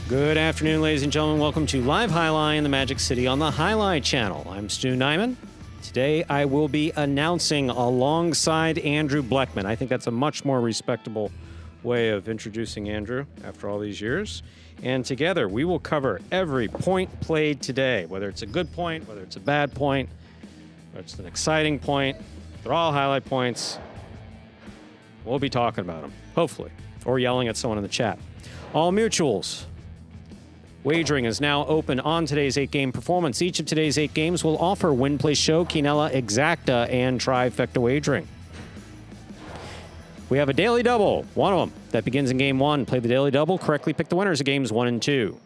Good afternoon, ladies and gentlemen. Welcome to Live Highlight in the Magic City on the Highlight Channel. I'm Stu Nyman. Today, I will be announcing alongside Andrew Bleckman. I think that's a much more respectable way of introducing Andrew after all these years. And together, we will cover every point played today, whether it's a good point, whether it's a bad point, whether it's an exciting point. They're all highlight points. We'll be talking about them, hopefully, or yelling at someone in the chat. All mutuals. Wagering is now open on today's 8-game performance. Each of today's 8 games will offer win, play, show, quinella, exacta, and trifecta wagering. We have a daily double, one of them, that begins in game 1. Play the daily double, correctly pick the winners of games 1 and 2.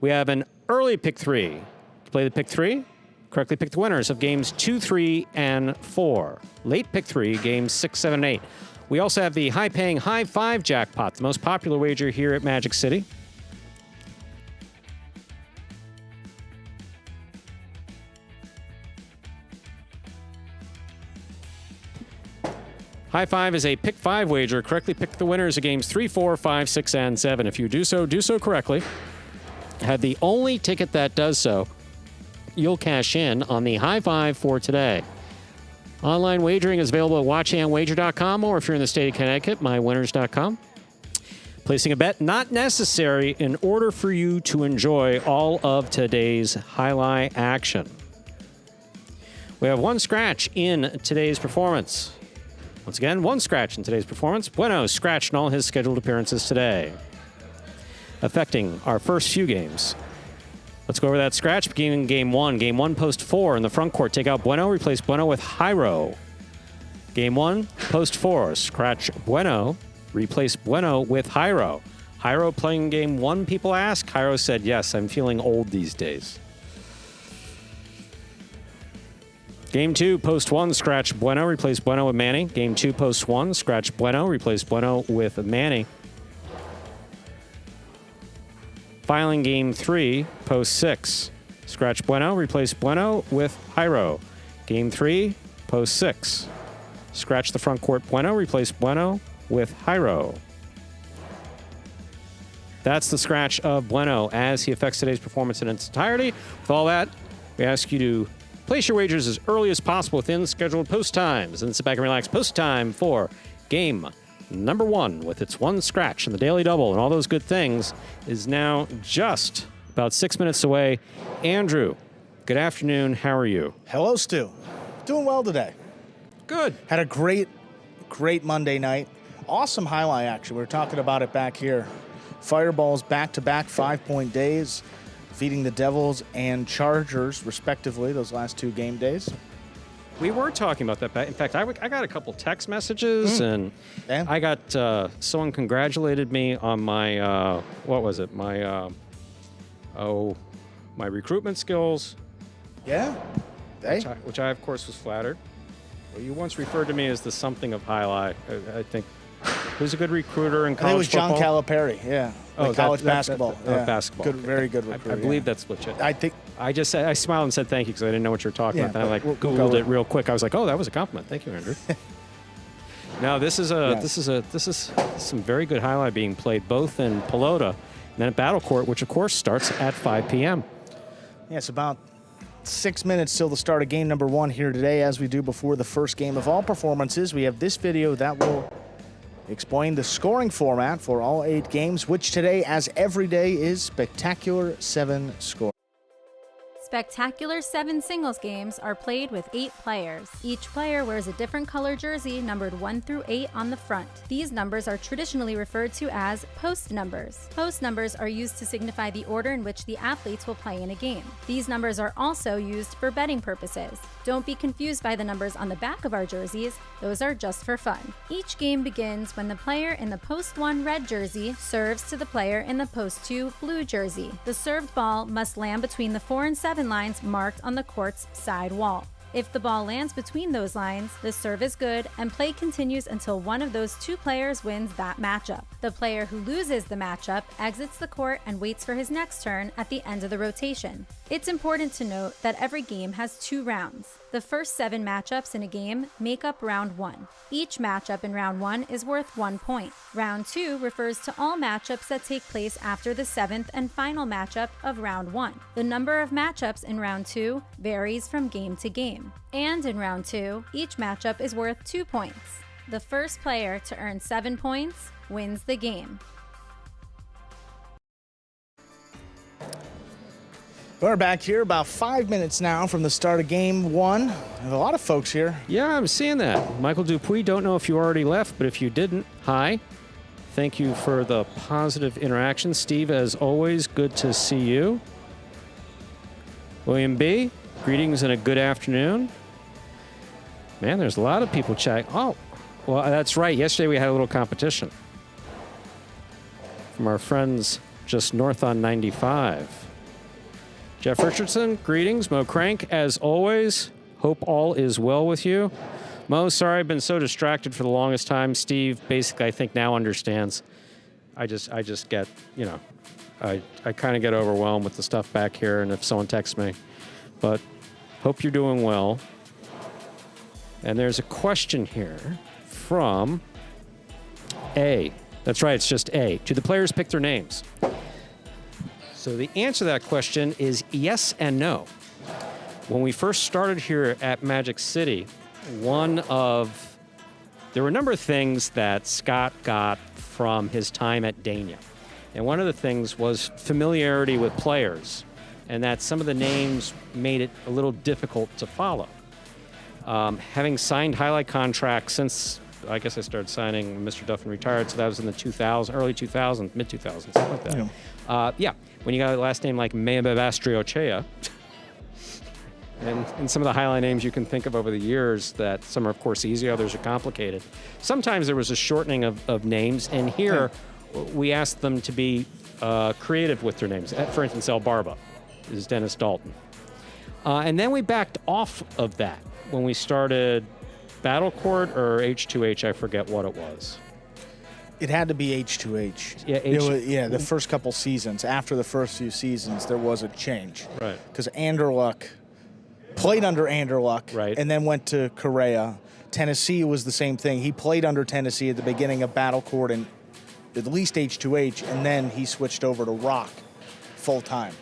We have an early pick 3. To play the pick 3, correctly pick the winners of games 2, 3, and 4. Late pick 3, games 6, 7, and 8. We also have the high-paying high 5 jackpot, the most popular wager here at Magic City. High 5 is a pick 5 wager. Correctly pick the winners of games 3, 4, 5, 6, and 7. If you do so correctly. Have the only ticket that does so, you'll cash in on the high 5 for today. Online wagering is available at watchandwager.com, or if you're in the state of Connecticut, mywinners.com. Placing a bet not necessary in order for you to enjoy all of today's highlight action. We have one scratch in today's performance. Once again, one scratch in today's performance. Bueno scratched in all his scheduled appearances today. affecting our first few games. Let's go over that scratch beginning in game one. Game one, post 4 in the front court. Take out Bueno, replace Bueno with Jairo. Game one, post 4, scratch Bueno, replace Bueno with Jairo. Jairo playing game one, people ask. Jairo said, yes, I'm feeling old these days. Game 2, post 1, scratch Bueno, replace Bueno with Manny. Game 2, post 1, scratch Bueno, replace Bueno with Manny. Filing game 3, post 6, scratch Bueno, replace Bueno with Jairo. Game 3, post 6, scratch the front court Bueno, replace Bueno with Jairo. That's the scratch of Bueno as he affects today's performance in its entirety. With all that, we ask you to place your wagers as early as possible within scheduled post times. And sit back and relax. Post time for game number 1 with its 1 scratch and the daily double and all those good things is now just about 6 minutes away. Andrew, good afternoon. How are you? Hello, Stu. Doing well today. Good. Had a great Monday night. Awesome highlight action. We were talking about it back here. Fireballs back-to-back 5-point days, feeding the Devils and Chargers, respectively, those last 2 game days. We were talking about that. In fact, I got a couple text messages, and I got someone congratulated me on my, what was it? My, my recruitment skills. Yeah? Hey. Which I, of course, was flattered. Well, you once referred to me as the something of highlight. I think. Who's a good recruiter in college football? I think it was John Calipari, yeah. Like college basketball. Basketball. Good, very good recruiter. I believe that's legit. I think. I smiled and said thank you because I didn't know what you were talking about. Then I Googled it real quick. I was like, oh, that was a compliment. Thank you, Andrew. Now this is some very good highlight being played both in Pelota and then at Battle Court, which of course starts at 5 p.m. Yeah, it's about 6 minutes till the start of game number 1 here today. As we do before the first game of all performances, we have this video that will explain the scoring format for all 8 games, which today, as every day, is Spectacular 7 score. Spectacular 7 singles games are played with 8 players. Each player wears a different color jersey numbered 1 through 8 on the front. These numbers are traditionally referred to as post numbers. Post numbers are used to signify the order in which the athletes will play in a game. These numbers are also used for betting purposes. Don't be confused by the numbers on the back of our jerseys. Those are just for fun. Each game begins when the player in the post 1 red jersey serves to the player in the post 2 blue jersey. The served ball must land between the 4 and 7 lines marked on the court's side wall. If the ball lands between those lines, the serve is good and play continues until one of those 2 players wins that matchup. The player who loses the matchup exits the court and waits for his next turn at the end of the rotation. It's important to note that every game has 2 rounds. The first 7 matchups in a game make up round 1. Each matchup in round 1 is worth 1 point. Round 2 refers to all matchups that take place after the 7th and final matchup of round 1. The number of matchups in round 2 varies from game to game. And in round 2, each matchup is worth 2 points. The first player to earn 7 points wins the game. We're back here about 5 minutes now from the start of game 1. There's a lot of folks here. Yeah, I'm seeing that. Michael Dupuis, don't know if you already left, but if you didn't, hi. Thank you for the positive interaction. Steve, as always, good to see you. William B., greetings and a good afternoon. Man, there's a lot of people chatting. Oh, well, that's right. Yesterday we had a little competition from our friends just north on 95. Jeff Richardson, greetings. Mo Crank, as always, hope all is well with you. Mo, sorry I've been so distracted for the longest time. Steve, basically, I think now understands. I just get, you know, I kind of get overwhelmed with the stuff back here, and if someone texts me. But hope you're doing well. And there's a question here from A. That's right, it's just A. Do the players pick their names? So the answer to that question is yes and no. When we first started here at Magic City, there were a number of things that Scott got from his time at Dania. And one of the things was familiarity with players, and that some of the names made it a little difficult to follow. Having signed highlight contracts since I guess I started signing when Mr. Duffin retired, so that was in the early 2000s, mid 2000s, something like that. Yeah, when you got a last name like Meababastriochea, and some of the highlight names you can think of over the years, that some are of course easy, others are complicated. Sometimes there was a shortening of names, and here we asked them to be creative with their names. For instance, El Barba is Dennis Dalton. And then we backed off of that when we started Battle Court or H2H, I forget what it was. It had to be H2H. Yeah, the first couple seasons. After the first few seasons, there was a change. Right. Because Anderluck played under Anderluck, right, and then went to Correa. Tennessee was the same thing. He played under Tennessee at the beginning of Battle Court and at least H2H, and then he switched over to Rock full time.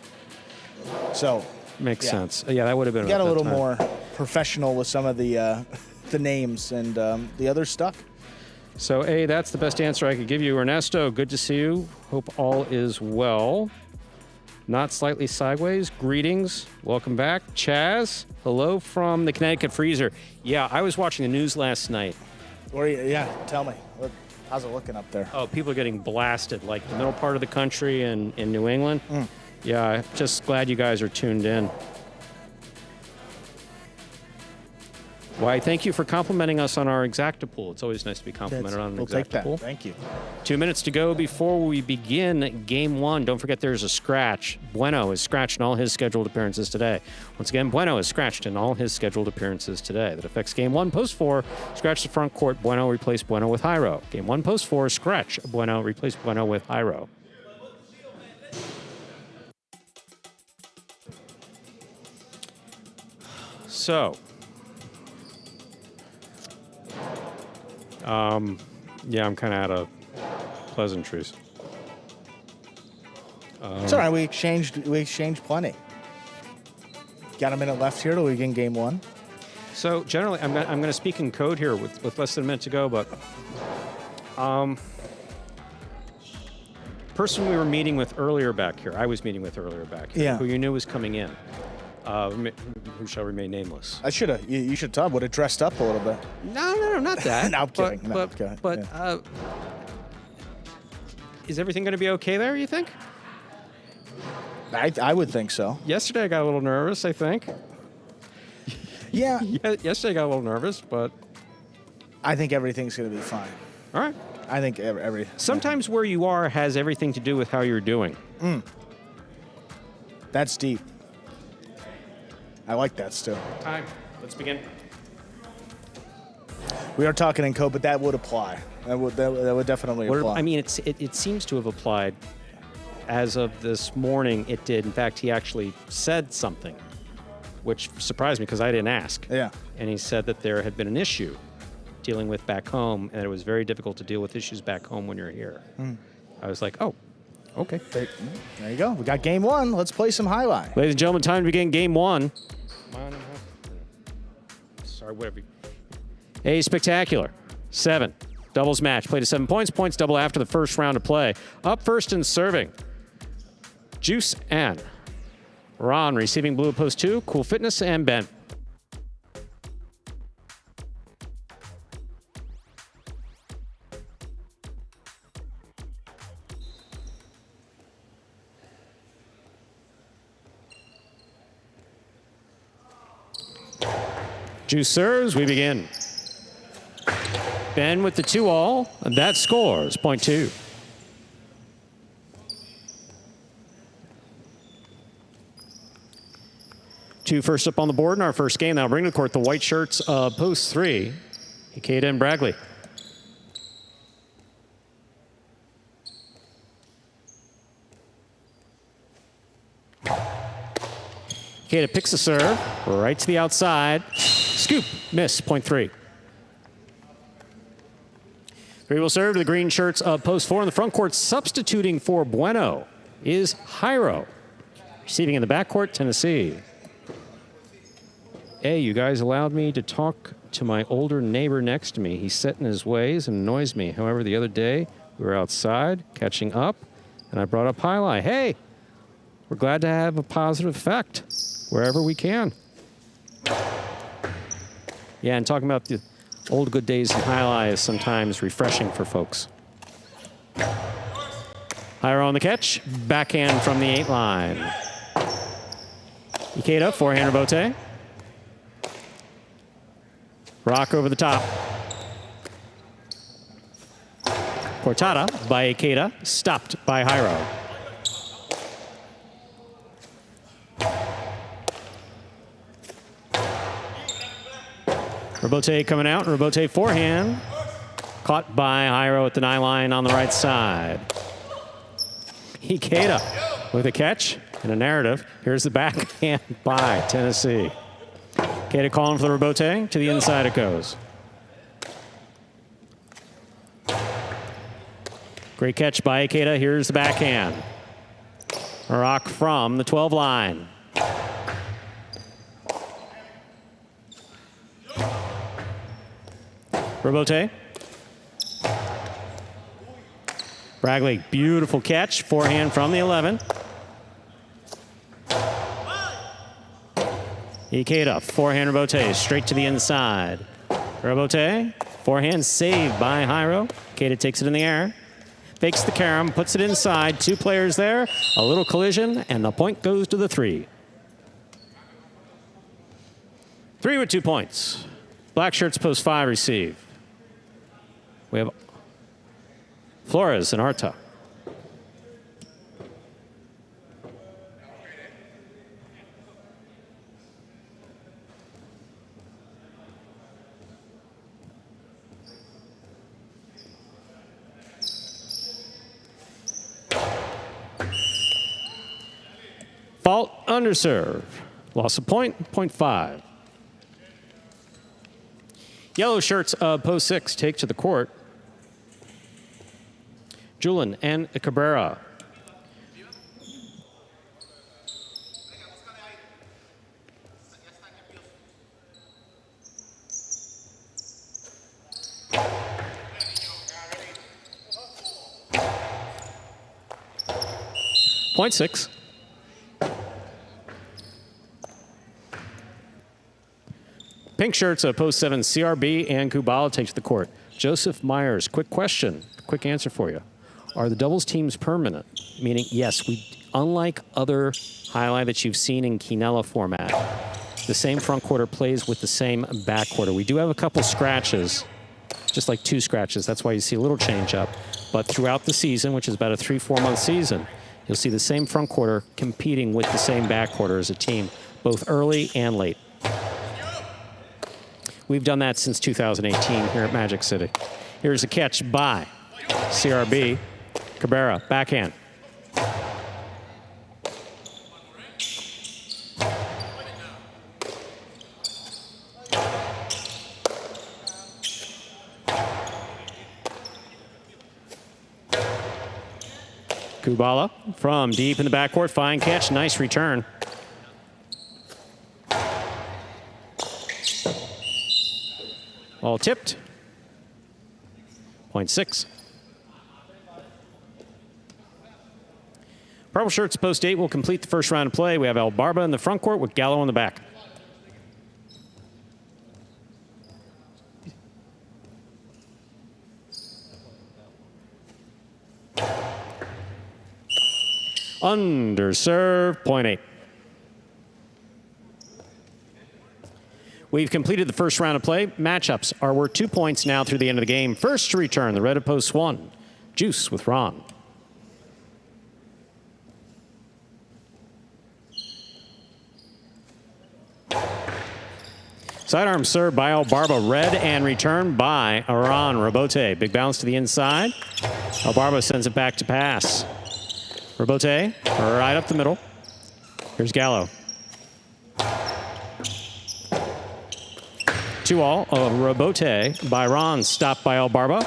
So makes sense. Yeah, that would have been. Got a little more professional with some of the names, and the others stuck. So, that's the best answer I could give you. Ernesto, good to see you. Hope all is well. Not Slightly Sideways, greetings. Welcome back. Chaz, hello from the Connecticut freezer. Yeah, I was watching the news last night. Tell me. How's it looking up there? Oh, people are getting blasted, like the middle part of the country in New England. Yeah, I'm just glad you guys are tuned in. Why, thank you for complimenting us on our exacta pool. It's always nice to be complimented on an exacta pool. Thank you. 2 minutes to go before we begin game one. Don't forget there's a scratch. Bueno is scratched in all his scheduled appearances today. Once again, Bueno is scratched in all his scheduled appearances today. That affects game one, post 4. Scratch the front court. Bueno replace Bueno with Jairo. Game 1, post 4. Scratch Bueno replace Bueno with Jairo. So, yeah, I'm kind of out of pleasantries. It's all right. We exchanged plenty. Got a minute left here till we begin game one. So generally, I'm going to speak in code here with less than a minute to go, but person we were meeting with earlier back here, I was meeting with earlier back here, who you knew was coming in, who shall remain nameless. I should have. You should have. Would have dressed up a little bit. No, not that. No, I'm kidding. But is everything going to be okay there, you think? I would think so. Yesterday I got a little nervous, I think. Yeah. Yesterday I got a little nervous, but I think everything's going to be fine. All right. I think every. Sometimes where you are has everything to do with how you're doing. That's deep. I like that still. Time. Let's begin. We are talking in code, but that would apply. That would definitely apply. I mean, it seems to have applied. As of this morning, it did. In fact, he actually said something, which surprised me because I didn't ask. Yeah. And he said that there had been an issue dealing with back home, and it was very difficult to deal with issues back home when you're here. I was like, oh, okay. There you go. We got game one. Let's play some highlight. Ladies and gentlemen, time to begin game one. Sorry, whatever. A spectacular 7 doubles match. Played to 7 points. Points double after the first round of play. Up first and serving. Juice and Ron receiving blue at post 2. Cool Fitness and Ben. Juice serves. We begin. Ben with the 2-all. That scores point 2. Two first up on the board in our first game. Now bring to the court the white shirts of post 3. Ikeda and Bragley. Ikeda picks the serve right to the outside. Scoop, miss, point 3. 3 will serve to the green shirts of post 4 in the front court. Substituting for Bueno is Jairo. Receiving in the backcourt, Tennessee. Hey, you guys allowed me to talk to my older neighbor next to me. He's set in his ways and annoys me. However, the other day, we were outside catching up, and I brought up highlight. Hey, we're glad to have a positive effect wherever we can. Yeah, and talking about Old good days in highlight is sometimes refreshing for folks. Higher on the catch. Backhand from the 8 line. Ikeda, forehand rebote. Rock over the top. Portada by Ikeda, stopped by Jairo. Rebote coming out, rebote forehand. Caught by Jairo at the 9 line on the right side. Ikeda with a catch and a narrative. Here's the backhand by Tennessee. Ikeda calling for the rebote. To the inside it goes. Great catch by Ikeda. Here's the backhand. A rock from the 12 line. Rebote. Bragley, beautiful catch. Forehand from the 11. Ikeda, forehand rebote, straight to the inside. Rebote, forehand saved by Jairo. Ikeda takes it in the air. Fakes the carom, puts it inside. 2 players there. A little collision, and the point goes to the 3. 3 with 2 points. Black shirts post 5 receive. We have Flores and Arta. Fault, underserve. Loss of point, point 5. Yellow shirts of post 6 take to the court. Julian and Cabrera. Point 6. Pink shirts of post 7, CRB and Kubala take to the court. Joseph Myers, quick question, quick answer for you. Are the doubles teams permanent? Meaning, yes, unlike other highlight that you've seen in Quinella format, the same front quarter plays with the same back quarter. We do have a couple scratches, just like 2 scratches. That's why you see a little change up. But throughout the season, which is about a 3-4 month season, you'll see the same front quarter competing with the same back quarter as a team, both early and late. We've done that since 2018 here at Magic City. Here's a catch by CRB. Cabrera, backhand. Kubala from deep in the backcourt, fine catch, nice return. All tipped. Point 6. Purple shirts post 8 will complete the first round of play. We have El Barba in the front court with Gallo in the back. Underserve, point 8. We've completed the first round of play. Matchups are worth 2 points now through the end of the game. First to return, the red of post 1. Juice with Ron. Sidearm serve by El Barba, red, and return by Aran Robote. Big bounce to the inside. El Barba sends it back to pass. Robote, right up the middle. Here's Gallo. 2-all, Robote by Ron, stopped by El Barba.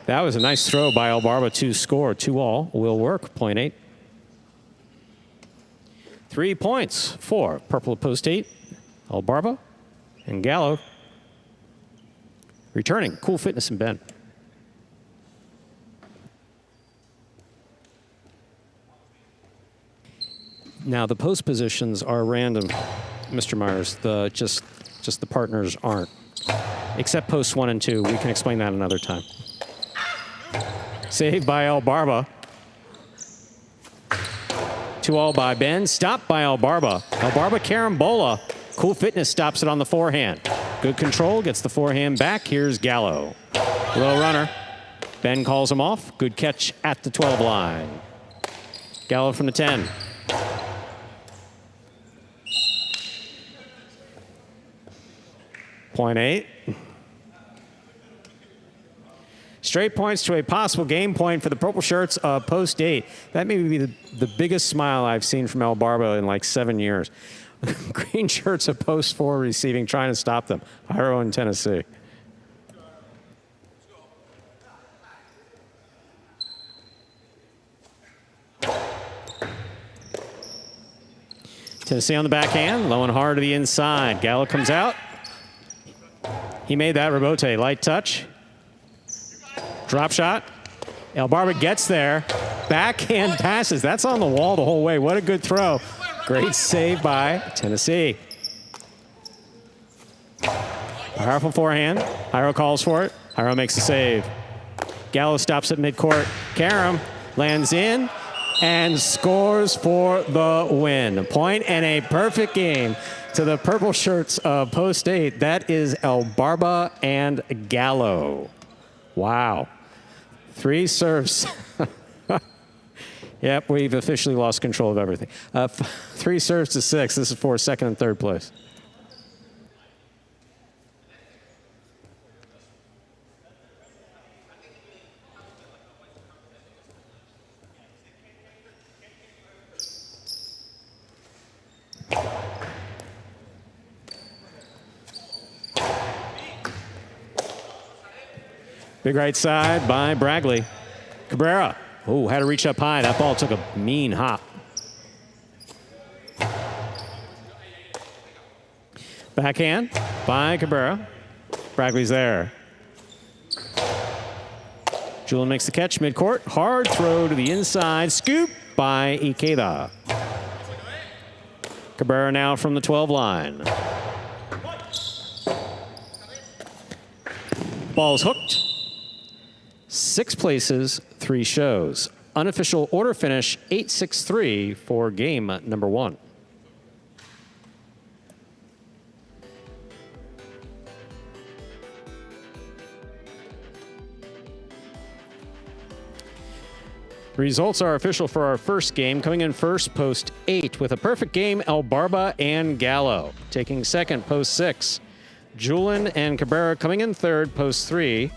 That was a nice throw by El Barba to score. 2-all will work, point 8. 3 points for purple post 8, El Barba and Gallo. Returning, Cool Fitness and Ben. Now the post positions are random, Mr. Myers. Just the partners aren't. except posts 1 and 2. We can explain that another time. Saved by El Barba. 2-all by Ben. Stopped by El Barba. El Barba carambola. Cool Fitness stops it on the forehand. Good control, gets the forehand back. Here's Gallo. Low runner. Ben calls him off. Good catch at the 12 line. Gallo from the 10. Point 8. Straight points to a possible game point for the purple shirts of post 8. That may be the biggest smile I've seen from El Barba in like 7 years. Green shirts of post 4 receiving, trying to stop them. Jairo in Tennessee. Tennessee on the backhand, low and hard to the inside. Gallo comes out. He made that. Rabote, light touch. Drop shot. El Barba gets there. Backhand passes. That's on the wall the whole way. What a good throw. Great save by Tennessee. Powerful forehand. Jairo calls for it. Jairo makes the save. Gallo stops at midcourt. Karam lands in and scores for the win. A point and a perfect game to the purple shirts of post 8. That is El Barba and Gallo. Wow. 3 serves. Yep, we've officially lost control of everything. 3 serves to 6. This is for second and third place. Big right side by Bragley. Cabrera. Oh, had to reach up high. That ball took a mean hop. Backhand by Cabrera. Bragley's there. Julian makes the catch midcourt. Hard throw to the inside. Scoop by Ikeda. Cabrera now from the 12 line. Ball's hooked. 6 places, 3 shows. Unofficial order finish 8-6-3 for game number 1. Results are official for our first game. Coming in first, post 8 with a perfect game, El Barba and Gallo. Taking second, post 6. Julian and Cabrera coming in third, post 3.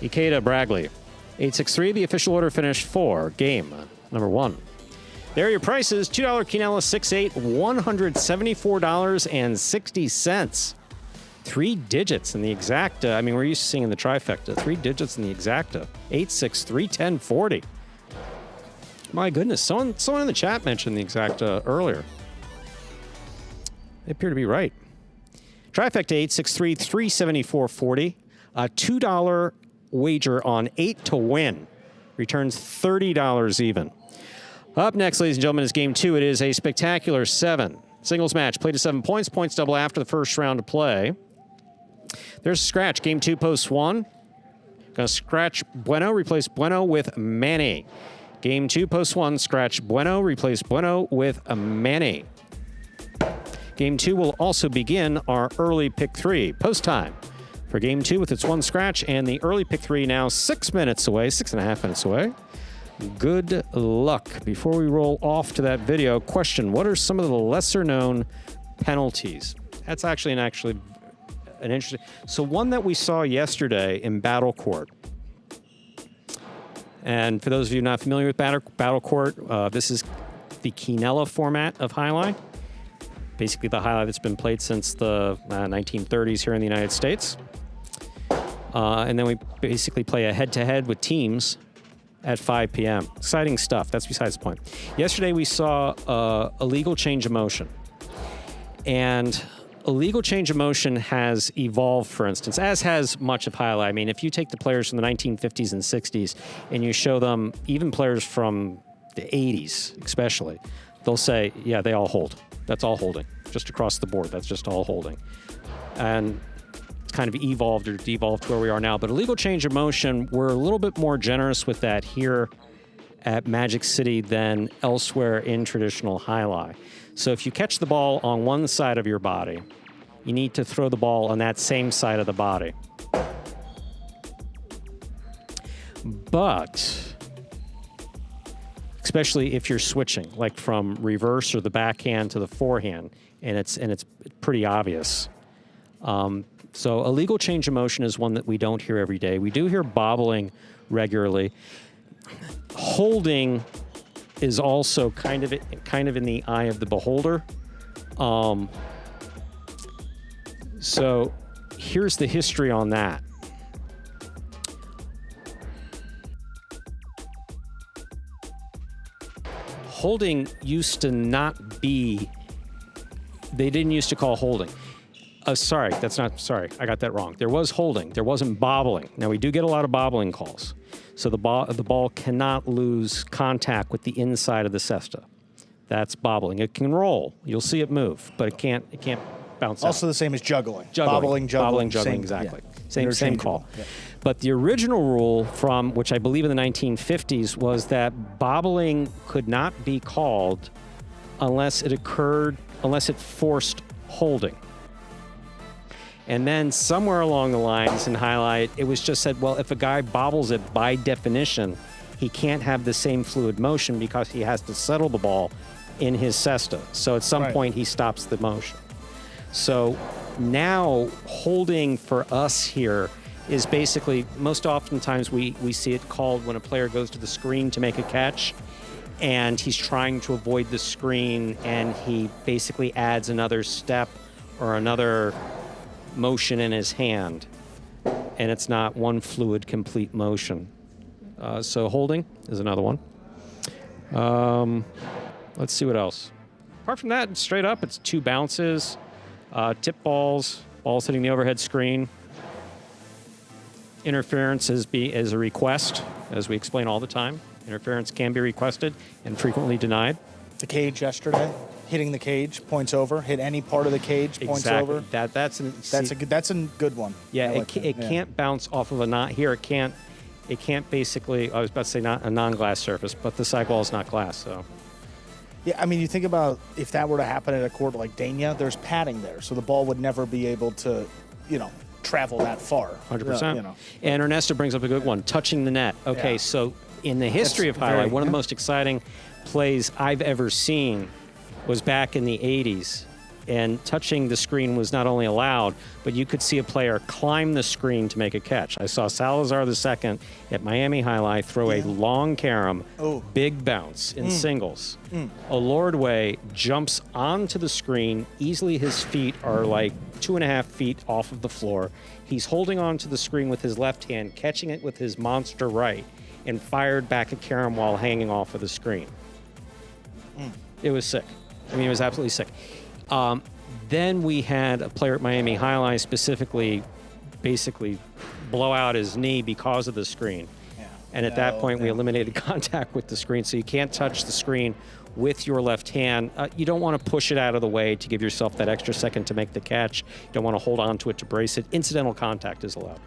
Ikeda, Bragley. 8-6-3, the official order finish for game number 1. There are your prices. $2 quinella, 6-8, $174.60. 3 digits in the exacta. I mean, we're used to seeing in the trifecta. 3 digits in the exacta. 8-6-3, 10-40. My goodness, someone in the chat mentioned the exacta earlier. They appear to be right. Trifecta 8-6-3, 374.40. A $2 wager on 8 to win returns $30 even. Up next, ladies and gentlemen, is game 2. It is a spectacular 7 singles match. Played to 7 points. Points double after the first round of play. There's a scratch. Game 2, post 1. Gonna scratch Bueno, replace Bueno with Manny. Game 2, post 1. Scratch Bueno, replace Bueno with Manny. Game 2 will also begin our early pick 3. Post time for game 2 with its 1 scratch, and the early pick 3 now 6 minutes away, 6.5 minutes away. Good luck. Before we roll off to that video, question: what are some of the lesser known penalties? That's actually an interesting. So one that we saw yesterday in Battle Court. And for those of you not familiar with Battle Court, this is the quinella format of highlight. Basically the highlight that's been played since the 1930s here in the United States. And then we basically play a head-to-head with teams at 5 p.m. Exciting stuff. That's besides the point. Yesterday we saw a legal change of motion. And a legal change of motion has evolved, for instance, as has much of highlight. I mean, if you take the players from the 1950s and 60s and you show them, even players from the 80s especially, they'll say, yeah, they all hold. That's all holding. just across the board. That's just all holding. And it's kind of evolved or devolved to where we are now. But illegal change of motion, we're a little bit more generous with that here at Magic City than elsewhere in traditional highlight. So if you catch the ball on one side of your body, you need to throw the ball on that same side of the body. But especially if you're switching, like from reverse or the backhand to the forehand, and it's pretty obvious. So illegal change of motion is one that we don't hear every day. We do hear bobbling regularly. Holding is also kind of in the eye of the beholder. So here's the history on that. Holding used to not be, they didn't used to call holding. Sorry, I got that wrong. There was holding, there wasn't bobbling. Now we do get a lot of bobbling calls. So the ball cannot lose contact with the inside of the cesta. That's bobbling. It can roll. You'll see it move, but it can't bounce out. Also the same as juggling. Bobbling, juggling, same, exactly. Yeah. Same call. Yeah. But the original rule from, which I believe in the 1950s, was that bobbling could not be called unless it forced holding. And then somewhere along the lines in highlight, it was just said, well, if a guy bobbles it by definition, he can't have the same fluid motion because he has to settle the ball in his cesta. So at some point, he stops the motion. So now holding for us here is basically, most oftentimes we see it called when a player goes to the screen to make a catch and he's trying to avoid the screen and he basically adds another step or another motion in his hand, and it's not one fluid complete motion. So holding is another one. Let's see what else. Apart from that, straight up, it's two bounces, tip balls hitting the overhead screen. Interference is a request, as we explain all the time. Interference can be requested and frequently denied. The cage yesterday, hitting the cage, points over. Hit any part of the cage, points over. That's a good one. Yeah, it can't bounce off of a not here. It can't basically. I was about to say not a non-glass surface, but the sidewall is not glass, so. Yeah, I mean, you think about if that were to happen at a court like Dania, there's padding there, so the ball would never be able to, travel that far. 100%. And Ernesto brings up a good one, touching the net. Okay, so in the history of highlight, one of the most exciting plays I've ever seen was back in the 80s. And touching the screen was not only allowed, but you could see a player climb the screen to make a catch. I saw Salazar II at Miami Highlight throw a long carom, big bounce in singles. Olordway jumps onto the screen. Easily his feet are like 2.5 feet off of the floor. He's holding onto the screen with his left hand, catching it with his monster right, and fired back a carom while hanging off of the screen. It was sick. I mean, it was absolutely sick. Then we had a player at Miami Highlight specifically basically blow out his knee because of the screen. Yeah. And at that point, we eliminated contact with the screen. So you can't touch the screen with your left hand. You don't want to push it out of the way to give yourself that extra second to make the catch. You don't want to hold on to it to brace it. Incidental contact is allowed.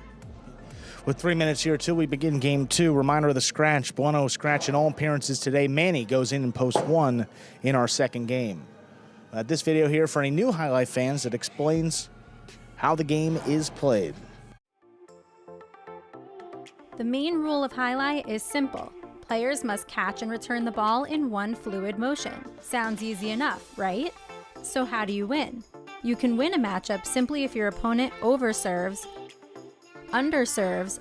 With 3 minutes here till we begin game two, reminder of the scratch. Bueno scratch in all appearances today. Manny goes in and posts 1 in our second game. This video here for any new highlight fans that explains how the game is played. The main rule of highlight is simple. Players must catch and return the ball in one fluid motion. Sounds easy enough, right? So how do you win? You can win a matchup simply if your opponent overserves, underserves,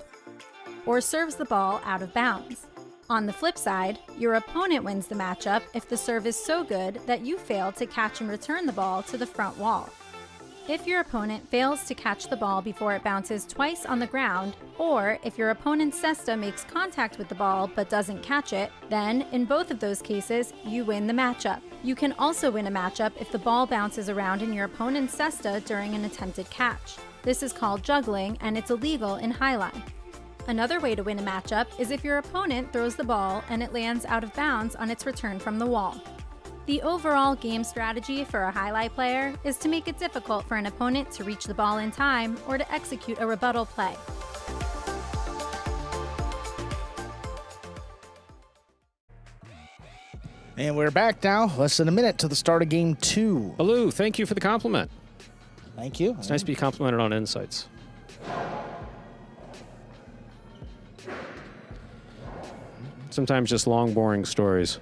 or serves the ball out of bounds. On the flip side, your opponent wins the matchup if the serve is so good that you fail to catch and return the ball to the front wall. If your opponent fails to catch the ball before it bounces twice on the ground, or if your opponent's cesta makes contact with the ball but doesn't catch it, then in both of those cases, you win the matchup. You can also win a matchup if the ball bounces around in your opponent's cesta during an attempted catch. This is called juggling, and it's illegal in highlight. Another way to win a matchup is if your opponent throws the ball and it lands out of bounds on its return from the wall. The overall game strategy for a highlight player is to make it difficult for an opponent to reach the ball in time or to execute a rebuttal play. And we're back now. Less than a minute to the start of game 2. Baloo, thank you for the compliment. Thank you. It's nice to be complimented on insights. Sometimes just long, boring stories.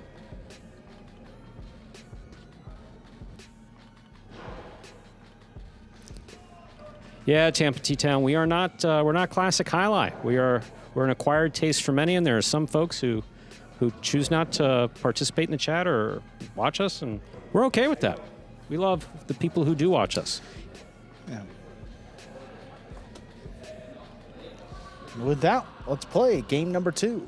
Yeah, Tampa T-Town, we're not classic highlight. We're an acquired taste for many, and there are some folks who choose not to participate in the chat or watch us, and we're okay with that. We love the people who do watch us. Yeah. With that, let's play game number 2.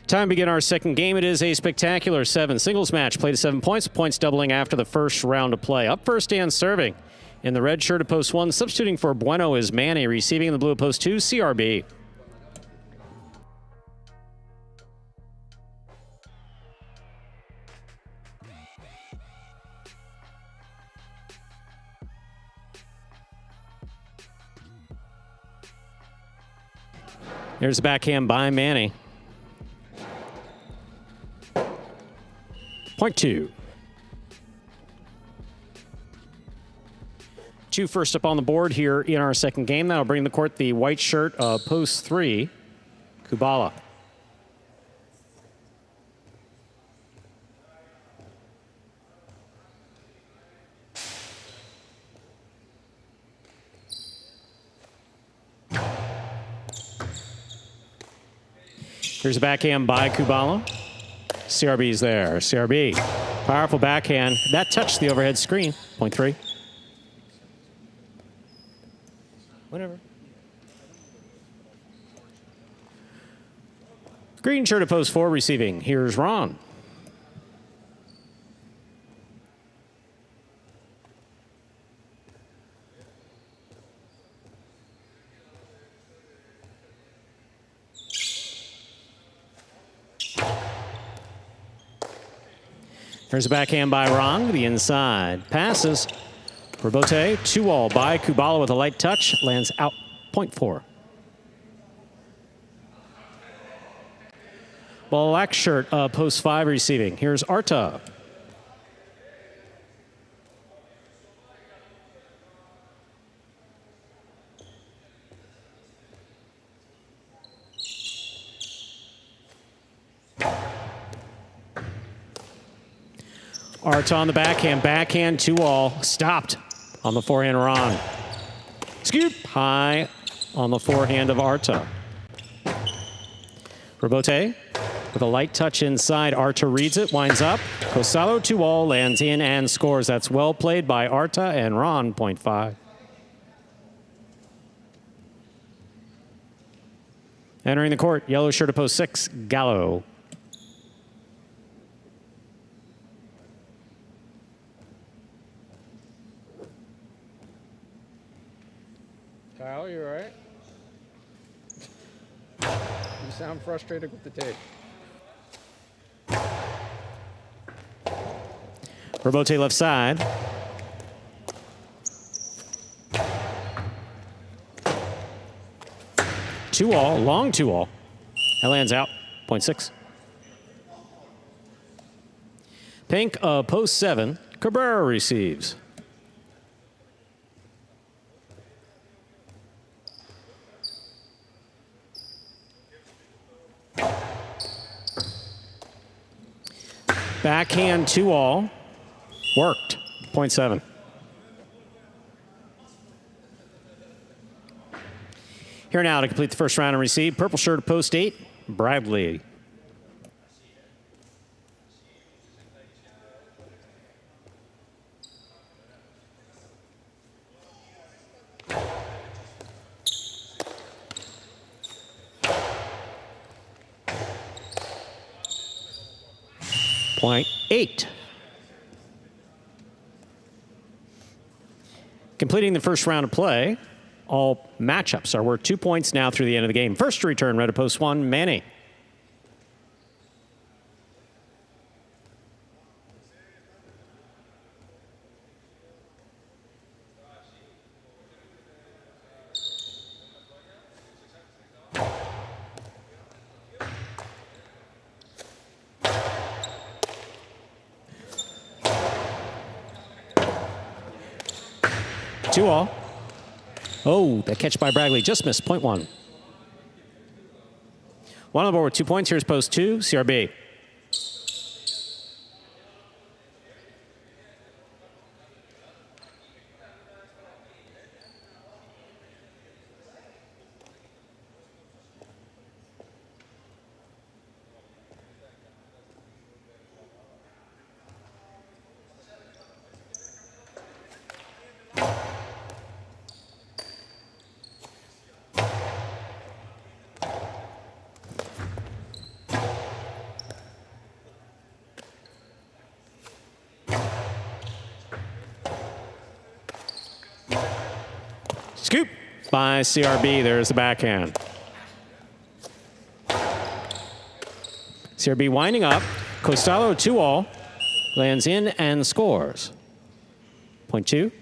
Time to begin our second game. It is a spectacular 7 singles match. Played to 7 points, points doubling after the first round of play. Up first and serving. In the red shirt at post 1, substituting for Bueno is Manny. Receiving in the blue at post 2, CRB. Here's the backhand by Manny. Point 2. 2 first up on the board here in our second game. That'll bring the court the white shirt of post 3, Kubala. Here's a backhand by Kubala. CRB's there. CRB. Powerful backhand. That touched the overhead screen. Point 3. Whatever. Green shirt at post 4 receiving. Here's Ron. There's a backhand by Ron to the inside. Passes. Rebote, 2-all by Kubala with a light touch. Lands out, point 4. Black shirt, post 5 receiving. Here's Arta. Arta on the backhand, 2-all, stopped on the forehand Ron. Scoop, high on the forehand of Arta. Rebote with a light touch inside. Arta reads it, winds up. Cosalo 2-all, lands in and scores. That's well played by Arta and Ron, point 5. Entering the court, yellow shirt at post 6, Gallo. Kyle, you all right? You sound frustrated with the tape. Rebote left side. Two-all, long 2-all. That lands out, point 6. Pink, post 7. Cabrera receives. Backhand 2-all. Worked. Point 7. Here now to complete the first round and receive. Purple shirt post 8. Bradley. Point 8. Completing the first round of play, All matchups are worth 2 points now through the end of the game. First to return, red at post 1, Manny. Two all. Oh, that catch by Bragley just missed, point 1. One on the board with 2 points. Here's post 2, CRB. Scoop by CRB. There's the backhand. CRB winding up. Costello 2-all. Lands in and scores. Point 2.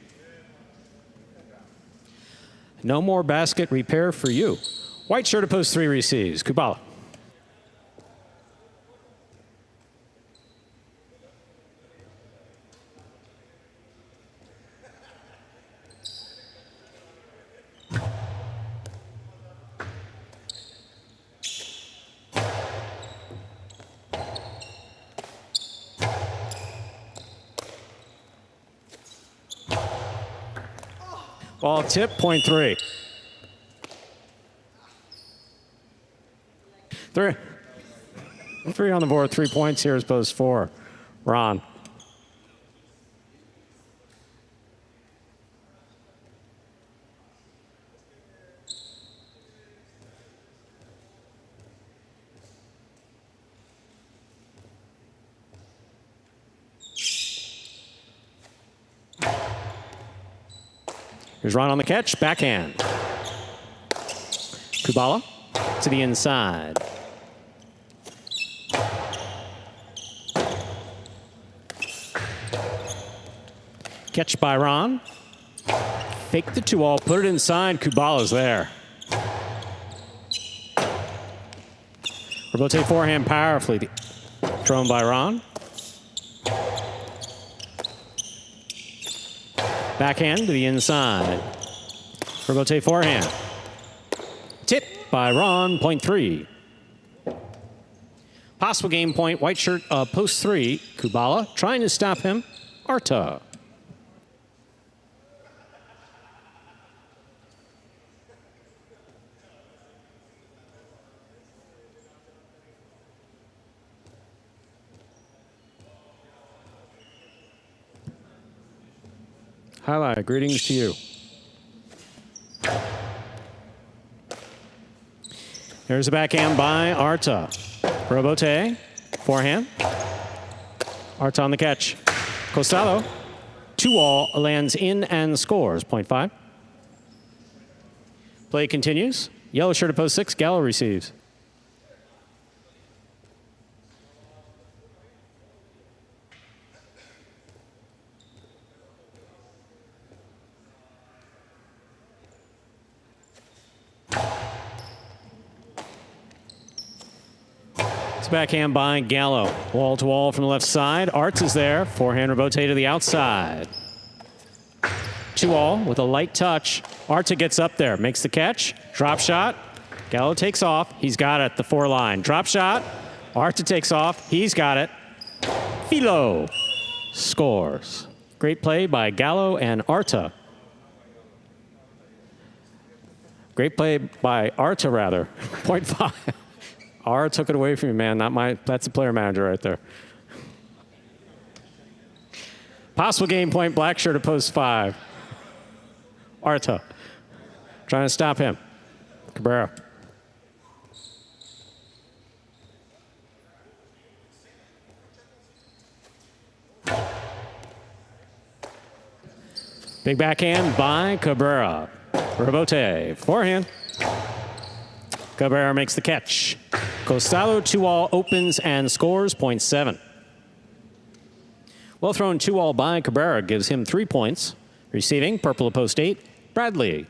No more basket repair for you. White shirt at post 3 receives. Kubala. Ball tip, point 3. 3 on the board, 3 points. Here's post 4. Ron. Here's Ron on the catch, backhand. Kubala to the inside. Catch by Ron. Fake the 2-all, put it inside. Kubala's there. Rotate forehand powerfully. Thrown by Ron. Backhand to the inside. Rotate forehand. Tip by Ron, point 3. Possible game point, white shirt, post 3. Kubala trying to stop him. Arta. Highlight, greetings to you. There's a backhand by Arta. Robote, forehand. Arta on the catch. Costello, 2-all, lands in and scores, point 5. Play continues. Yellow shirt at post 6, Gallo receives. Backhand by Gallo. Wall to wall from the left side. Arts is there. Forehand Robote to the outside. 2-all with a light touch. Arta gets up there. Makes the catch. Drop shot. Gallo takes off. He's got it. The 4 line. Drop shot. Arta takes off. He's got it. Philo scores. Great play by Gallo and Arta. Great play by Arta, rather. Point 5. R took it away from you, man. That's a player manager right there. Possible game point, black shirt at post 5. Arta. Trying to stop him. Cabrera. Big backhand by Cabrera. Rebote, forehand. Cabrera makes the catch. Costado 2-all opens and scores, .7. Well thrown 2-all by Cabrera gives him 3 points. Receiving, purple of post 8, Bradley.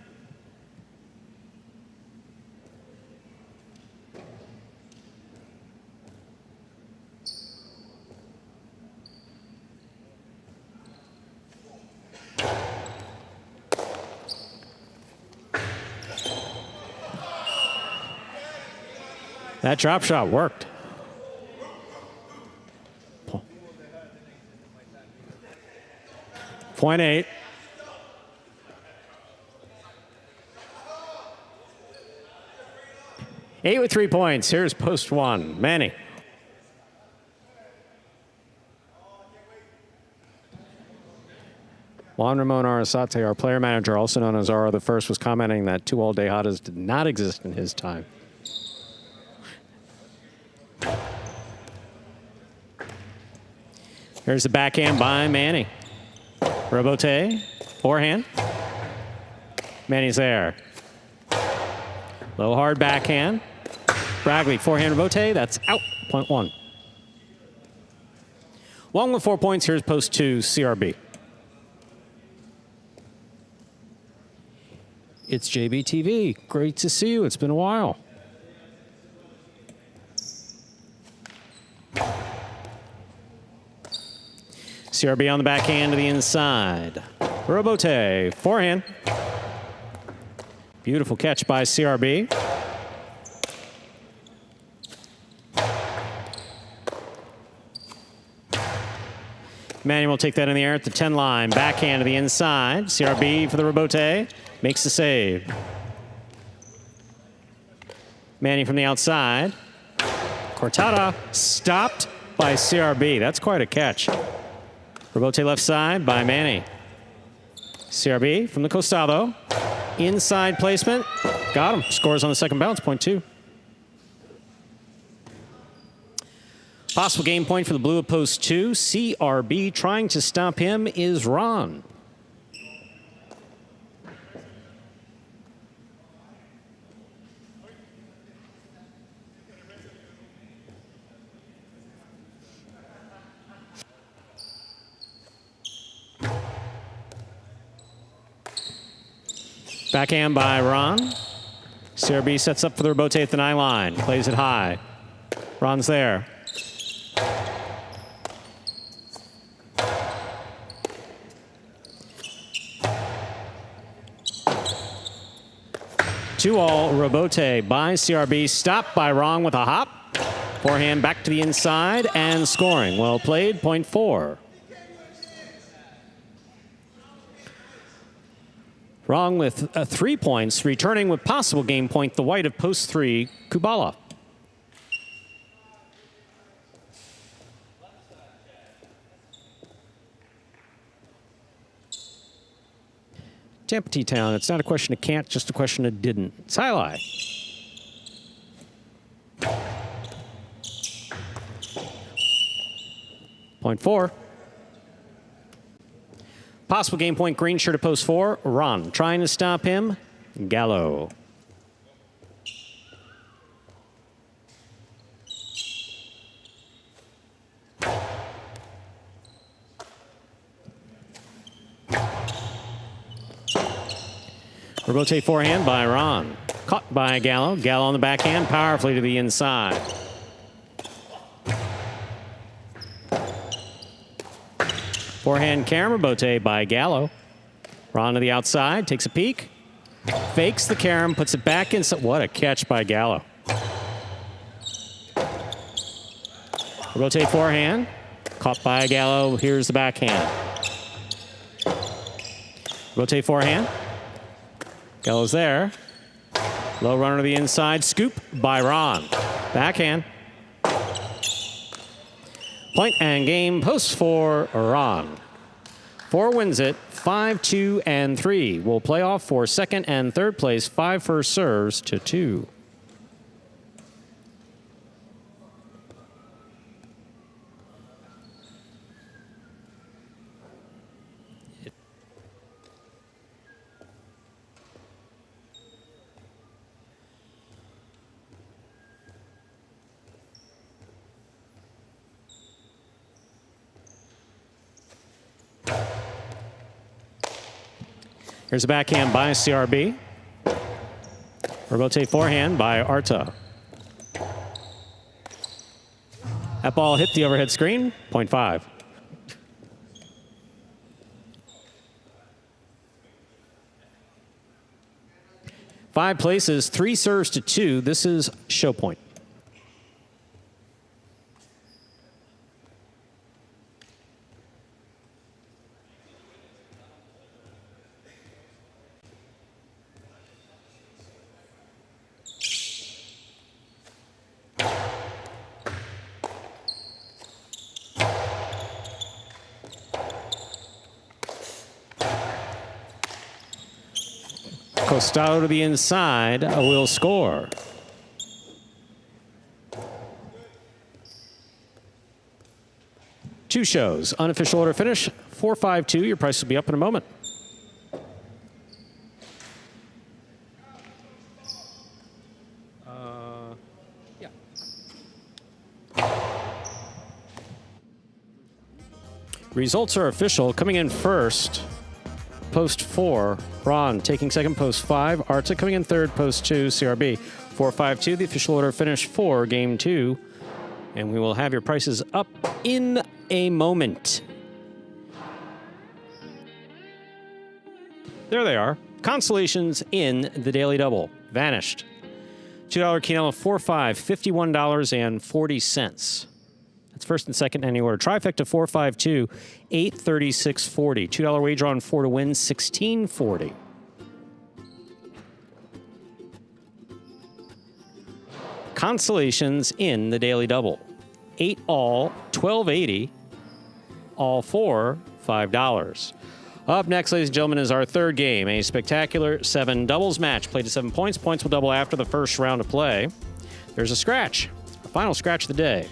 That drop shot worked. .8. Eight with 3 points. Here's post 1. Manny. Juan Ramon Arasate, our player manager, also known as Ara the First, was commenting that 2-all Dejadas did not exist in his time. Here's the backhand by Manny. Rebote, forehand. Manny's there. Low hard backhand. Bradley, forehand rebote, that's out, .1. One with 4 points, here's post 2, CRB. It's JBTV, great to see you, it's been a while. CRB on the backhand to the inside. Rebote, forehand. Beautiful catch by CRB. Manny will take that in the air at the 10 line. Backhand to the inside. CRB for the rebote. Makes the save. Manny from the outside. Cortada stopped by CRB. That's quite a catch. Rebote left side by Manny. CRB from the Costado. Inside placement. Got him. Scores on the second bounce, .2. Possible game point for the blue of post 2. CRB trying to stop him is Ron. Backhand by Ron. CRB sets up for the rebote at the 9 line. Plays it high. Ron's there. Two-all rebote by CRB. Stopped by Ron with a hop. Forehand back to the inside and scoring. Well played, .4. Wrong with 3 points, returning with possible game point, the white of post 3, Kubala. Tampa T-Town, it's not a question of can't, just a question of didn't. It's highlight. .4. Possible game point, green shirt at post 4. Ron trying to stop him. Gallo. Rebote forehand by Ron. Caught by Gallo. Gallo on the backhand, powerfully to the inside. Forehand carom rebote by Gallo. Ron to the outside, takes a peek. Fakes the carom, puts it back inside. What a catch by Gallo. Rotate forehand. Caught by Gallo. Here's the backhand. Rotate forehand. Gallo's there. Low runner to the inside. Scoop by Ron. Backhand. Point and game. Post for Ron. 4 wins it. 5, 2, and 3 will play off for second and third place. 5 first serves to 2. Here's a backhand by CRB. Rebote forehand by Arta. That ball hit the overhead screen, 0.5. Five places, 3 serves to 2. This is show point. Costado to the inside, will score. Two shows, unofficial order finish, 4-5-2. Your price will be up in a moment. Results are official. Coming in first, post 4, Ron taking second, post 5. Arta coming in third, post 2, CRB. 4-5-2, the official order finish for game 2. And we will have your prices up in a moment. There they are. Consolations in the Daily Double. Vanished. $2 Quinella 4-5, $51.40. That's first and second in any order. Trifecta 4-5-2, $836.40. $2 wager on 4 to win, $16.40. Consolations in the Daily Double. 8 all, $12.80. All 4, $5. Up next, ladies and gentlemen, is our third game, a spectacular 7 doubles match. Played to 7 points. Points will double after the first round of play. There's a scratch, our final scratch of the day.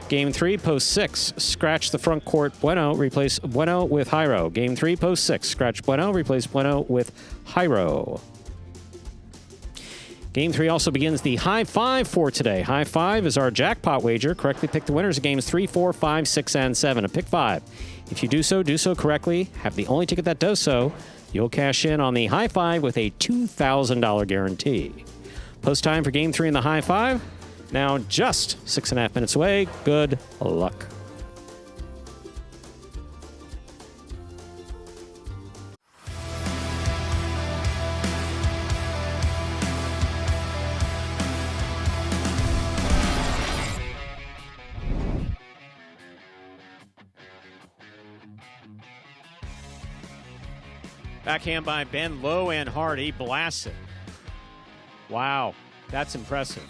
Game 3, post 6, scratch the front court Bueno, replace Bueno with Jairo. Game 3, post 6, scratch Bueno, replace Bueno with Jairo. Game 3 also begins the high 5 for today. High 5 is our jackpot wager. Correctly pick the winners of games 3, 4, 5, 6, and 7. A pick 5. If you do so correctly, have the only ticket that does so, you'll cash in on the high 5 with a $2,000 guarantee. Post time for game 3 in the high 5. Now just 6.5 minutes away. Good luck. Backhand by Ben, low and hard. He blasts it. Wow, that's impressive.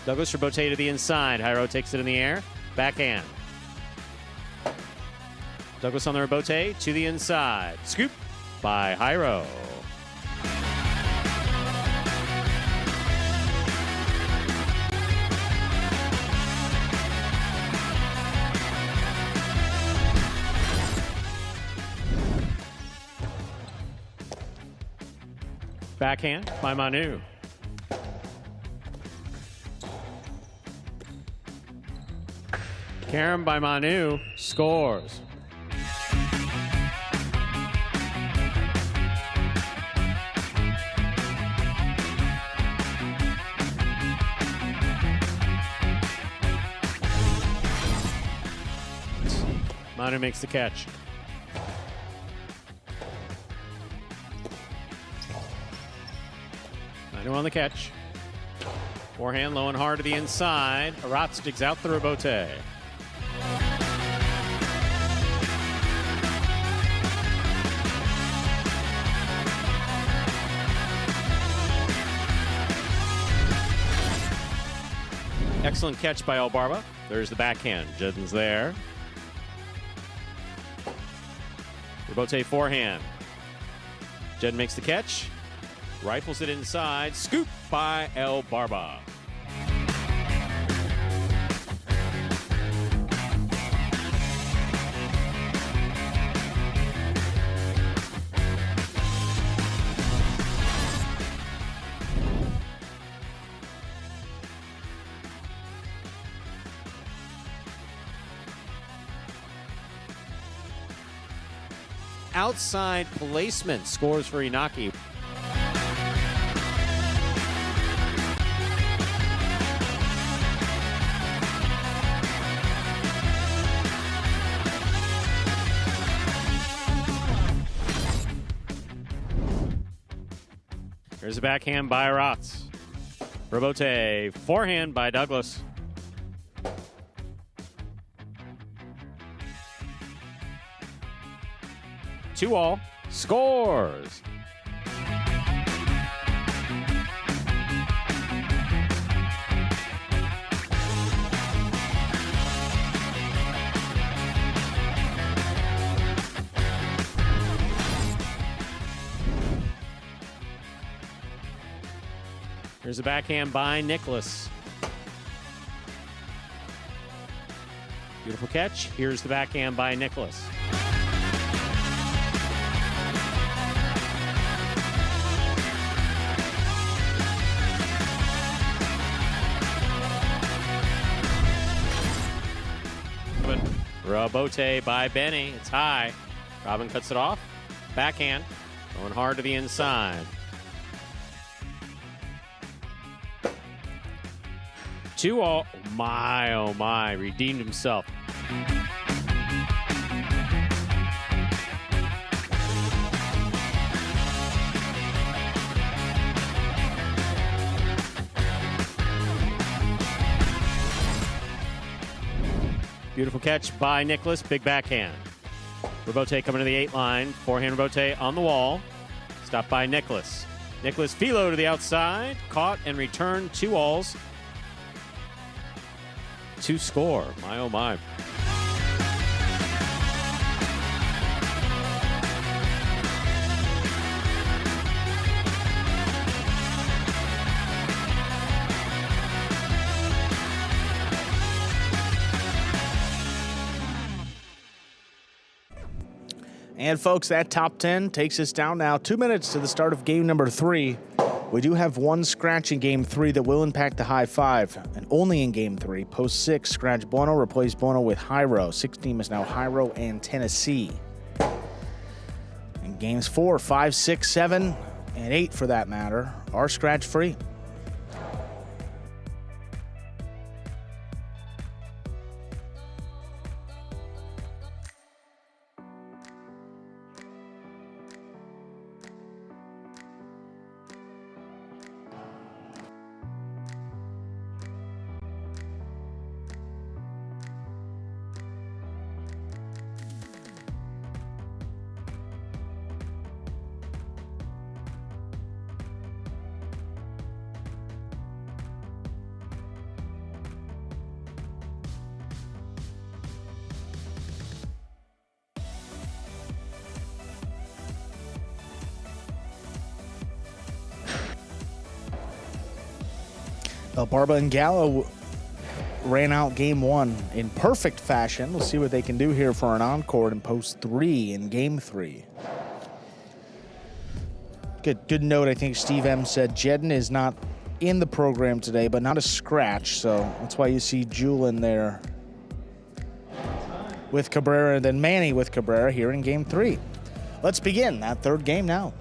Douglas Rebote to the inside. Jairo takes it in the air. Backhand. Douglas on the Rebote to the inside. Scoop by Jairo. Backhand by Manu. Karen by Manu scores. Manu makes the catch. Manu on the catch. Forehand low and hard to the inside. Aratz digs out the Rebote. Excellent catch by El Barba. There's the backhand. Jedden's there. Rebote forehand. Jedden makes the catch. Rifles it inside. Scoop by El Barba. outside placement. Scores for Inaki. Here's a backhand by Rotz. Robote, forehand by Douglas. Two all, scores. Here's a backhand by Nicholas. Beautiful catch. Here's the backhand by Nicholas. Robote by Benny. It's high. Robin cuts it off. Backhand. Going hard to the inside. Two all. Oh my. Redeemed himself. Beautiful catch by Nicholas. Big backhand. Robote coming to the 8 line. Forehand Robote on the wall. Stopped by Nicholas. Nicholas Philo to the outside. Caught and returned. 2 alls. To score. My oh my. And folks, that top 10 takes us down now 2 minutes to the start of game number 3. We do have one scratch in game 3 that will impact the high 5, and only in game 3. Post 6, scratch Bono, replace Bono with Hyro. 6 team is now Hyro and Tennessee. And games 4, 5, 6, 7, and 8 for that matter are scratch free. Barba and Gallo ran out game 1 in perfect fashion. We'll see what they can do here for an encore in post 3 in game 3. Good note. I think Steve M said Jedden is not in the program today, but not a scratch. So that's why you see Julin there with Cabrera, and then Manny with Cabrera here in game 3. Let's begin that third game now.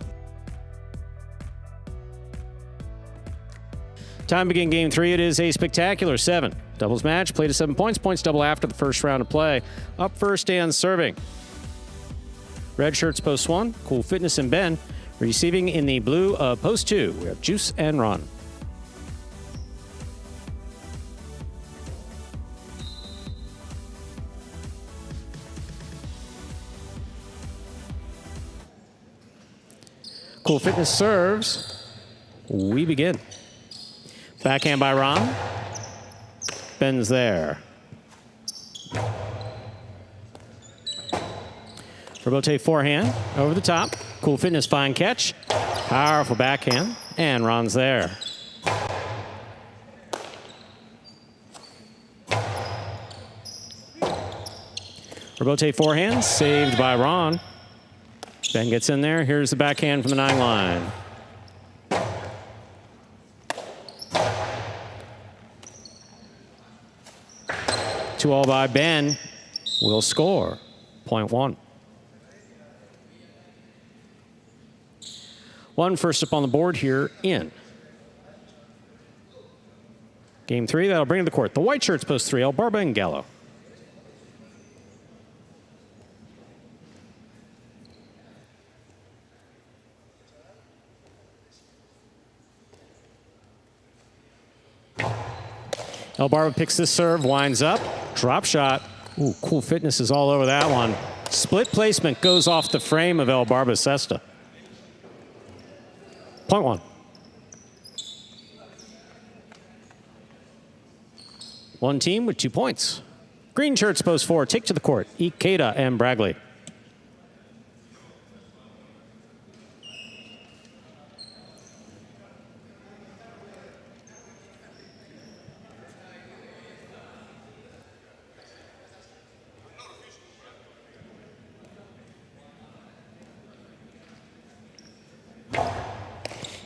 Time to begin game 3. It is a spectacular 7. Doubles match, play to 7 points. Points double after the first round of play. Up first and serving. Red shirts post 1. Cool Fitness and Ben. Receiving in the blue of post 2. We have Juice and Ron. Cool Fitness serves. We begin. Backhand by Ron. Ben's there. Robote forehand over the top. Cool Fitness fine catch. Powerful backhand. And Ron's there. Robote forehand saved by Ron. Ben gets in there. Here's the backhand from the 9 line. Two all by Ben will score. Point 1. 1 first up on the board here in Game 3. That'll bring to the court the white shirts post 3, El Barba and Gallo. El Barba picks this serve, winds up, drop shot. Ooh, cool fitness is all over that one. Split placement goes off the frame of El Barba Cesta. Point 1. 1 team with 2 points. Green shirts post 4, take to the court, Ikeda and Bragley.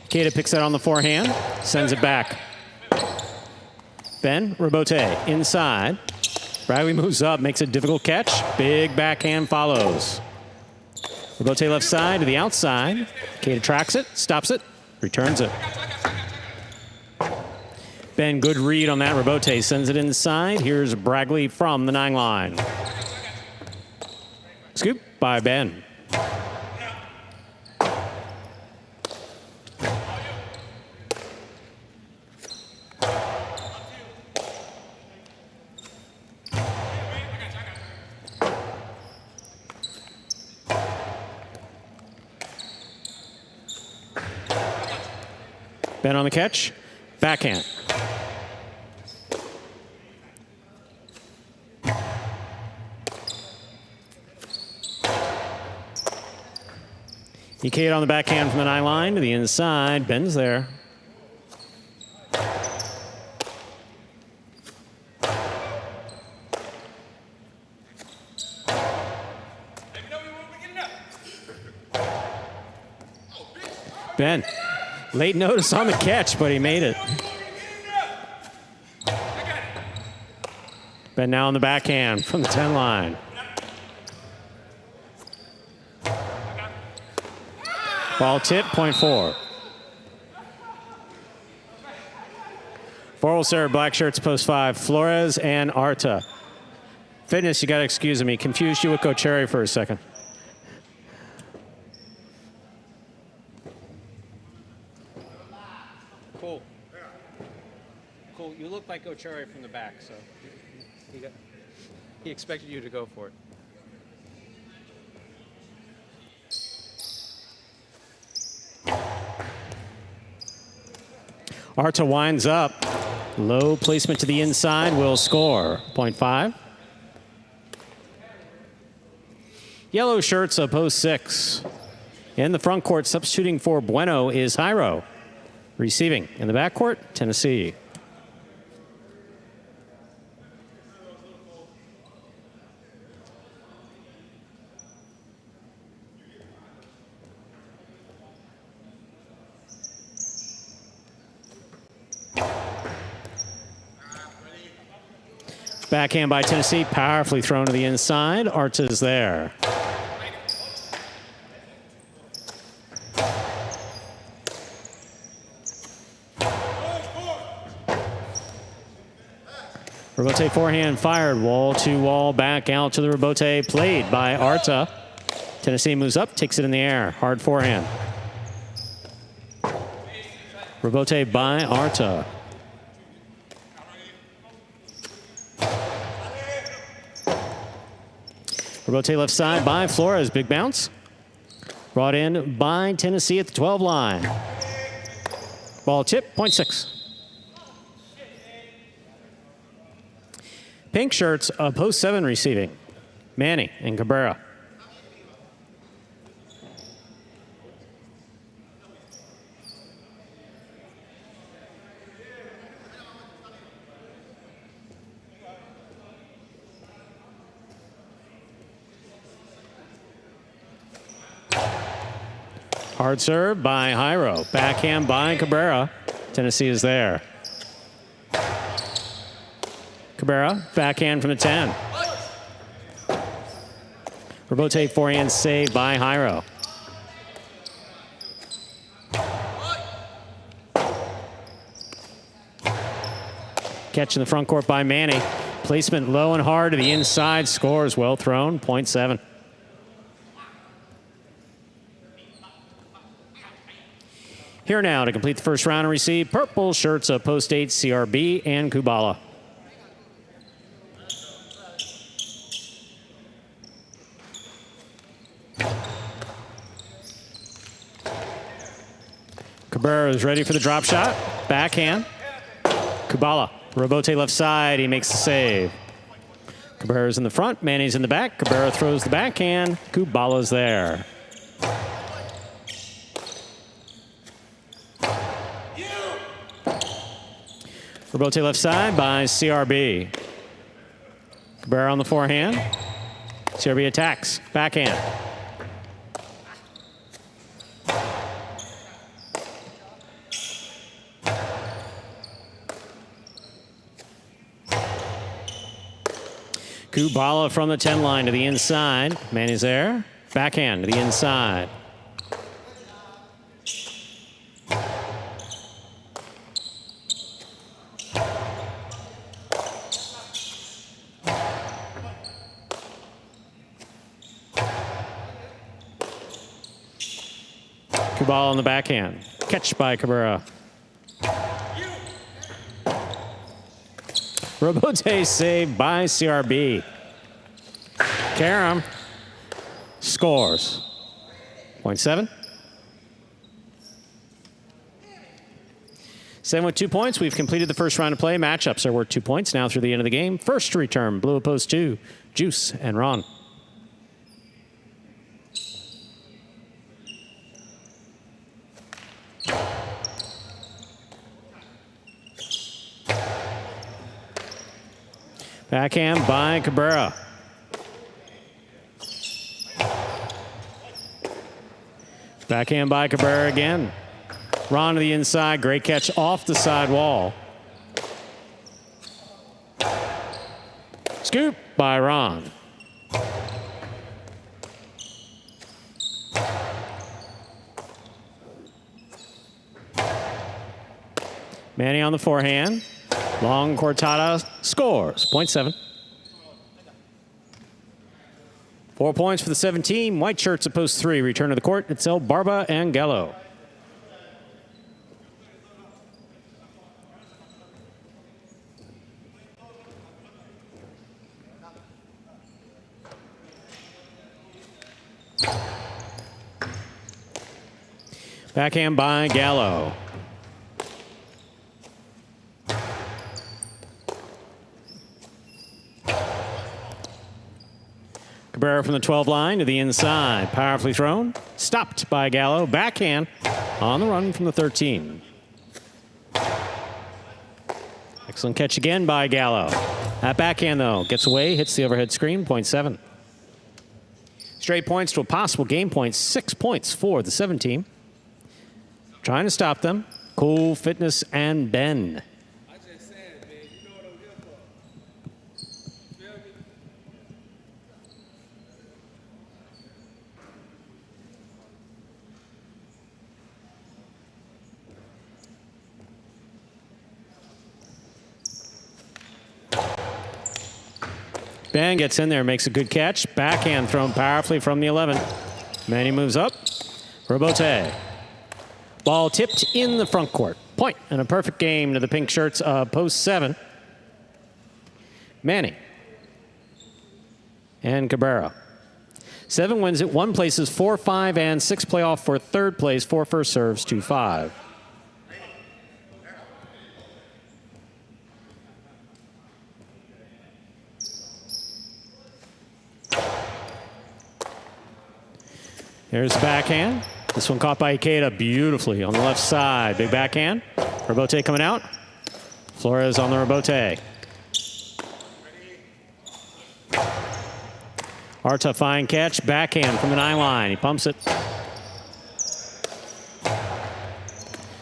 Ikeda picks that on the forehand, sends it back. Ben, Robote, inside. Bragley moves up, makes a difficult catch. Big backhand follows. Robote left side to the outside. Ikeda tracks it, stops it, returns it. Ben, good read on that. Robote sends it inside. Here's Bragley from the 9 line. Scoop by Ben. Ben on the catch, backhand. Ikeda on the backhand from the 9 line to the inside. Ben's there. Ben, late notice on the catch, but he made it. Ben now on the backhand from the 10 line. Ball tip, point 4. 4 will serve, black shirts post 5, Flores and Arta. Fitness, you got to excuse me. Confused you with Cocheri for a second. Cool. Cool. You look like Cocheri from the back, so he expected you to go for it. Arta winds up. Low placement to the inside will score. Point 5. Yellow shirts of post 6. In the front court, substituting for Bueno is Jairo. Receiving in the backcourt, Tennessee. Backhand by Tennessee, powerfully thrown to the inside. Arta's there. Robote forehand fired, wall to wall, back out to the Robote, played by Arta. Tennessee moves up, takes it in the air, hard forehand. Robote by Arta. Robote left side by Flores, big bounce. Brought in by Tennessee at the 12 line. Ball tip, point 6. Pink shirts, post 7 receiving. Manny and Cabrera. Hard serve by Jairo. Backhand by Cabrera. Tennessee is there. Cabrera, backhand from the 10. Robote forehand save by Jairo. Catch in the front court by Manny. Placement low and hard to the inside. Scores well thrown. 0.7. Here now to complete the first round and receive purple shirts of Post 8, CRB, and Kubala. Cabrera is ready for the drop shot. Backhand. Kubala. Robote left side. He makes the save. Cabrera's in the front. Manny's in the back. Cabrera throws the backhand. Kubala's there. Robote left side by CRB. Cabrera on the forehand. CRB attacks. Backhand. Kubala from the 10 line to the inside. Manny's there. Backhand to the inside. Kubala on the backhand. Catch by Cabrera. Robote saved by CRB. Karam scores. 0.7. 7 with 2 points. We've completed the first round of play. Matchups are worth 2 points now through the end of the game. First to return, Blue Post 2, Juice and Ron. Backhand by Cabrera. Backhand by Cabrera again. Ron to the inside. Great catch off the side wall. Scoop by Ron. Manny on the forehand. Long Cortada scores. 0.7. 4 points for the 17. White shirts at post 3. Return to the court. It's El Barba and Gallo. Backhand by Gallo. Cabrera from the 12 line to the inside. Powerfully thrown. Stopped by Gallo. Backhand on the run from the 13. Excellent catch again by Gallo. That backhand, though, gets away, hits the overhead screen. 0.7. Straight points to a possible game point. 6 points for the 17. Trying to stop them. Cool, Fitness, and Ben. Ben gets in there, makes a good catch. Backhand thrown powerfully from the 11. Manny moves up. Robote. Ball tipped in the front court. Point and a perfect game to the pink shirts of post 7. Manny. And Cabrera. 7 wins it. 1 places 4, 5, and 6 playoff for third place. 4 first serves, 2, 5. Here's the backhand. This one caught by Ikeda beautifully on the left side. Big backhand. Robote coming out. Flores on the Robote. Arta fine catch. Backhand from the 9 line. He pumps it.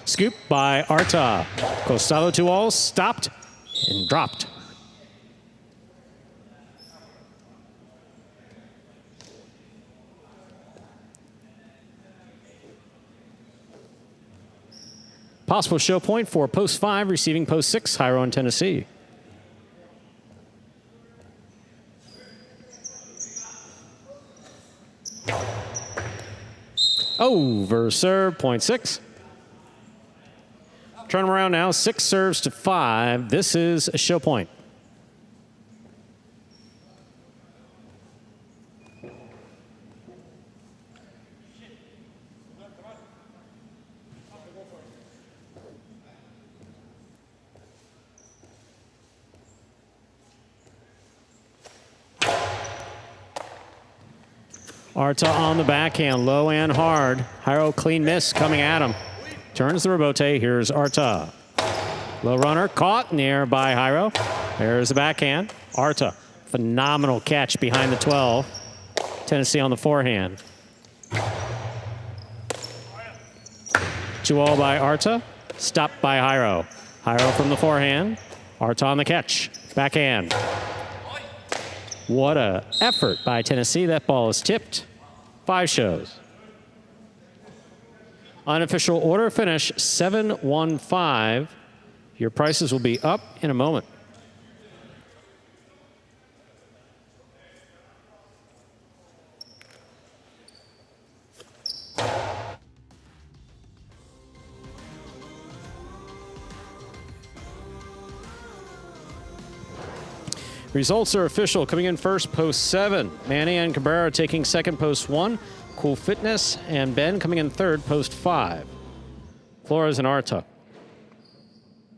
Scoop by Arta. Costado 2-all. Stopped and dropped. Possible show point for post 5, receiving post 6, Hyro in Tennessee. Over serve, 0.6. Turn them around now, 6 serves to 5. This is a show point. Arta on the backhand, low and hard. Jairo clean miss coming at him. Turns the rebote. Here's Arta. Low runner caught near by Jairo. There's the backhand. Arta, phenomenal catch behind the 12. Tennessee on the forehand. 2-all by Arta. Stopped by Jairo. Jairo from the forehand. Arta on the catch. Backhand. What a effort by Tennessee. That ball is tipped. 5 shows. Unofficial order finish 7-1-5. Your prices will be up in a moment. Results are official. Coming in first, post 7. Manny and Cabrera taking second, post 1. Cool Fitness and Ben coming in third, post 5. Flores and Arta.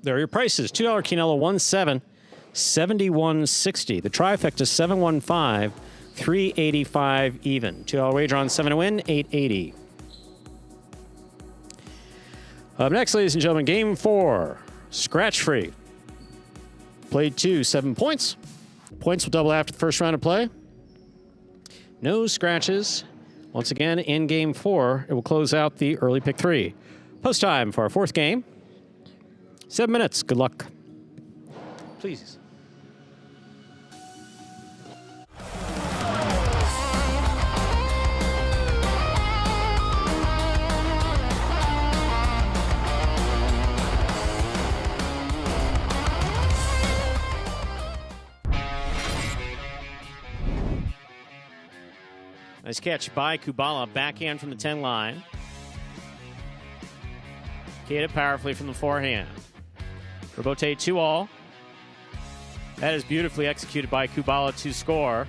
There are your prices. $2 Quinella 1-7, 71.60. The trifecta 715, 385 even. $2 wager on 7 to win, 880. Up next, ladies and gentlemen, game 4. Scratch free. Played 2, 7 points. Points will double after the first round of play. No scratches. Once again, in game 4, it will close out the early pick 3. Post time for our 4th game. 7 minutes. Good luck. Please. Nice catch by Kubala. Backhand from the 10 line. Hit it powerfully from the forehand. Rebote 2-all. That is beautifully executed by Kubala to score.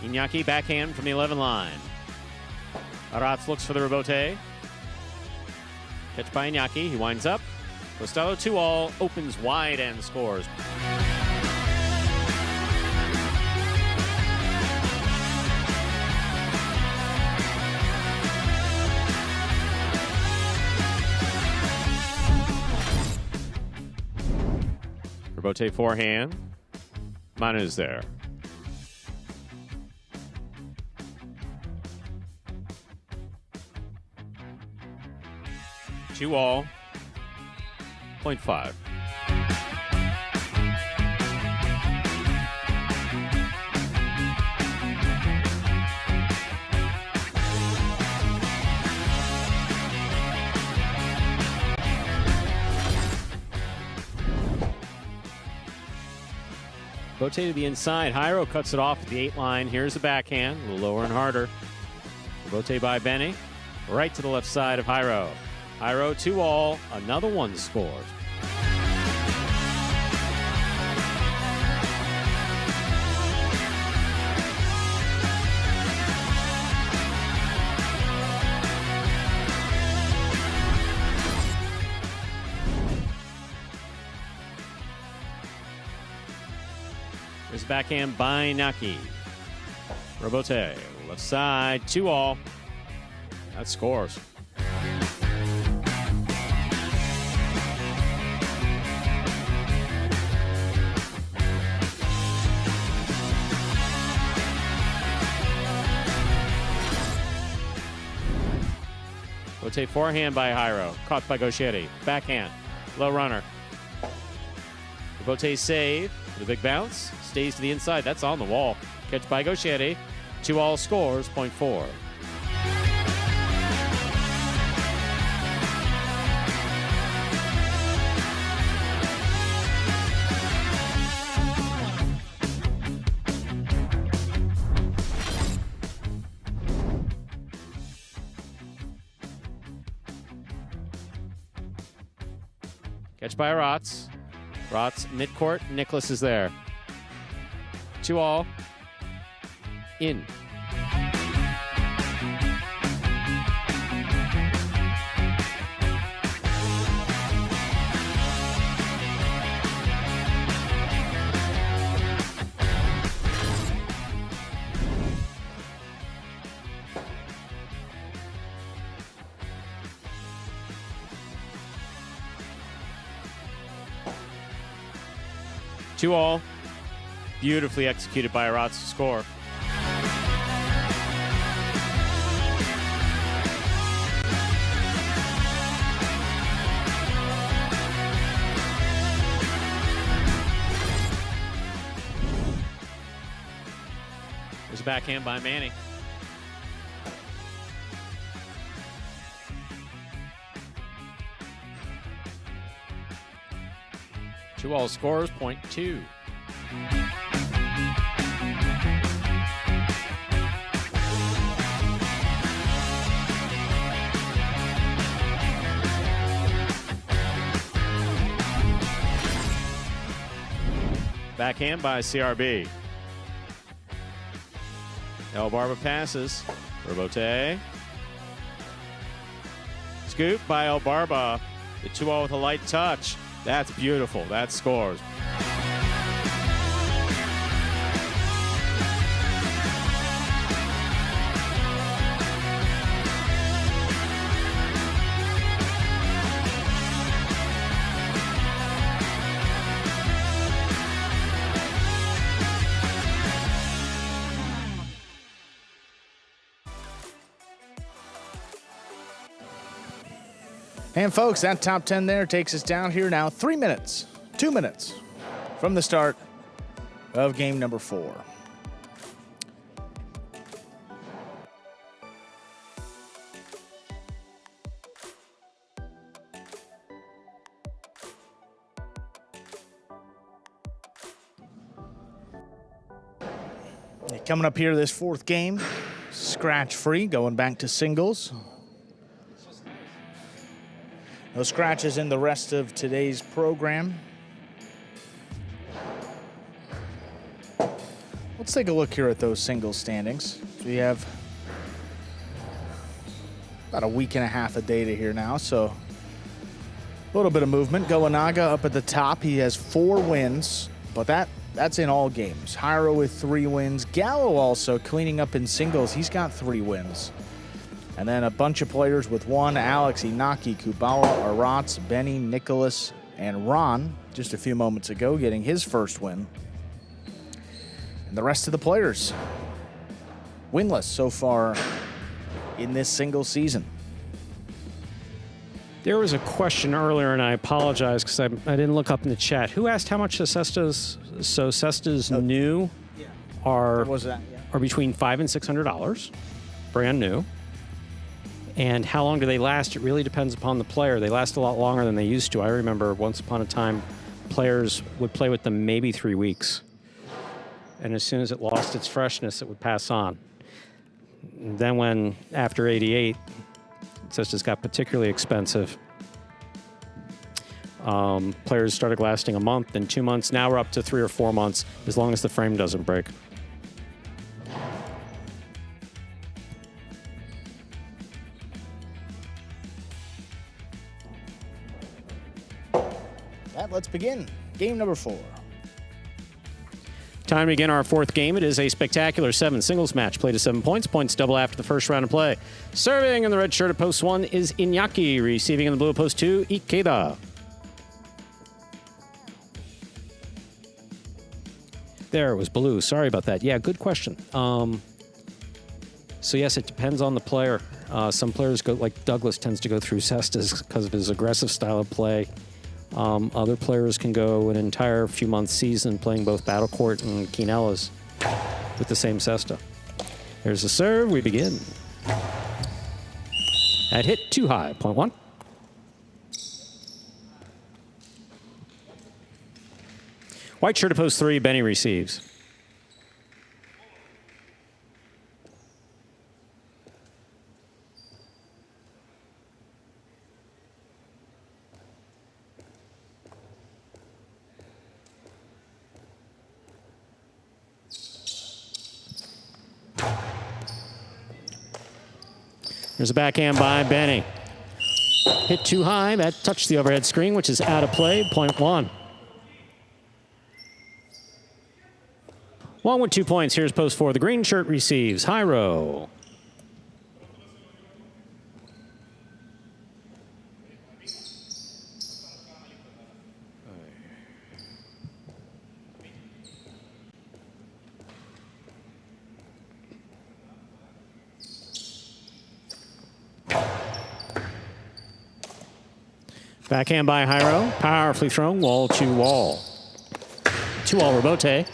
Iñaki backhand from the 11 line. Aratz looks for the rebote. Catch by Iñaki. He winds up. Costello 2-all, opens wide and scores. Rebote forehand. Manu's there. Two-all, 0.5. Bote to the inside. Jairo cuts it off at the 8 line. Here's the backhand, a little lower and harder. Bote by Benny. Right to the left side of Jairo. Jairo 2-all, another one scores. There's backhand by Naki. Rebote, left side, 2-all. That scores. Rotate forehand by Jairo. Caught by Gauchetti. Backhand. Low runner. Rotate save. The big bounce. Stays to the inside. That's on the wall. Catch by Gauchetti. 2-all scores. 0.4. Catch by Rotz. Rotz midcourt. Nicholas is there. 2-all. In. Two all. Beautifully executed by Rotz to score. There's a backhand by Manny. Two all scores, point two. Backhand by CRB. El Barba passes. Robote. Scoop by El Barba. The 2-all with a light touch. That's beautiful. That scores. And folks, that top 10 there takes us down here now 2 minutes from the start of game number 4. Coming up here, this 4th game, scratch free, going back to singles. No scratches in the rest of today's program. Let's take a look here at those singles standings. We have about a week and a half of data here now, so a little bit of movement. Goanaga up at the top. He has 4 wins, but that's in all games. Hyro with 3 wins. Gallo also cleaning up in singles. He's got 3 wins. And then a bunch of players with 1, Alex, Inaki, Kubawa, Aratz, Benny, Nicholas, and Ron, just a few moments ago, getting his first win. And the rest of the players winless so far in this single season. There was a question earlier, and I apologize because I didn't look up in the chat. Who asked how much the cestas? So cestas new are between $500 and $600, brand new. And how long do they last? It really depends upon the player. They last a lot longer than they used to. I remember once upon a time, players would play with them maybe 3 weeks. And as soon as it lost its freshness, it would pass on. And then when, after 88, cestas got particularly expensive, players started lasting a month and 2 months. Now we're up to 3 or 4 months, as long as the frame doesn't break. Let's begin. Game number 4. Time to begin our 4th game. It is a spectacular 7 singles match. Play to 7 points. Points double after the first round of play. Serving in the red shirt at post 1 is Iñaki. Receiving in the blue at post 2, Ikeda. There, it was blue. Sorry about that. Yeah, good question. So yes, it depends on the player. Some players go, like Douglas tends to go through cestas because of his aggressive style of play. Other players can go an entire few months season playing both Battle Court and Quinellas with the same cesta. There's the serve. We begin. That hit too high. Point 1. White shirt at post 3. Benny receives. There's a backhand by Benny. Hit too high. That touched the overhead screen, which is out of play. Point one. Long with 2 points. Here's post 4. The green shirt receives. High row. Backhand by Jairo. Powerfully thrown. Wall to wall. 2-all rebote.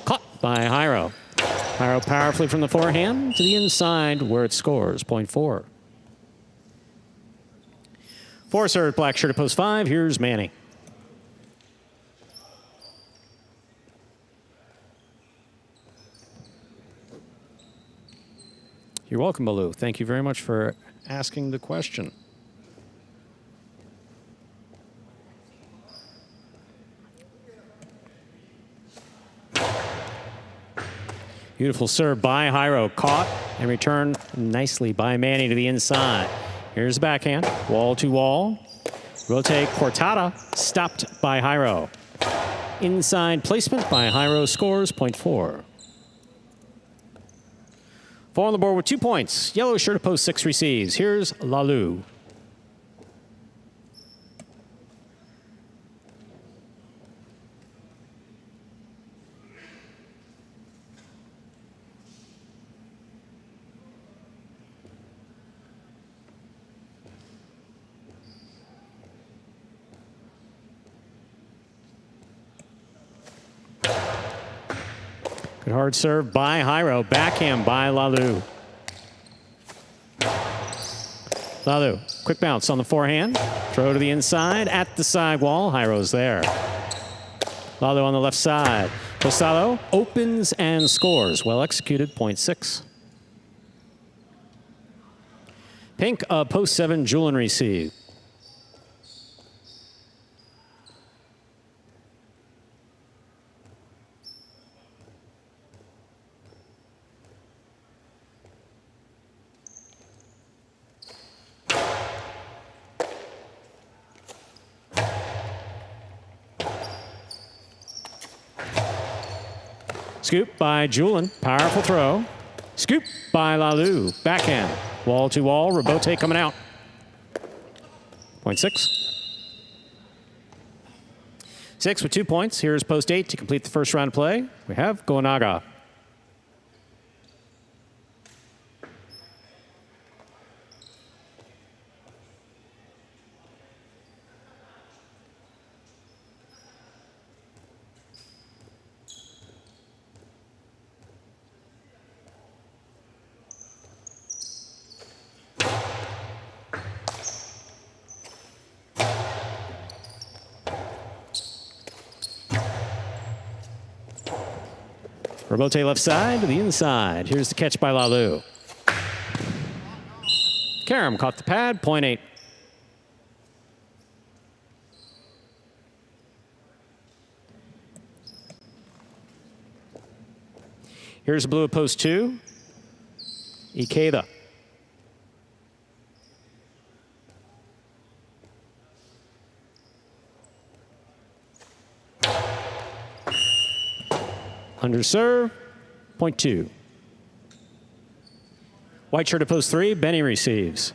Caught by Jairo. Jairo powerfully from the forehand to the inside where it scores. Point 4. 4-serve. Black shirt at post 5. Here's Manny. You're welcome, Baloo. Thank you very much for asking the question. Beautiful serve by Jairo. Caught and returned nicely by Manny to the inside. Here's the backhand. Wall to wall. Rotate Cortada. Stopped by Jairo. Inside placement by Jairo. Scores. Point 4. 4 on the board with 2 points. Yellow shirt at post 6 receives. Here's Lalu. Good hard serve by Jairo. Backhand by Lalu. Lalu, quick bounce on the forehand. Throw to the inside at the side wall. Jairo's there. Lalu on the left side. Posado opens and scores. Well executed. Point 6. Pink, post 7, Julian receive. Scoop by Julian. Powerful throw. Scoop by Lalu. Backhand. Wall to wall. Rebote coming out. Point 6. 6 with 2 points. Here's post 8 to complete the first round of play. We have Gonaga. Rebote left side to the inside. Here's the catch by Lalu. Karam caught the pad. Point 8. Here's blue at post 2. Ikeda. Under serve, point 2. White shirt at post 3, Benny receives.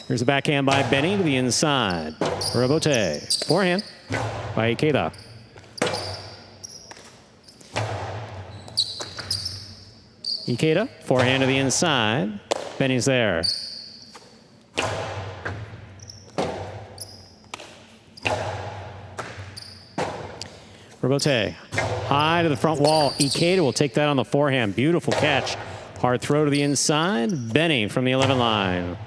Here's a backhand by Benny to the inside. Rebote. Forehand by Ikeda. Ikeda, forehand to the inside. Benny's there. Rebote. High to the front wall. Ikeda will take that on the forehand. Beautiful catch. Hard throw to the inside. Benny from the 11 line.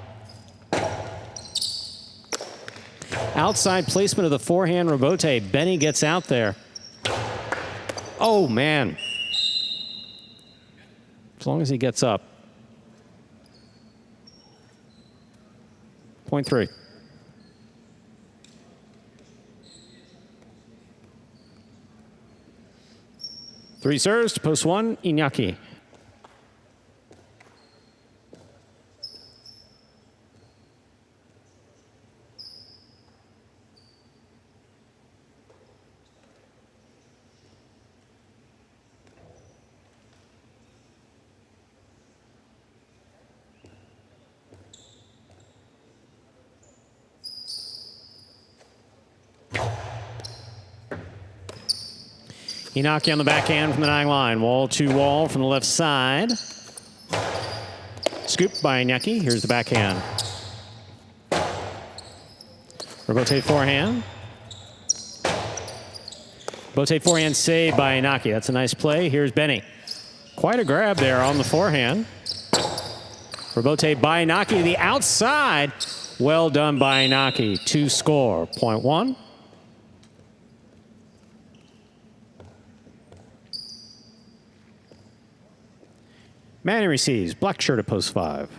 Outside placement of the forehand rebote. Benny gets out there. Oh, man. As long as he gets up. Point 3. Three serves to post 1, Iñaki. Iñaki on the backhand from the 9 line. Wall to wall from the left side. Scoop by Iñaki. Here's the backhand. Rebote forehand. Rebote forehand saved by Iñaki. That's a nice play. Here's Benny. Quite a grab there on the forehand. Rebote by Iñaki to the outside. Well done by Iñaki. 2 score. Point 1. Manny receives. Black shirt at post 5.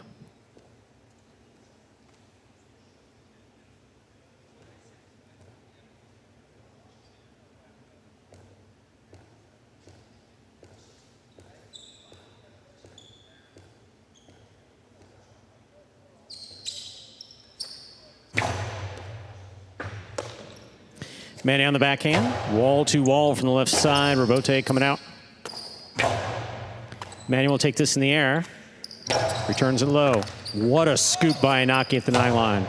Manny on the backhand. Wall to wall from the left side. Rebote coming out. Manny will take this in the air. Returns it low. What a scoop by Iñaki at the 9 line.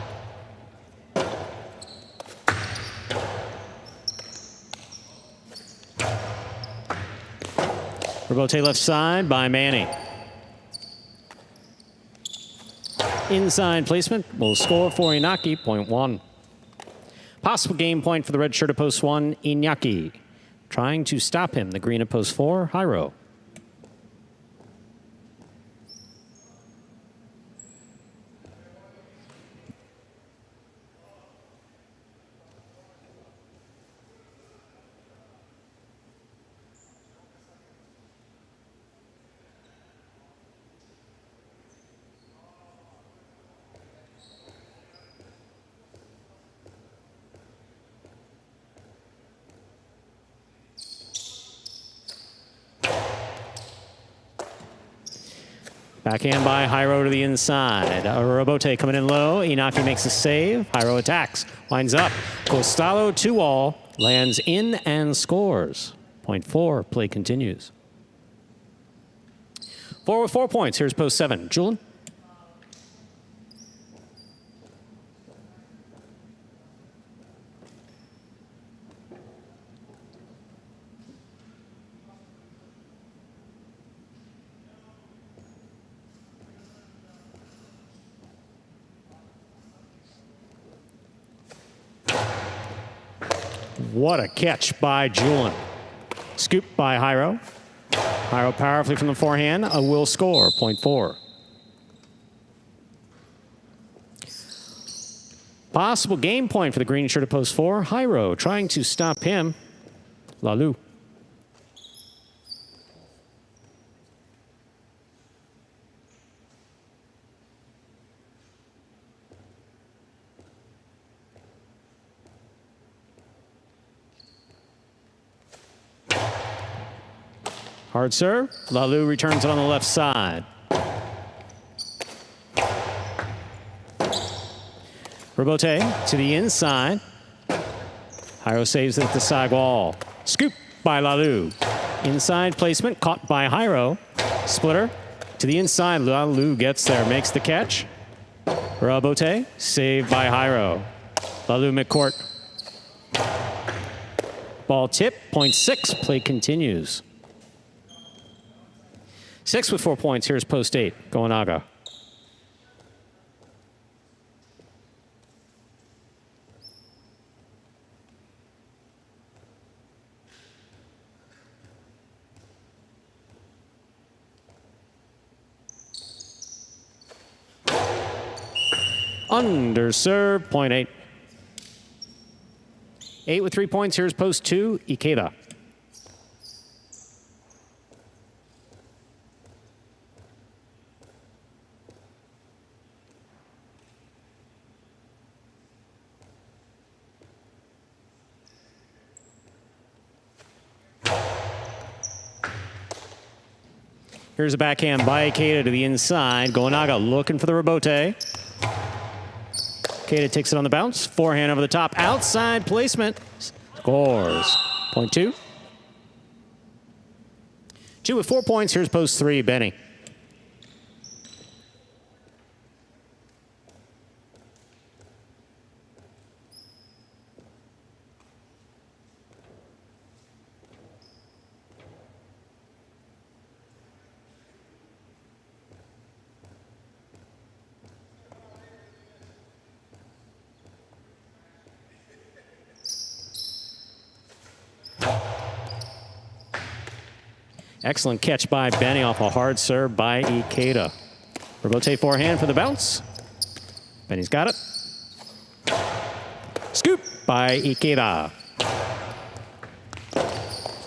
Rebote left side by Manny. Inside placement will score for Iñaki. Point 1. Possible game point for the red shirt at post 1, Iñaki. Trying to stop him. The green at post 4, Jairo. Backhand by Jairo to the inside. Rebote coming in low. Iñaki makes a save. Jairo attacks. Winds up. Costello 2-all. Lands in and scores. Point 4. Play continues. 4 with 4 points. Here's post 7. Julian. What a catch by Julian. Scoop by Jairo. Jairo powerfully from the forehand. A will score. Point 4. Possible game point for the green shirt at post 4. Jairo trying to stop him. Lalu. Hard serve. Lalu returns it on the left side. Rebote to the inside. Jairo saves it at the side wall. Scoop by Lalu. Inside placement caught by Jairo. Splitter to the inside. Lalu gets there, makes the catch. Rebote saved by Jairo. Lalu midcourt. Ball tip. Point 6. Play continues. 6 with 4 points. Here's post 8. Goanaga. Under serve. Point 8. 8 with 3 points. Here's post 2, Ikeda. Here's a backhand by Ikeda to the inside. Goenaga looking for the rebote. Ikeda takes it on the bounce. Forehand over the top. Outside placement. Scores. Point 2. 2 with 4 points. Here's post 3, Benny. Excellent catch by Benny off a hard serve by Ikeda. Rebote forehand for the bounce. Benny's got it. Scoop by Ikeda.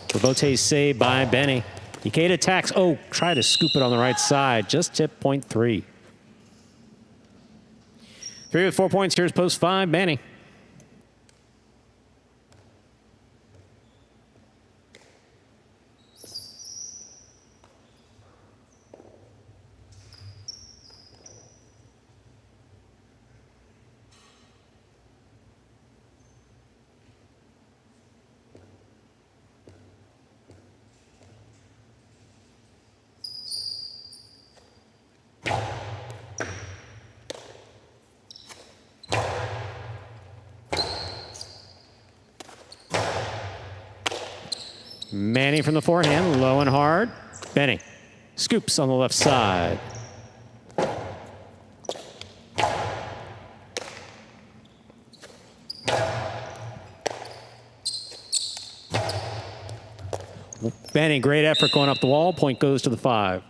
Rebote save by Benny. Ikeda attacks. Oh, try to scoop it on the right side. Just tip point 3. 3 with 4 points. Here's post 5, Benny. Manny from the forehand, low and hard. Benny scoops on the left side. Benny, great effort going up the wall. Point goes to the 5.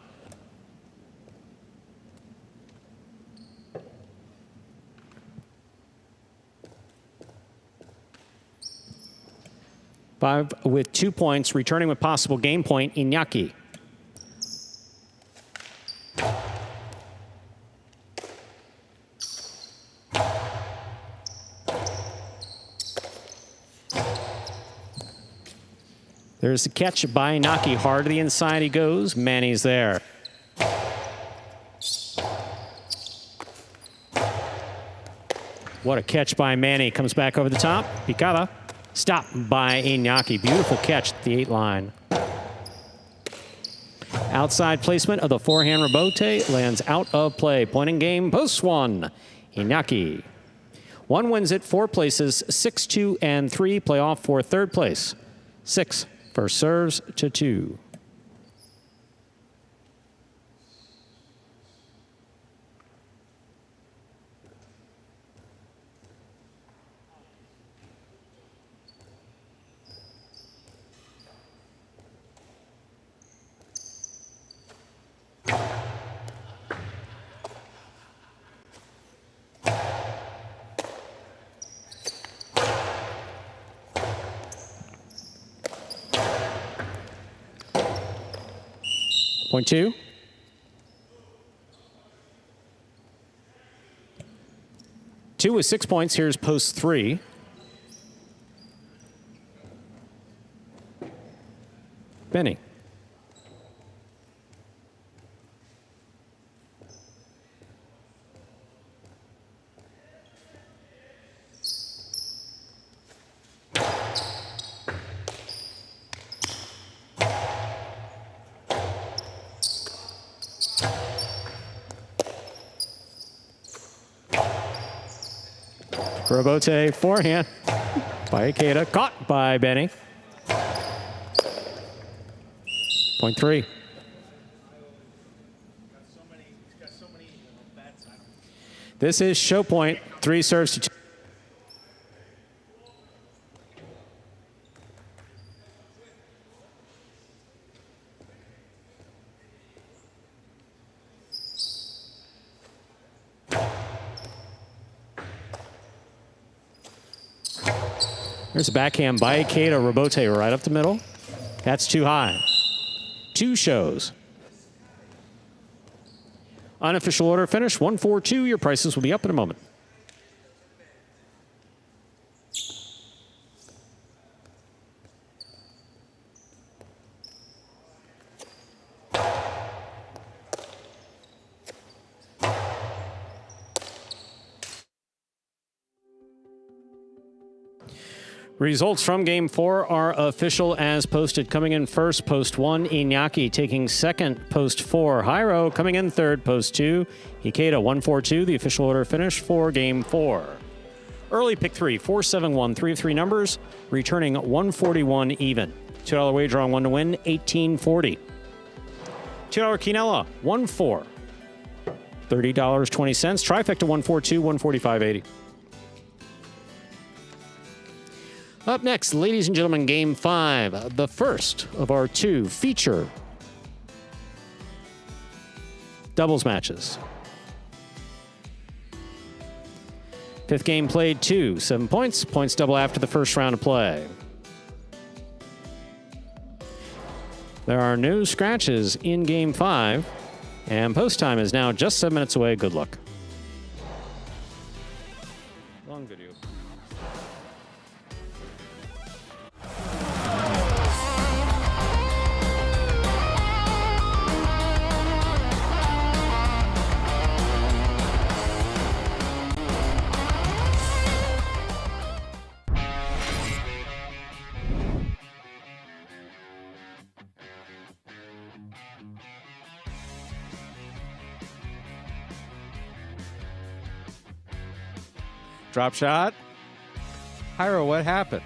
Five with 2 points, returning with possible game point, Iñaki. There's the catch by Iñaki. Hard to the inside he goes. Manny's there. What a catch by Manny. Comes back over the top. Picada. Stop by Iñaki. Beautiful catch at the 8 line. Outside placement of the forehand rebote lands out of play. Point in game, post 1. Iñaki. 1 wins it, 4 places, 6, 2, and 3 play off for 3rd place. 6 for serves to 2. Point 2. Two with 6 points. Here's post 3. Benny. Rebote forehand by Ikeda. Caught by Benny. Point 3. This is show point. 3 serves to 2. There's a backhand by Ikeda. Robote right up the middle. That's too high. 2 shows. Unofficial order finish, 1-4-2. Your prices will be up in a moment. Results from Game 4 are official as posted. Coming in first, post 1, Iñaki. Taking second, post 4, Jairo. Coming in third, post 2, Ikeda. 1-4-2, the official order finish for Game 4. Early pick 3, 4-7-1, 3 of 3 numbers, returning 141 even. $2 wager on 1 to win, $18.40. $2 Quinella, 1-4. $30.20. Trifecta 142, 145.80. Up next, ladies and gentlemen, Game 5, the first of our 2 feature doubles matches. 5th game played 2, 7 points. Points double after the first round of play. There are no scratches in Game 5, and post time is now just 7 minutes away. Good luck. Long video. Drop shot. Jairo, what happened?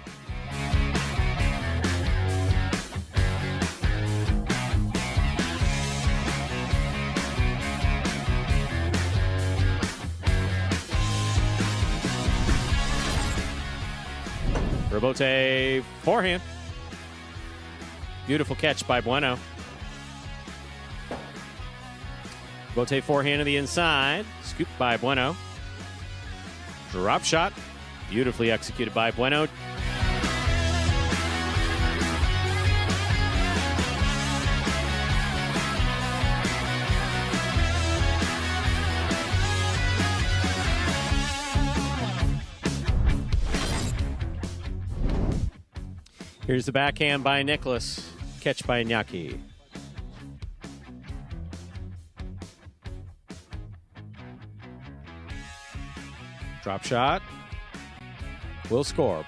Robote forehand. Beautiful catch by Bueno. Robote forehand to the inside. Scoop by Bueno. Drop shot. Beautifully executed by Bueno. Here's the backhand by Nicholas. Catch by Iñaki. Drop shot. Will score.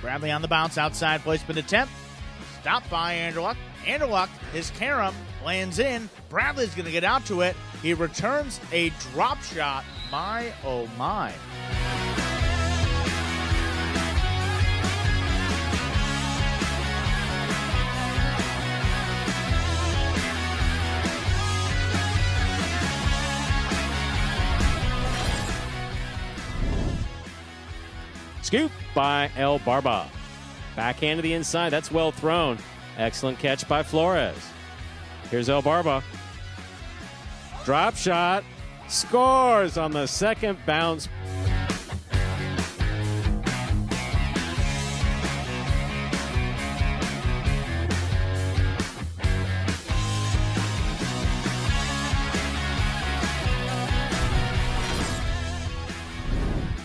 Bradley on the bounce, outside placement attempt. Stopped by Anderluck. Anderluck, his carom lands in. Bradley's going to get out to it. He returns a drop shot. My, oh my. Scoop by El Barba. Backhand to the inside. That's well thrown. Excellent catch by Flores. Here's El Barba. Drop shot. Scores on the second bounce.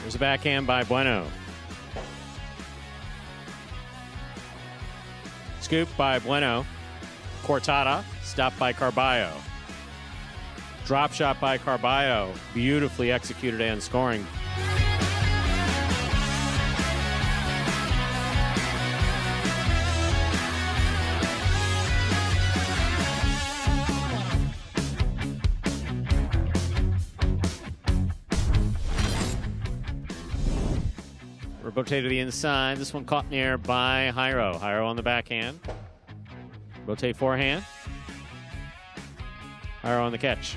There's a backhand by Bueno. Scoop by Bueno. Cortada. Stopped by Carballo. Drop shot by Carballo. Beautifully executed and scoring. Rotate to the inside. This one caught in the air by Jairo. Jairo on the backhand. Rotate forehand. Jairo on the catch.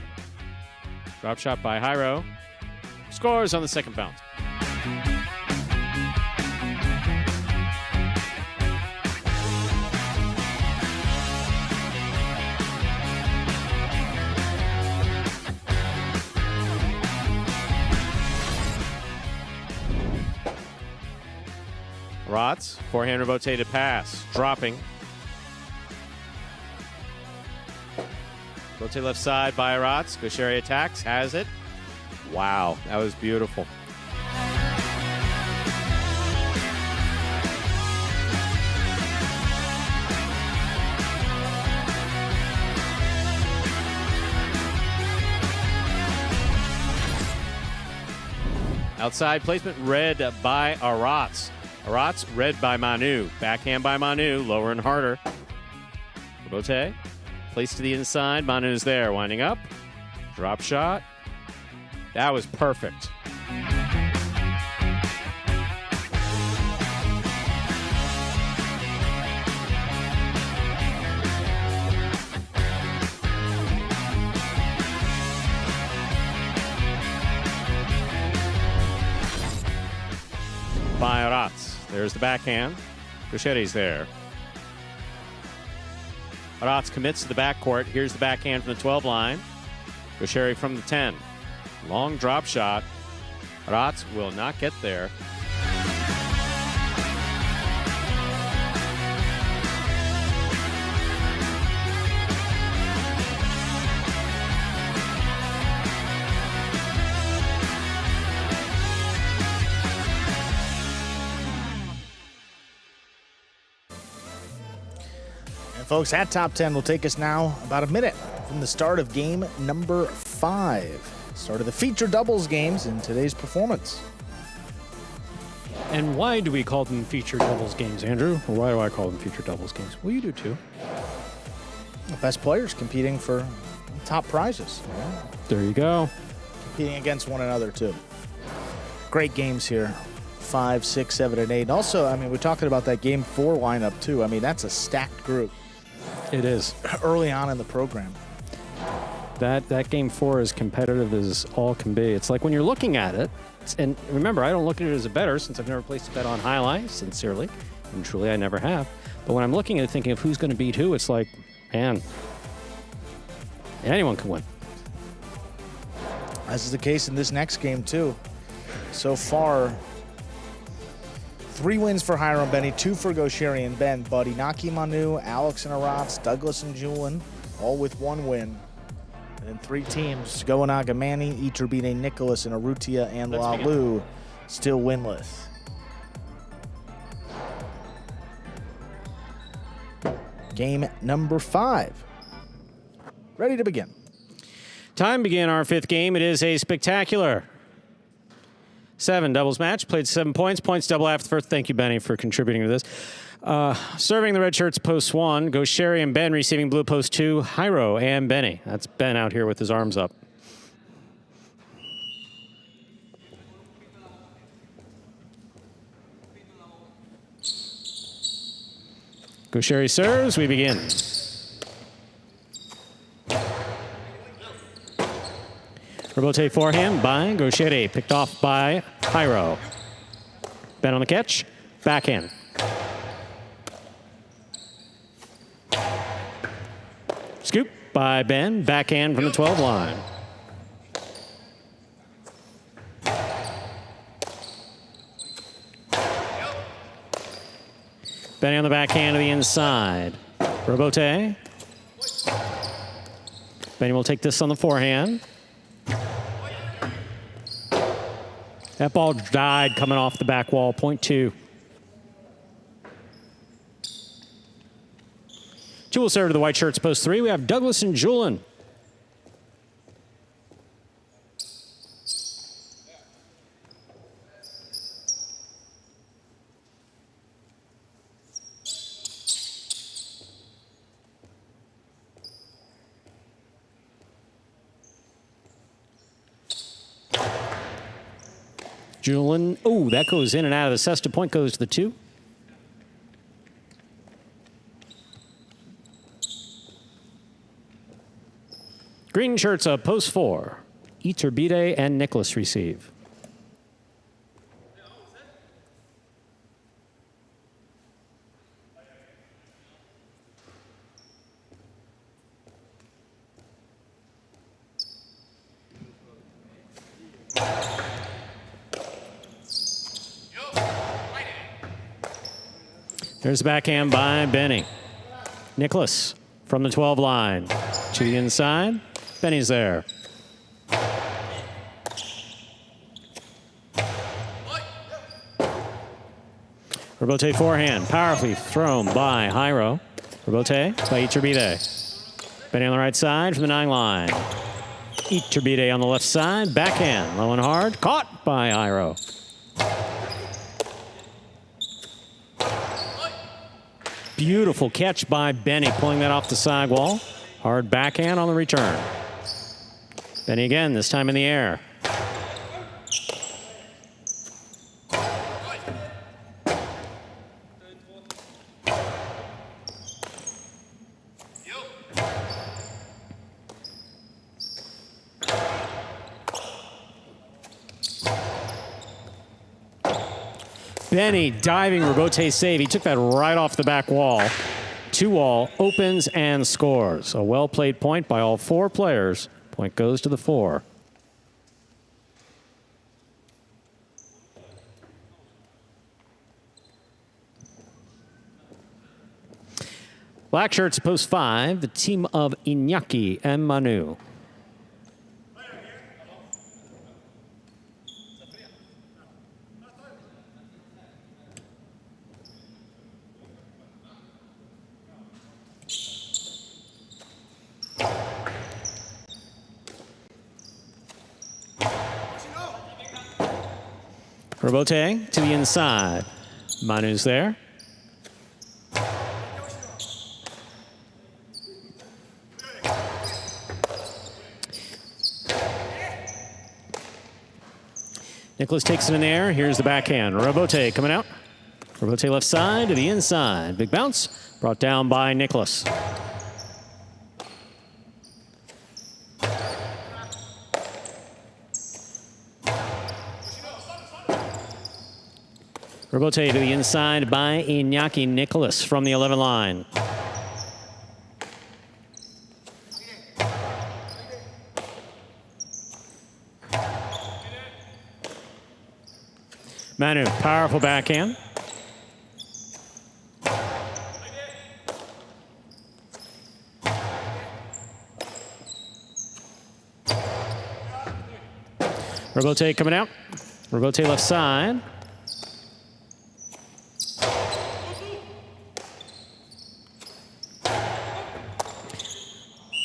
Drop shot by Jairo. Scores on the second bounce. Rotz, forehand rotated pass, dropping. Rotate left side by Rotz. Gaucheri attacks, has it. Wow, that was beautiful. Outside placement read by Rotz. Rotz read by Manu. Backhand by Manu, lower and harder. Robote, place to the inside. Manu's there, winding up. Drop shot. That was perfect. By Rotz. There's the backhand. Gaucheri's there. Rotz commits to the backcourt. Here's the backhand from the 12 line. Gaucheri from the 10. Long drop shot. Rotz will not get there. Folks, that top 10 will take us now about a minute from the start of game number 5. Start of the feature doubles games in today's performance. And why do we call them feature doubles games, Andrew? Or why do I call them feature doubles games? Well, you do too. The best players competing for top prizes. There you go. Competing against one another too. Great games here. 5, 6, 7, and 8. And also, I mean, we're talking about that game 4 lineup too. I mean, that's a stacked group. It is. Early on in the program. That game 4 is competitive as all can be. It's like when you're looking at it, and remember, I don't look at it as a bettor since I've never placed a bet on highlight, sincerely, and truly I never have. But when I'm looking at it thinking of who's going to beat who, it's like, man, anyone can win. As is the case in this next game too. So far, 3 wins for Hiram Benny, 2 for Gaucheri and Ben, but Inaki Manu, Alex and Rotz, Douglas and Julian, all with 1 win. And then 3 teams, Goanaga Manny, Iturbide Nicholas, and Arutia and Lalu, still winless. Game number 5. Ready to begin. Time to begin our 5th game. It is a spectacular 7 doubles match. Played 7 points. Points double after the first. Thank you, Benny, for contributing to this. Serving the red shirts, post 1. Gaucheri and Ben receiving blue, post 2. Hiro and Benny. That's Ben out here with his arms up. Gaucheri serves. We begin. Robote forehand by Gaucheri, picked off by Hiro. Ben on the catch, backhand. Scoop by Ben, backhand from the 12 line. Benny on the backhand to the inside. Robote. Benny will take this on the forehand. That ball died coming off the back wall, point 2. 2 will serve to the white shirts, post 3. We have Douglas and Julian. Julian, oh, that goes in and out of the cesta. Point goes to the 2. Green shirts up, post 4. Iturbide and Nicholas receive. There's the backhand by Benny. Nicholas from the 12 line to the inside. Benny's there. Robote forehand, powerfully thrown by Jairo. Robote by Iturbide. Benny on the right side from the 9 line. Iturbide on the left side, backhand, low and hard, caught by Jairo. Beautiful catch by Benny, pulling that off the side wall. Hard backhand on the return. Benny again, this time in the air. Benny diving Robote save. He took that right off the back wall. 2-all, opens and scores. A well-played point by all 4 players. Point goes to the 4. Black shirts post 5, the team of Iñaki and Manu. Robote to the inside. Manu's there. Nicholas takes it in the air. Here's the backhand. Robote coming out. Robote left side to the inside. Big bounce. Brought down by Nicholas. Robote to the inside by Iñaki. Nicholas from the 11 line. Manu, powerful backhand. Robote coming out. Robote left side.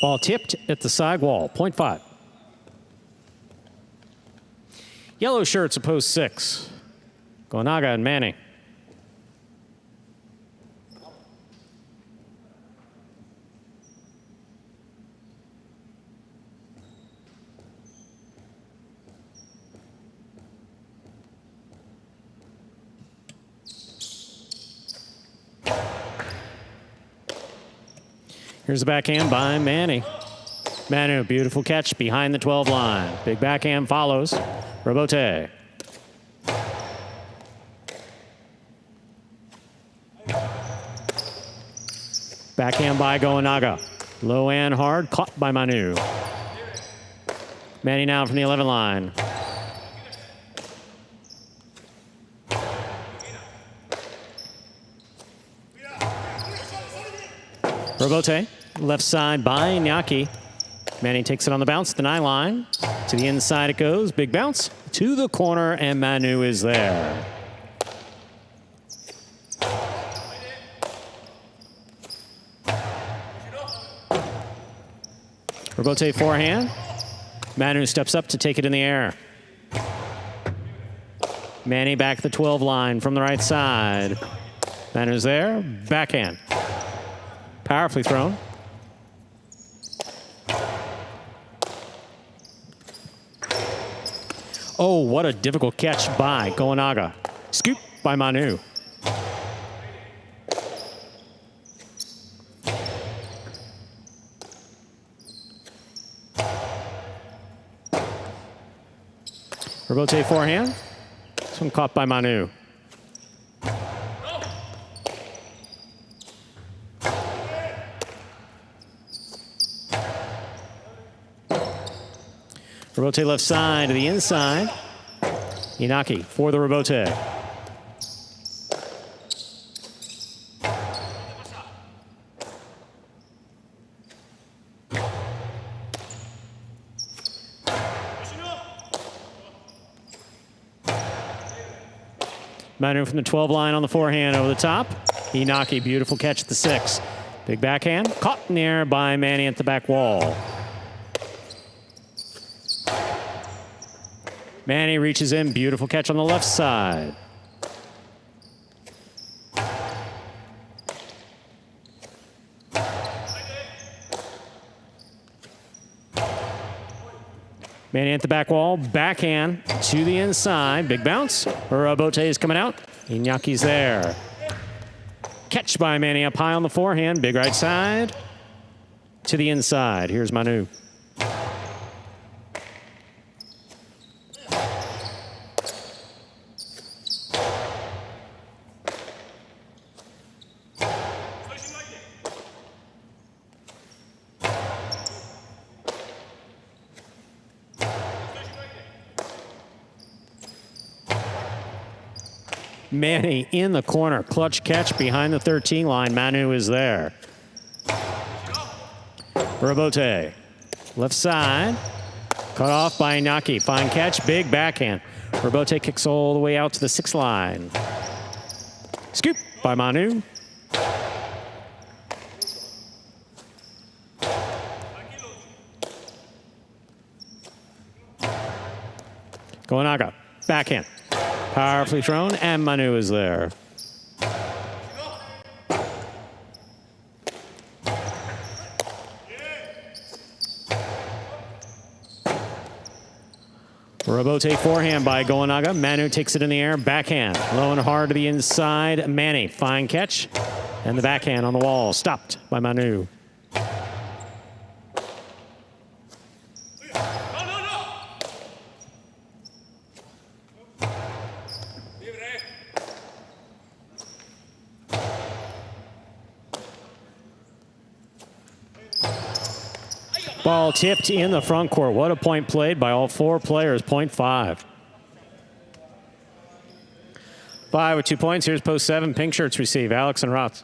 Ball tipped at the side wall, point 5. Yellow shirts oppose 6. Gonaga and Manning. Here's the backhand by Manny. Manu, beautiful catch behind the 12 line. Big backhand follows. Robote. Backhand by Gonaga. Low and hard, caught by Manu. Manny now from the 11 line. Robote, left side by Iñaki. Manny takes it on the bounce at the 9 line. To the inside it goes, big bounce. To the corner, and Manu is there. Robote forehand. Manu steps up to take it in the air. Manny back the 12 line from the right side. Manu's there, backhand. Powerfully thrown. Oh, what a difficult catch by Gonaga. Scoop by Manu. Robote forehand. This one caught by Manu. Robote left side to the inside. Iñaki for the Robote. Manu from the 12 line on the forehand over the top. Inaki, beautiful catch at the 6. Big backhand, caught in the air by Manny at the back wall. Manny reaches in, beautiful catch on the left side. Manny at the back wall, backhand to the inside, big bounce. Robote is coming out, Inaki's there. Catch by Manny up high on the forehand, big right side to the inside. Here's Manu. Manny in the corner, clutch catch behind the 13 line. Manu is there. Robote, left side, cut off by Inaki. Fine catch, big backhand. Robote kicks all the way out to the 6 line. Scoop by Manu. Goenaga, backhand. Powerfully thrown, and Manu is there. Robote forehand by Goenaga. Manu takes it in the air, backhand. Low and hard to the inside. Manny, fine catch. And the backhand on the wall, stopped by Manu. Ball tipped in the front court. What a point played by all 4 players, point 5. 5 with 2 points. Here's post 7. Pink shirts receive. Alex and Rotz.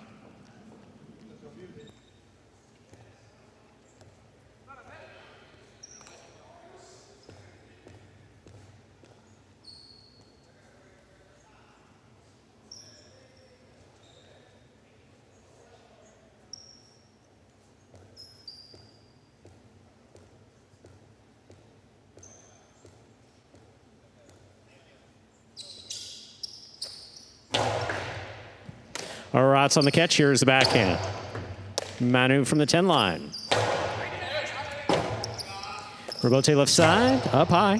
Rotz on the catch. Here's the backhand. Manu from the 10 line. Robote left side, up high.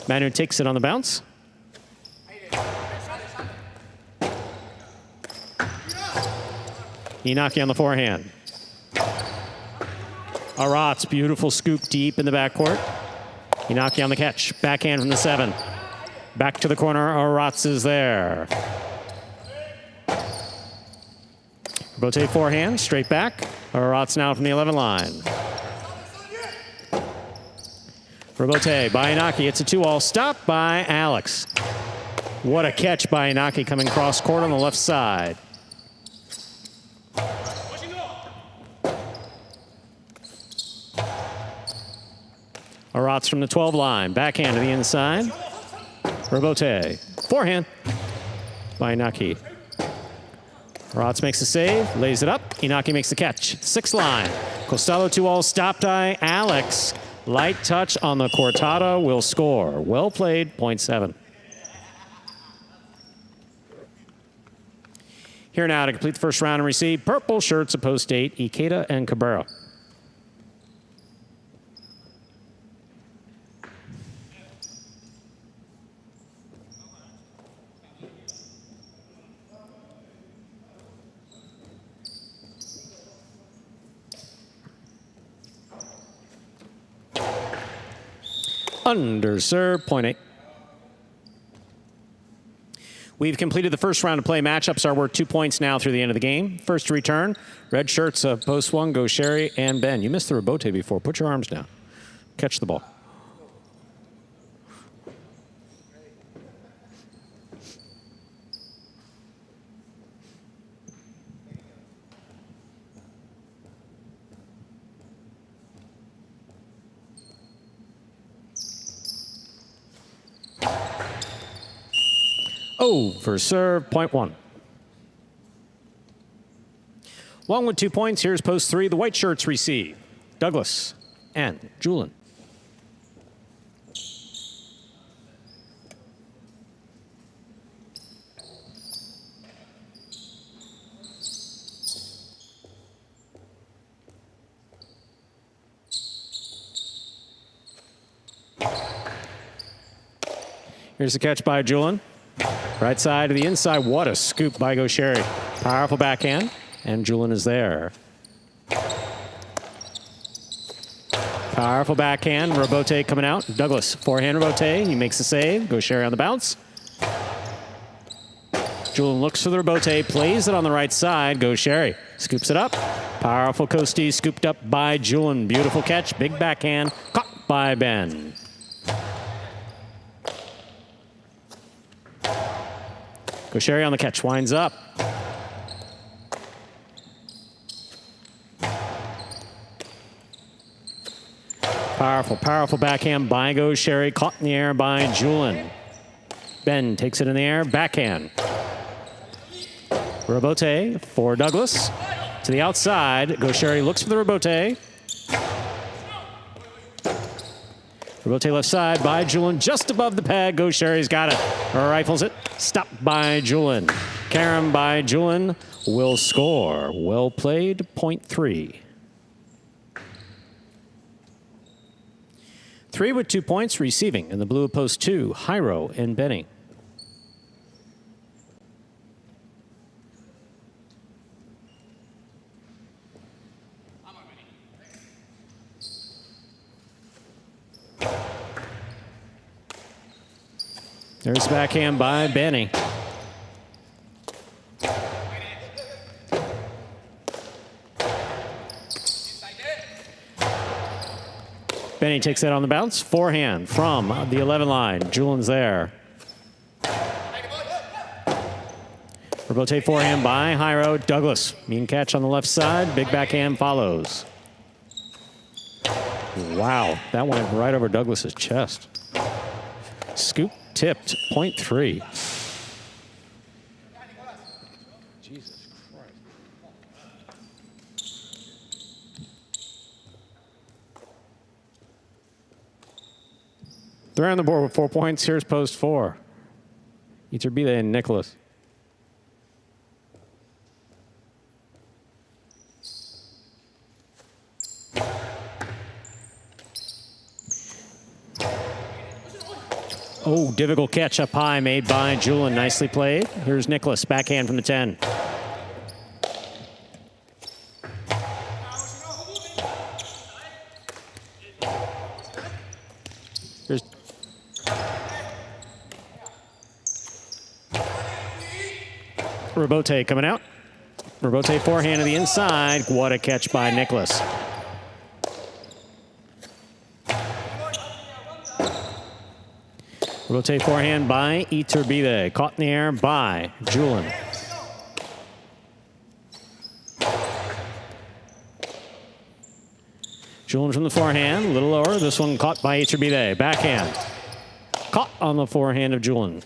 Manu takes it on the bounce. Inaki on the forehand. Rotz, beautiful scoop deep in the backcourt. Inaki on the catch. Backhand from the 7. Back to the corner. Rotz is there. Robote forehand, straight back. Rotz now from the 11 line. Robote by Inaki. It's a 2-all. Stopped by Alex. What a catch by Inaki coming cross court on the left side. Rotz from the 12 line. Backhand to the inside. Robote. Forehand by Inaki. Rotz makes the save, lays it up. Inaki makes the catch. 6 line. Costello 2-all, stopped by Alex. Light touch on the cortada will score. Well played, point 7. Here now to complete the first round and receive purple shirts of post 8, Ikeda and Cabrera. Underserved, point 8. We've completed the first round of play. Matchups are worth 2 points now through the end of the game. First to return, red shirts of post 1 go Sherry and Ben. You missed the Robote before. Put your arms down. Catch the ball. over serve, point 1. Long with 2 points. Here's post 3. The white shirts receive. Douglas and Julian. Here's the catch by Julian. Right side to the inside. What a scoop by Gaucheri. Powerful backhand. And Julian is there. Powerful backhand. Robote coming out. Douglas, forehand Robote. He makes the save. Gaucheri on the bounce. Julian looks for the Robote. Plays it on the right side. Gaucheri scoops it up. Powerful Coastie scooped up by Julian. Beautiful catch. Big backhand. Caught by Ben. Gaucheri on the catch, winds up. Powerful, powerful backhand by Gaucheri, caught in the air by Julian. Ben takes it in the air, backhand. Robote for Douglas. To the outside, Gaucheri looks for the Robote. Robote left side by Julian, just above the pad. Gaucheri's got it. Rifles it. Stopped by Julian. Karam by Julian will score. Well played, point 3. 3 with 2 points receiving in the blue of post 2, Jairo and Benny. There's backhand by Benny. Benny takes that on the bounce. Forehand from the 11 line. Julian's there. Robote forehand by Jairo. Douglas, mean catch on the left side. Big backhand follows. Wow, that went right over Douglas's chest. Scoop tipped, point 3. Jesus Christ. They're on the board with 4 points. Here's post 4. Iturbide and Nicholas. Oh, difficult catch up high made by Julian. Nicely played. Here's Nicholas, backhand from the 10. Here's Robote coming out. Robote forehand to the inside. What a catch by Nicholas. Robote forehand by Iturbide. Caught in the air by Julian. Julian from the forehand, a little lower. This one caught by Iturbide. Backhand. Caught on the forehand of Julian.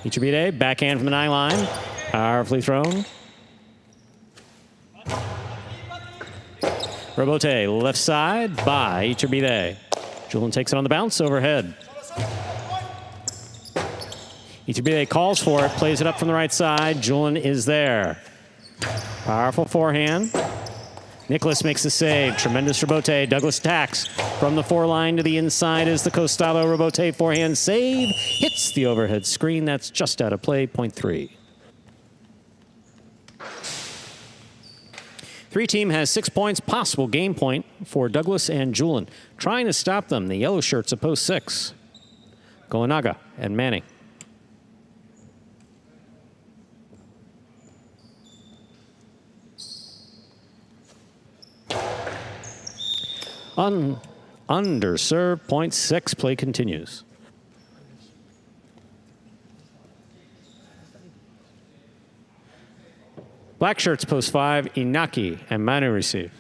Iturbide, backhand from the 9 line. Powerfully thrown. Robote, left side by Iturbide. Julian takes it on the bounce, overhead. Iturbide calls for it, plays it up from the right side. Julian is there. Powerful forehand. Nicholas makes the save. Tremendous Robote. Douglas attacks. From the 4 line to the inside is the Costalo Robote forehand save. Hits the overhead screen. That's just out of play, point 3. 3 team has 6 points, possible game point for Douglas and Julian. Trying to stop them, the yellow shirts at post 6. Goenaga and Manning. Underserved, point 6, play continues. Black shirts post 5, Inaki and Manu receive.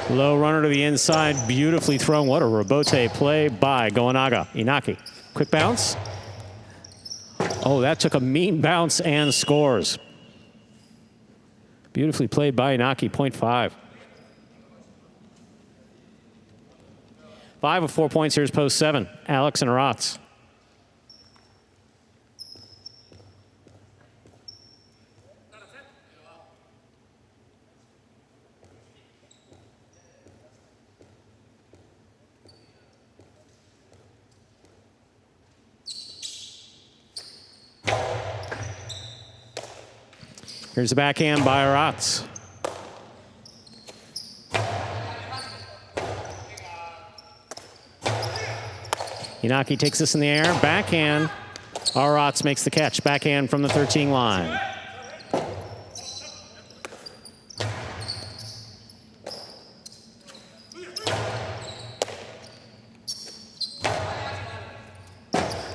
Low runner to the inside, beautifully thrown. What a rebote play by Goenaga. Inaki, quick bounce. Oh, that took a mean bounce and scores. Beautifully played by Inaki, 0.5. 5 of 4 points. Here's post 7. Alex and Rotz. Here's the backhand by Rotz. Inaki takes this in the air, backhand. Rotz makes the catch, backhand from the 13 line.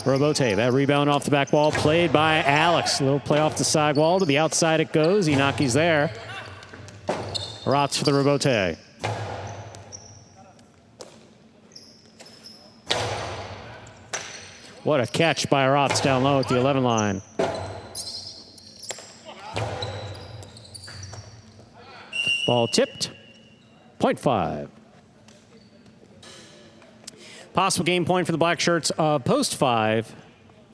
Robote, that rebound off the back wall, played by Alex. A little play off the side wall, to the outside it goes. Inaki's there. Rotz for the Robote. What a catch by Rotz down low at the 11 line. Ball tipped, 0.5. Possible game point for the black shirts of post 5.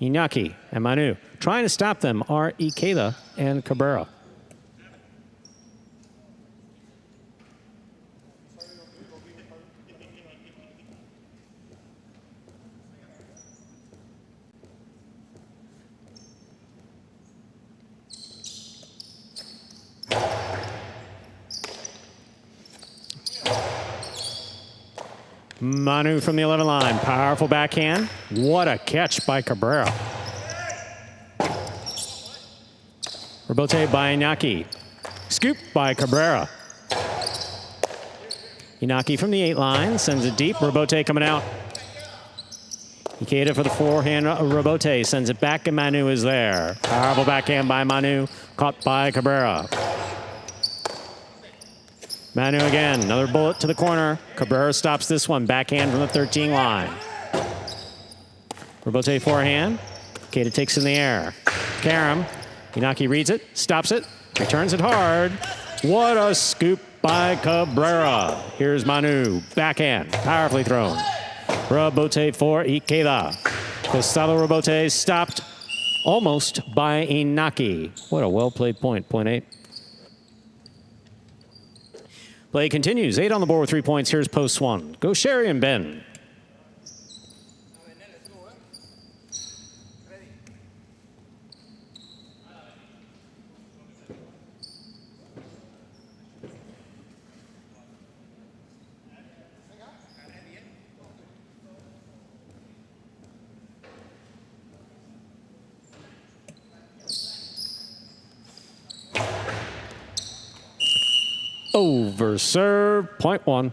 Inaki and Manu. Trying to stop them are Ikeda and Cabrera. Manu from the 11 line. Powerful backhand. What a catch by Cabrera. Rebote by Inaki. Scoop by Cabrera. Inaki from the 8 line. Sends it deep. Rebote coming out. Ikeda for the forehand. Rebote sends it back and Manu is there. Powerful backhand by Manu. Caught by Cabrera. Manu again, another bullet to the corner. Cabrera stops this one, backhand from the 13 line. Rebote forehand. Ikeda takes in the air. Karam, Inaki reads it, stops it, returns it hard. What a scoop by Cabrera. Here's Manu, backhand, powerfully thrown. Rebote for Ikeda. Gustavo Rebote stopped almost by Inaki. What a well-played point, 0.8. Play continues. 8 on the board with 3 points. Here's post 1. Go Sherry and Ben. Over serve, 0.1.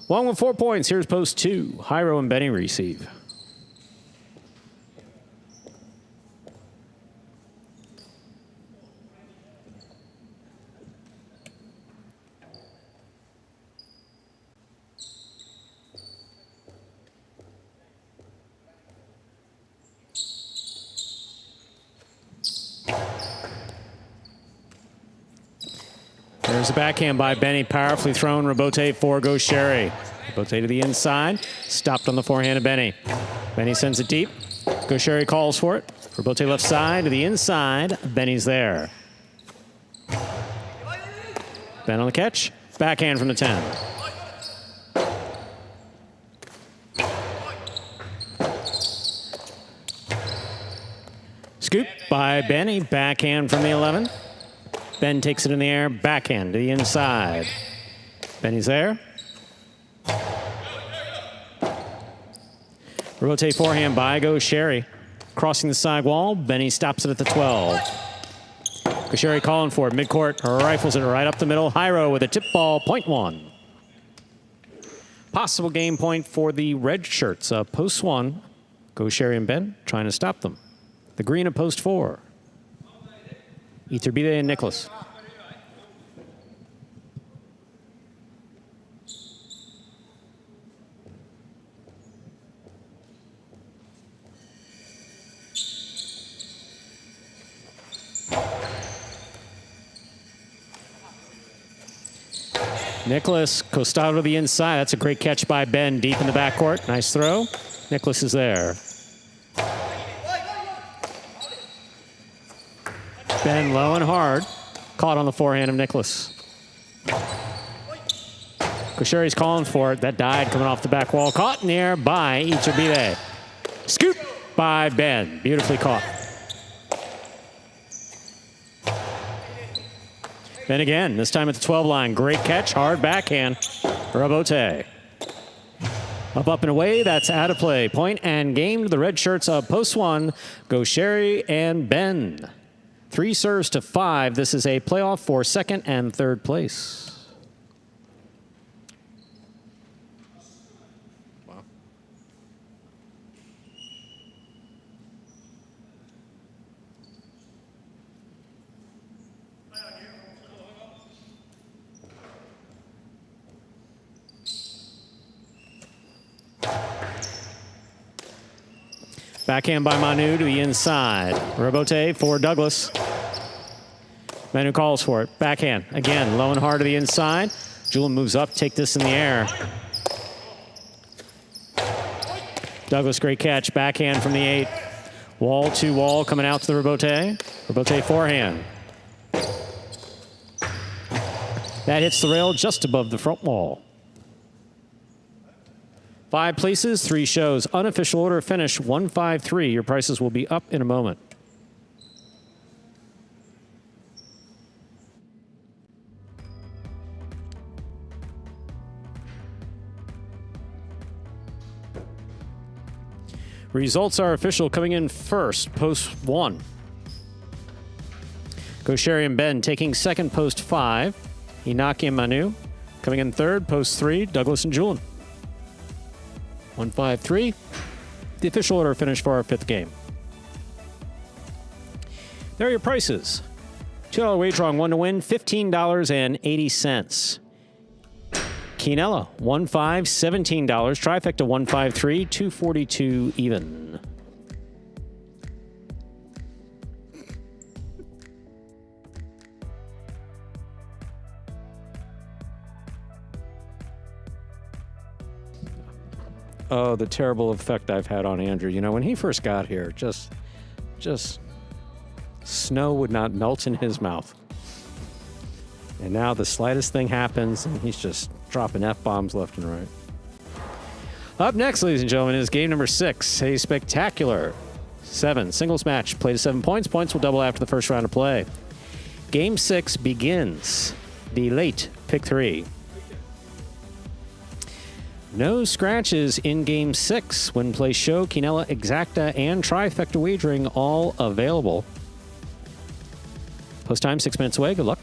1 with 4 points. Here's post 2. Jairo and Benny receive. There's a backhand by Benny, powerfully thrown. Rebote for Gaucheri. Rebote to the inside, stopped on the forehand of Benny. Benny sends it deep. Gaucheri calls for it. Rebote left side to the inside. Benny's there. Ben on the catch. Backhand from the 10. Scoop by Benny. Backhand from the 11. Ben takes it in the air, backhand to the inside. Benny's there. Rebote forehand by Gaucheri. Crossing the side wall, Benny stops it at the 12. Gaucheri calling for it, midcourt, rifles it right up the middle. Jairo with a tip ball, 0.1. Possible game point for the red shirts. Post 1, Gaucheri and Ben trying to stop them. The green at post 4. Iturbide and Nicholas. Nicholas Costado to the inside. That's a great catch by Ben deep in the backcourt. Nice throw. Nicholas is there. Ben low and hard. Caught on the forehand of Nicholas. Kosheri's calling for it. That died coming off the back wall. Caught in the air by Ichibide. Scoop by Ben. Beautifully caught. Ben again, this time at the 12 line. Great catch, hard backhand. Rabote. Up and away, that's out of play. Point and game to the red shirts of Post 1, Kosheri and Ben. 3 serves to 5. This is a playoff for second and third place. Backhand by Manu to the inside. Rabote for Douglas. Manu calls for it. Backhand. Again, low and hard to the inside. Julian moves up, take this in the air. Douglas, great catch. Backhand from the 8. Wall to wall coming out to the Rabote. Rabote forehand. That hits the rail just above the front wall. 5 places, 3 shows. Unofficial order finish 153. Your prices will be up in a moment. Results are official. Coming in first, Post 1. Kosheri and Ben taking second, Post 5. Inaki and Manu. Coming in third, Post 3, Douglas and Julian. 153. The official order finish for our 5th game. There are your prices. $2 wager on 1 to win, $15.80. Quinella, 1-5, $17. Trifecta, 153, $2.42 even. Oh, the terrible effect I've had on Andrew. You know, when he first got here, just snow would not melt in his mouth. And now the slightest thing happens, and he's just dropping F-bombs left and right. Up next, ladies and gentlemen, is game number 6, a spectacular 7 singles match. Play to 7 points. Points will double after the first round of play. Game 6 begins. The late pick 3. No scratches in Game 6. Win, play, show, Quinella, Exacta, and Trifecta wagering all available. Post time 6 minutes away. Good luck.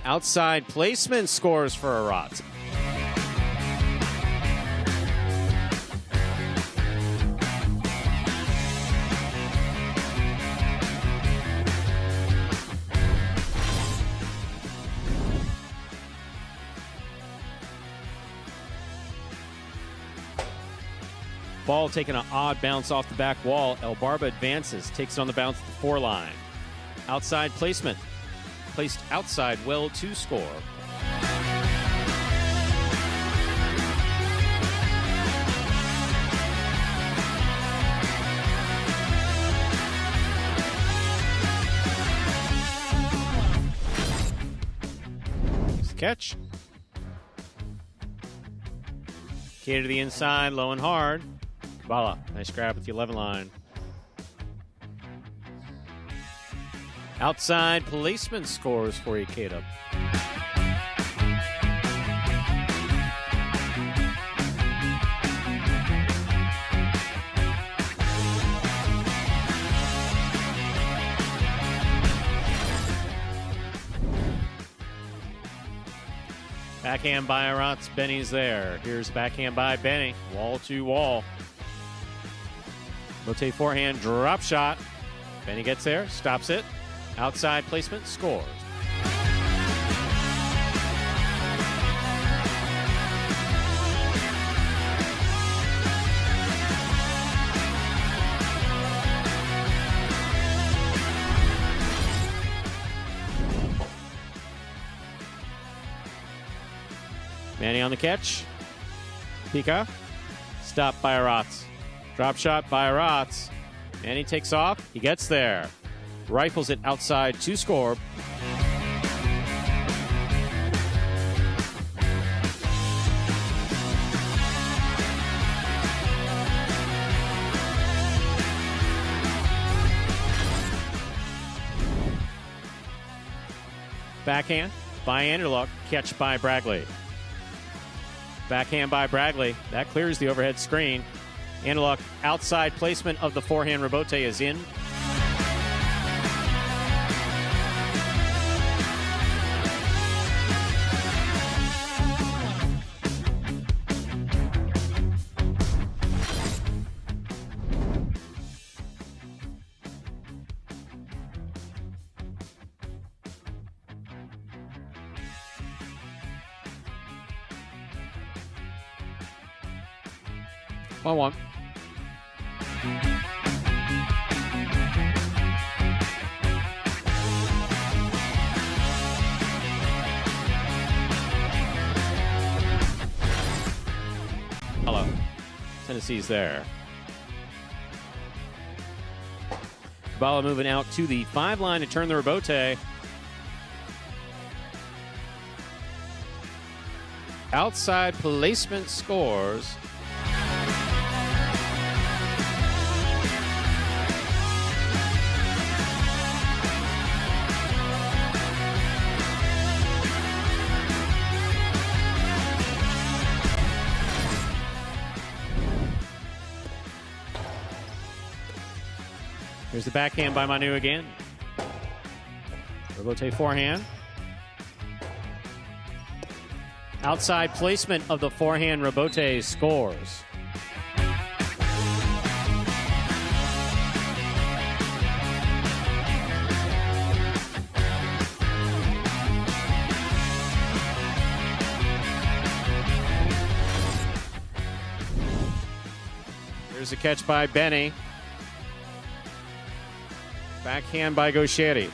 Outside placement scores for Arat. Ball taking an odd bounce off the back wall. El Barba advances, takes it on the bounce at the 4 line. Outside placement. Placed outside well to score. Catch. Key to the inside, low and hard. Bala, nice grab with the 11 line. Outside placement scores for Ikeda. Backhand by Aratz. Benny's there. Here's backhand by Benny. Wall to wall. Rotate forehand, drop shot. Benny gets there, stops it. Outside placement, scores. Manny on the catch. Pika. Stopped by Aratz. Drop shot by Aratz. Manny takes off. He gets there. Rifles it outside to score. Backhand by Anderluck. Catch by Bragley. Backhand by Bragley. That clears the overhead screen. Anderluck outside placement of the forehand rebote is in. One. Hello. Tennessee's there. Kabbalah moving out to the 5 line to turn the rebote. Outside placement scores. Here's the backhand by Manu again. Rebote forehand. Outside placement of the forehand rebote scores. Here's a catch by Benny. Backhand by Gaucheri.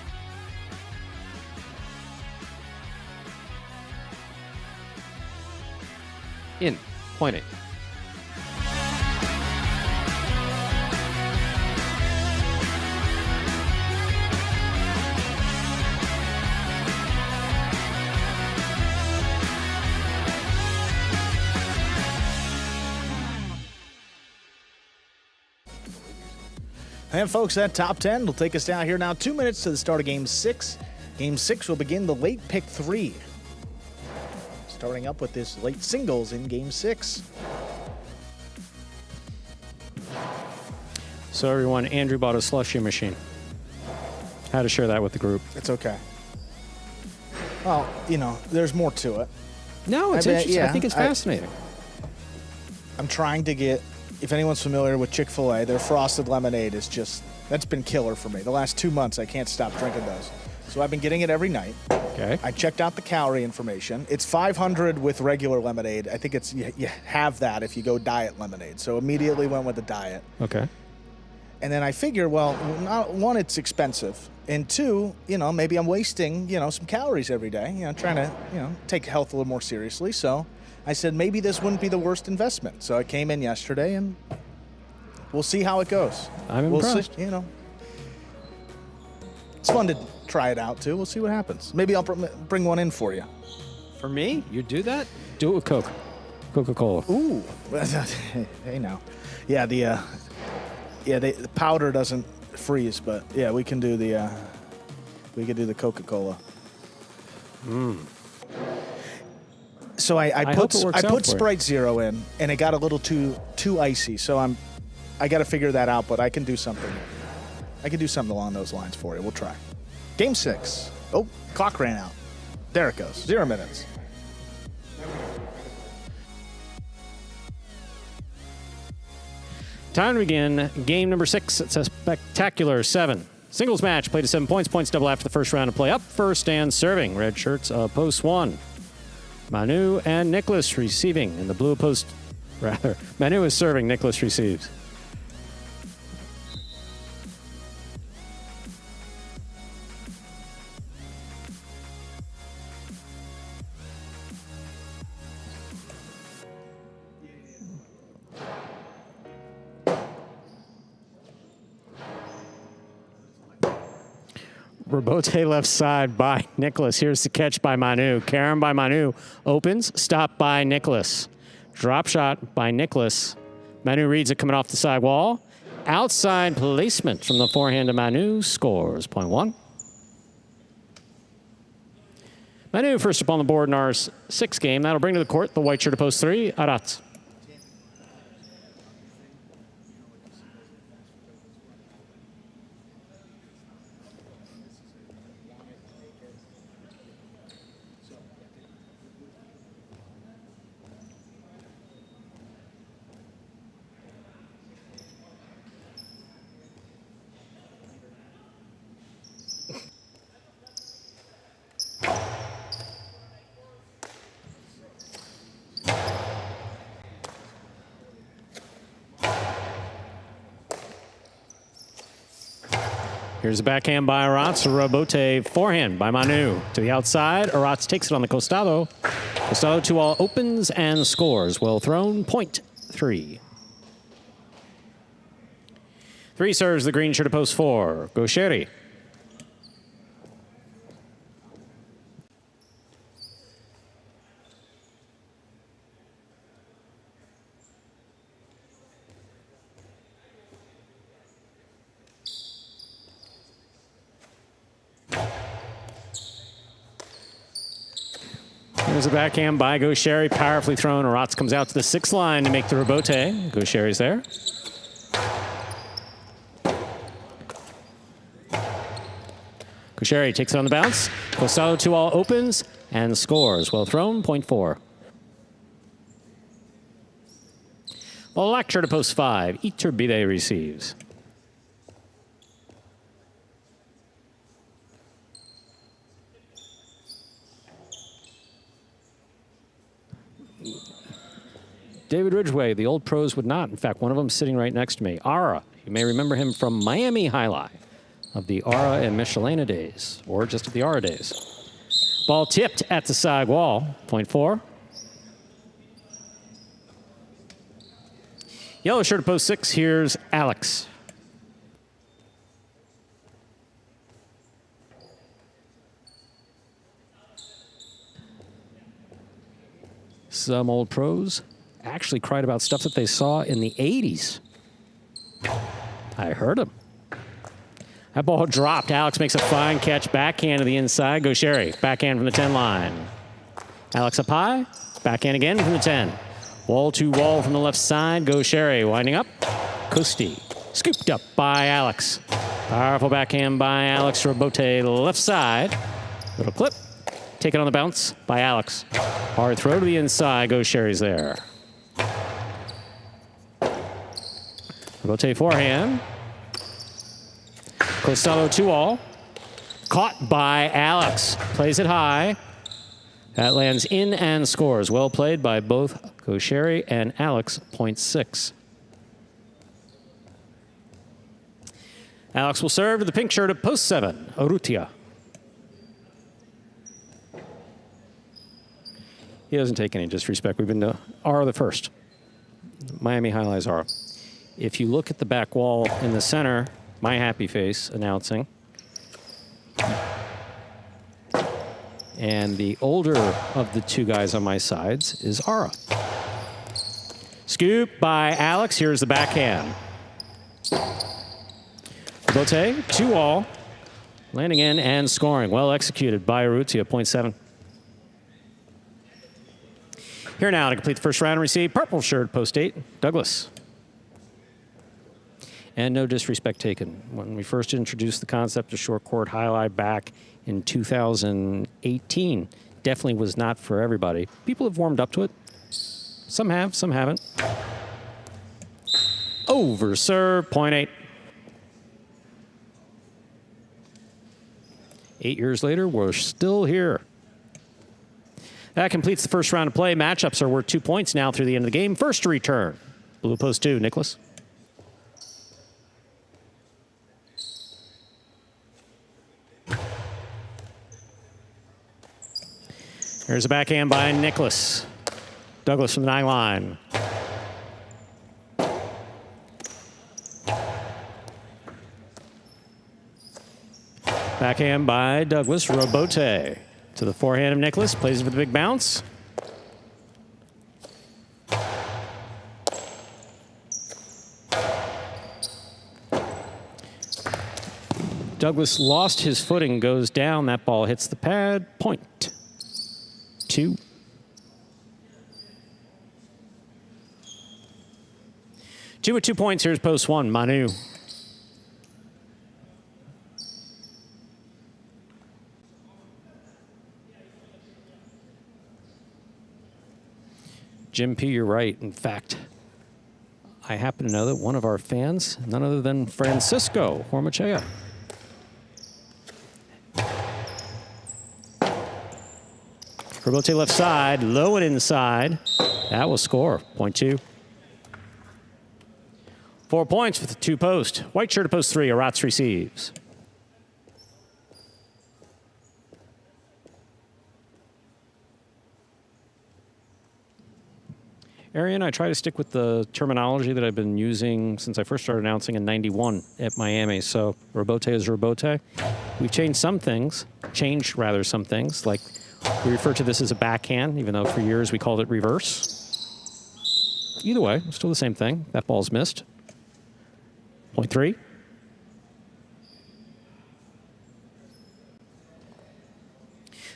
In, pointing. And folks, that top 10 will take us down here now 2 minutes to the start of Game 6. Game 6 will begin the late pick 3. Starting up with this late singles in Game 6. So everyone, Andrew bought a slushie machine. How to share that with the group. It's okay. Well, you know, there's more to it. No, it's interesting. I think it's fascinating. I'm trying to get, if anyone's familiar with Chick-fil-A, their frosted lemonade is just, that's been killer for me. The last 2 months, I can't stop drinking those. So I've been getting it every night. Okay. I checked out the calorie information. It's 500 with regular lemonade. I think it's you have that if you go diet lemonade. So immediately went with the diet. Okay. And then I figure, well, one, it's expensive. And two, you know, maybe I'm wasting, you know, some calories every day, you know, trying to, you know, take health a little more seriously. So I said maybe this wouldn't be the worst investment. So I came in yesterday and we'll see how it goes. I'm impressed. See, you know, it's fun to try it out too. We'll see what happens. Maybe I'll bring one in for you. For me? You do that? Do it with Coke. Coca-Cola. Ooh. Hey now. Yeah, the powder doesn't freeze, but yeah, we can do the Coca-Cola. So I put Sprite Zero in, and it got a little too icy. So I got to figure that out, but I can do something. I can do something along those lines for you. We'll try. Game 6. Oh, clock ran out. There it goes. 0 minutes. Time to begin game number 6. It's a spectacular 7. Singles match, played to 7 points. Points double after the first round of play. Up first and serving. Red shirts of post 1. Manu and Nicholas receiving. In the blue post, rather. Manu is serving. Nicholas receives. Rebote left side by Nicholas. Here's the catch by Manu. Karen by Manu. Opens. Stop by Nicholas. Drop shot by Nicholas. Manu reads it coming off the side wall. Outside placement from the forehand of Manu. Scores. Point 1. Manu first up on the board in our 6th game. That'll bring to the court the white shirt of post 3. Arat. Here's a backhand by Arats. Rebote forehand by Manu. To the outside, Arats takes it on the costado. Costado 2-all opens and scores. Well thrown, point 3. 3 serves the green shirt of post 4. Gaucheri. There's a backhand by Gaucheri, powerfully thrown. Arats comes out to the 6th line to make the rebote. Gaucheri's there. Gaucheri takes it on the bounce. Costado 2-all opens and scores. Well thrown, point 4. Black shirt to post 5. Iturbide receives. David Ridgway, the old pros would not. In fact, one of them sitting right next to me. Ara, you may remember him from Miami Highlight of the Ara and Michelena days, or just of the Ara days. Ball tipped at the side wall, point 4. Yellow shirt at post 6, here's Alex. Some old pros actually cried about stuff that they saw in the 80s. I heard them. That ball dropped. Alex makes a fine catch. Backhand to the inside. Gaucheri. Backhand from the 10 line. Alex up high. Backhand again from the 10. Wall to wall from the left side. Gaucheri winding up. Costi. Scooped up by Alex. Powerful backhand by Alex. Rebote left side. Little clip. Taken on the bounce by Alex. Hard throw to the inside. Gaucheri's there. Rebote forehand. Costado 2-all. Caught by Alex. Plays it high. That lands in and scores. Well played by both Gaucheri and Alex, point 6. Alex will serve to the pink shirt of post 7, Urrutia. He doesn't take any disrespect. We've been to Ara the first. Miami Highlights Ara. If you look at the back wall in the center, my happy face announcing. And the older of the 2 guys on my sides is Ara. Scoop by Alex. Here's the backhand. Bote, 2-all. Landing in and scoring. Well executed by Urrutia, point 7. Here now to complete the first round and receive purple shirt, post 8, Douglas. And no disrespect taken. When we first introduced the concept of short court highlight back in 2018, definitely was not for everybody. People have warmed up to it. Some have, some haven't. over serve, point 8. 8 years later, we're still here. That completes the first round of play. Matchups are worth 2 points now through the end of the game. First to return, blue post 2, Nicholas. Here's a backhand by Nicholas. Douglas from the 9 line. Backhand by Douglas. Robote to the forehand of Nicholas. Plays it for the big bounce. Douglas lost his footing, goes down. That ball hits the pad. Point. 2. Two with 2 points. Here's post 1, Manu. Jim P., you're right. In fact, I happen to know that one of our fans, none other than Francisco Hormachea. Robote left side, low and inside. That will score, point 2. 4 points for the 2 post. White shirt to post 3, Aratz receives. Arian, I try to stick with the terminology that I've been using since I first started announcing in '91 at Miami. So Robote is Robote. We've changed some things, like we refer to this as a backhand, even though for years we called it reverse. Either way, still the same thing. That ball's missed. Point 3.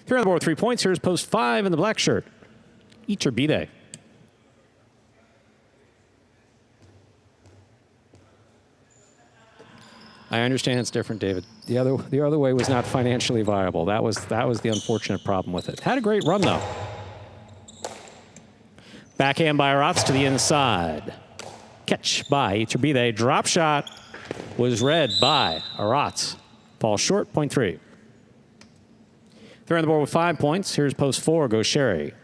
Three on the board with 3 points. Here's post 5 in the black shirt. Each or be they. I understand it's different, David. The other way was not financially viable. That was the unfortunate problem with it. Had a great run though. Backhand by Aratz to the inside. Catch by Iturbide. Drop shot was read by Aratz. Fall short, point 3. 3 on the board with 5 points. Here's post 4, goes Sherry.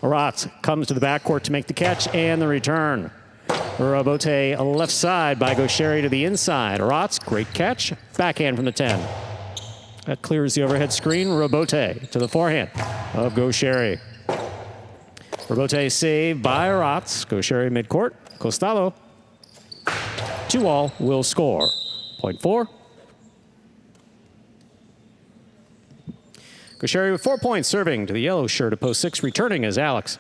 Aratz comes to the backcourt to make the catch and the return. Robote left side by Gaucheri to the inside. Aratz, great catch. Backhand from the 10. That clears the overhead screen. Robote to the forehand of Gaucheri. Robote saved by Aratz. Gaucheri midcourt. Costalo. 2-all will score. Point 4. Gaucheri with 4 points, serving to the yellow shirt at post 6. Returning is Alex.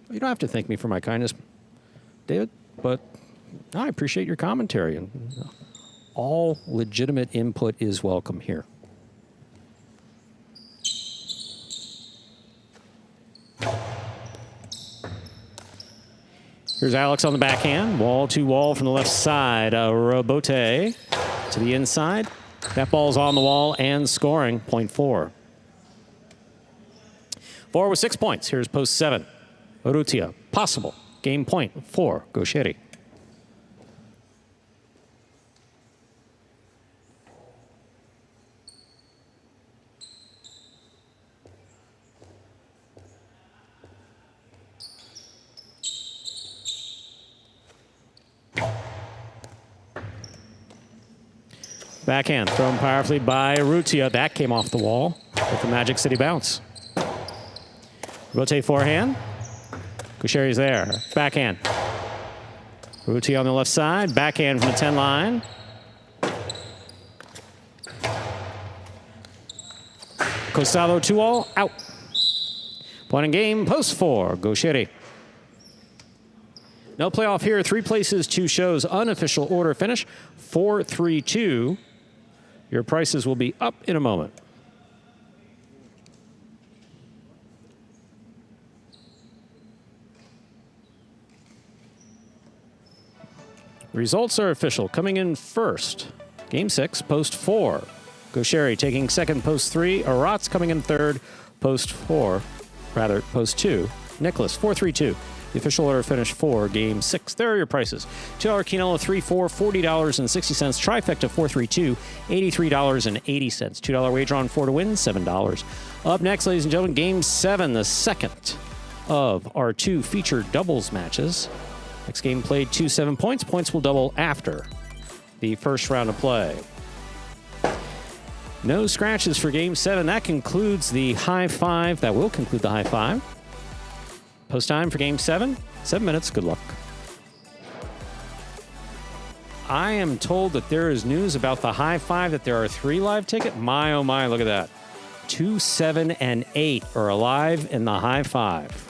You don't have to thank me for my kindness, David, but I appreciate your commentary. And all legitimate input is welcome here. Here's Alex on the backhand. Wall to wall from the left side. Robote to the inside. That ball's on the wall and scoring, point 4. 4 with 6 points. Here's post 7. Urrutia, possible. Game point for Gaucheri. Backhand thrown powerfully by Urrutia. That came off the wall with the Magic City bounce. Rotate forehand. Gaucheri's there. Backhand. Urrutia on the left side. Backhand from the 10 line. Costalo 2-all out. Point in game, post 4, Gaucheri. No playoff here. 3 places, 2 shows. Unofficial order finish 4-3-2. Your prices will be up in a moment. Results are official. Coming in first, Game 6, Post 4. Gaucheri taking second, Post 3. Aratz coming in third, Post 4. Rather, Post 2. Nicholas, 4-3-2. The official order finish for Game 6. There are your prices. $2 Quinoa, 3-4, $40.60. Trifecta, 4-3-2, $83.80. $2 wager on 4 to win, $7. Up next, ladies and gentlemen, Game 7, the second of our 2 featured doubles matches. Next game played 2-7 points. Points will double after the first round of play. No scratches for Game 7. That concludes the high five. That will conclude the high five. Post time for Game 7. 7 minutes. Good luck. I am told that there is news about the high five, that there are 3 live tickets. My, oh my, look at that. 2, 7, and 8 are alive in the high five.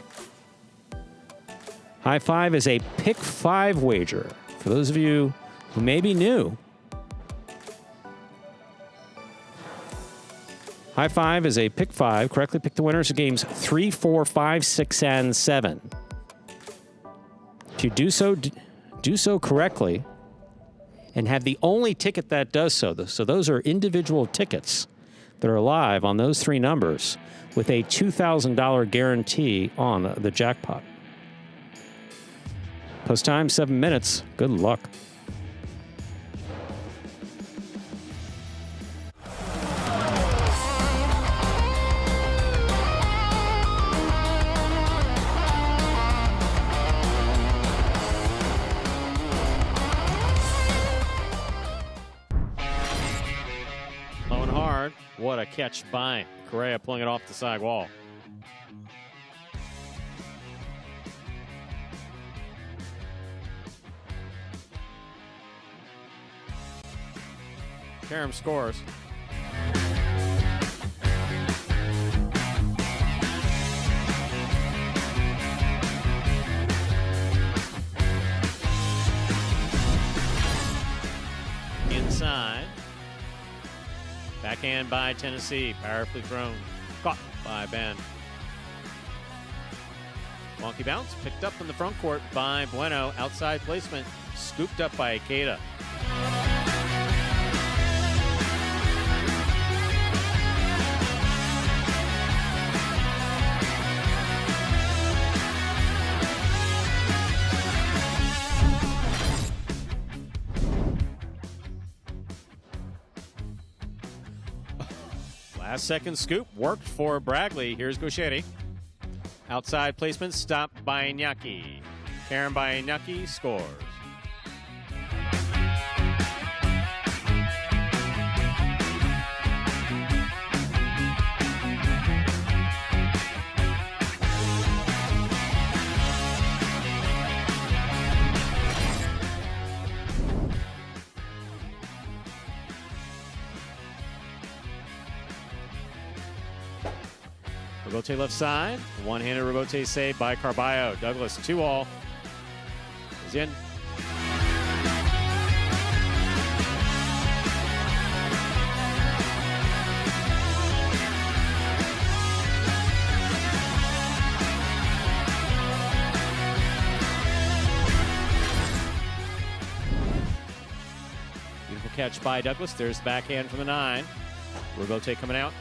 High five is a pick 5 wager. For those of you who may be new, high five is a pick 5. Correctly pick the winners of games 3, 4, 5, 6, and 7. If you do so correctly and have the only ticket that does so those are individual tickets that are live on those 3 numbers with a $2,000 guarantee on the jackpot. Post time, 7 minutes. Good luck. Blowing hard. What a catch by Correa, pulling it off the side wall. Karam scores. Inside. Backhand by Tennessee. Powerfully thrown. Caught by Ben. Wonky bounce. Picked up in the front court by Bueno. Outside placement. Scooped up by Ikeda. Last second scoop worked for Bragley. Here's Gaucheri. Outside placement stopped by Iñaki. Karam by Iñaki scores. Rebote left side. One-handed rebote save by Carballo. Douglas 2-all. Is in. Beautiful catch by Douglas. There's the backhand from the 9. Rebote coming out.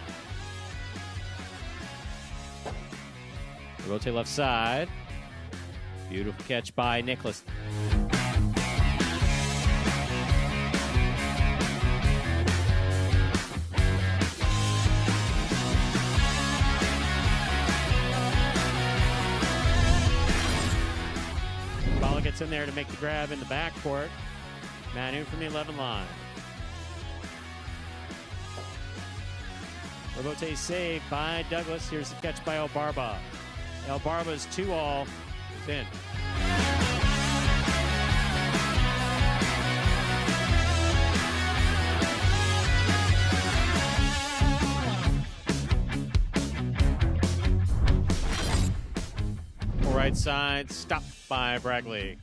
Rebote left side. Beautiful catch by Nicholas. Ball gets in there to make the grab in the backcourt. Manu from the 11 line. Rebote saved by Douglas. Here's the catch by El Barba. El Barba's 2-all. It's in. Right side, stopped by Bragley.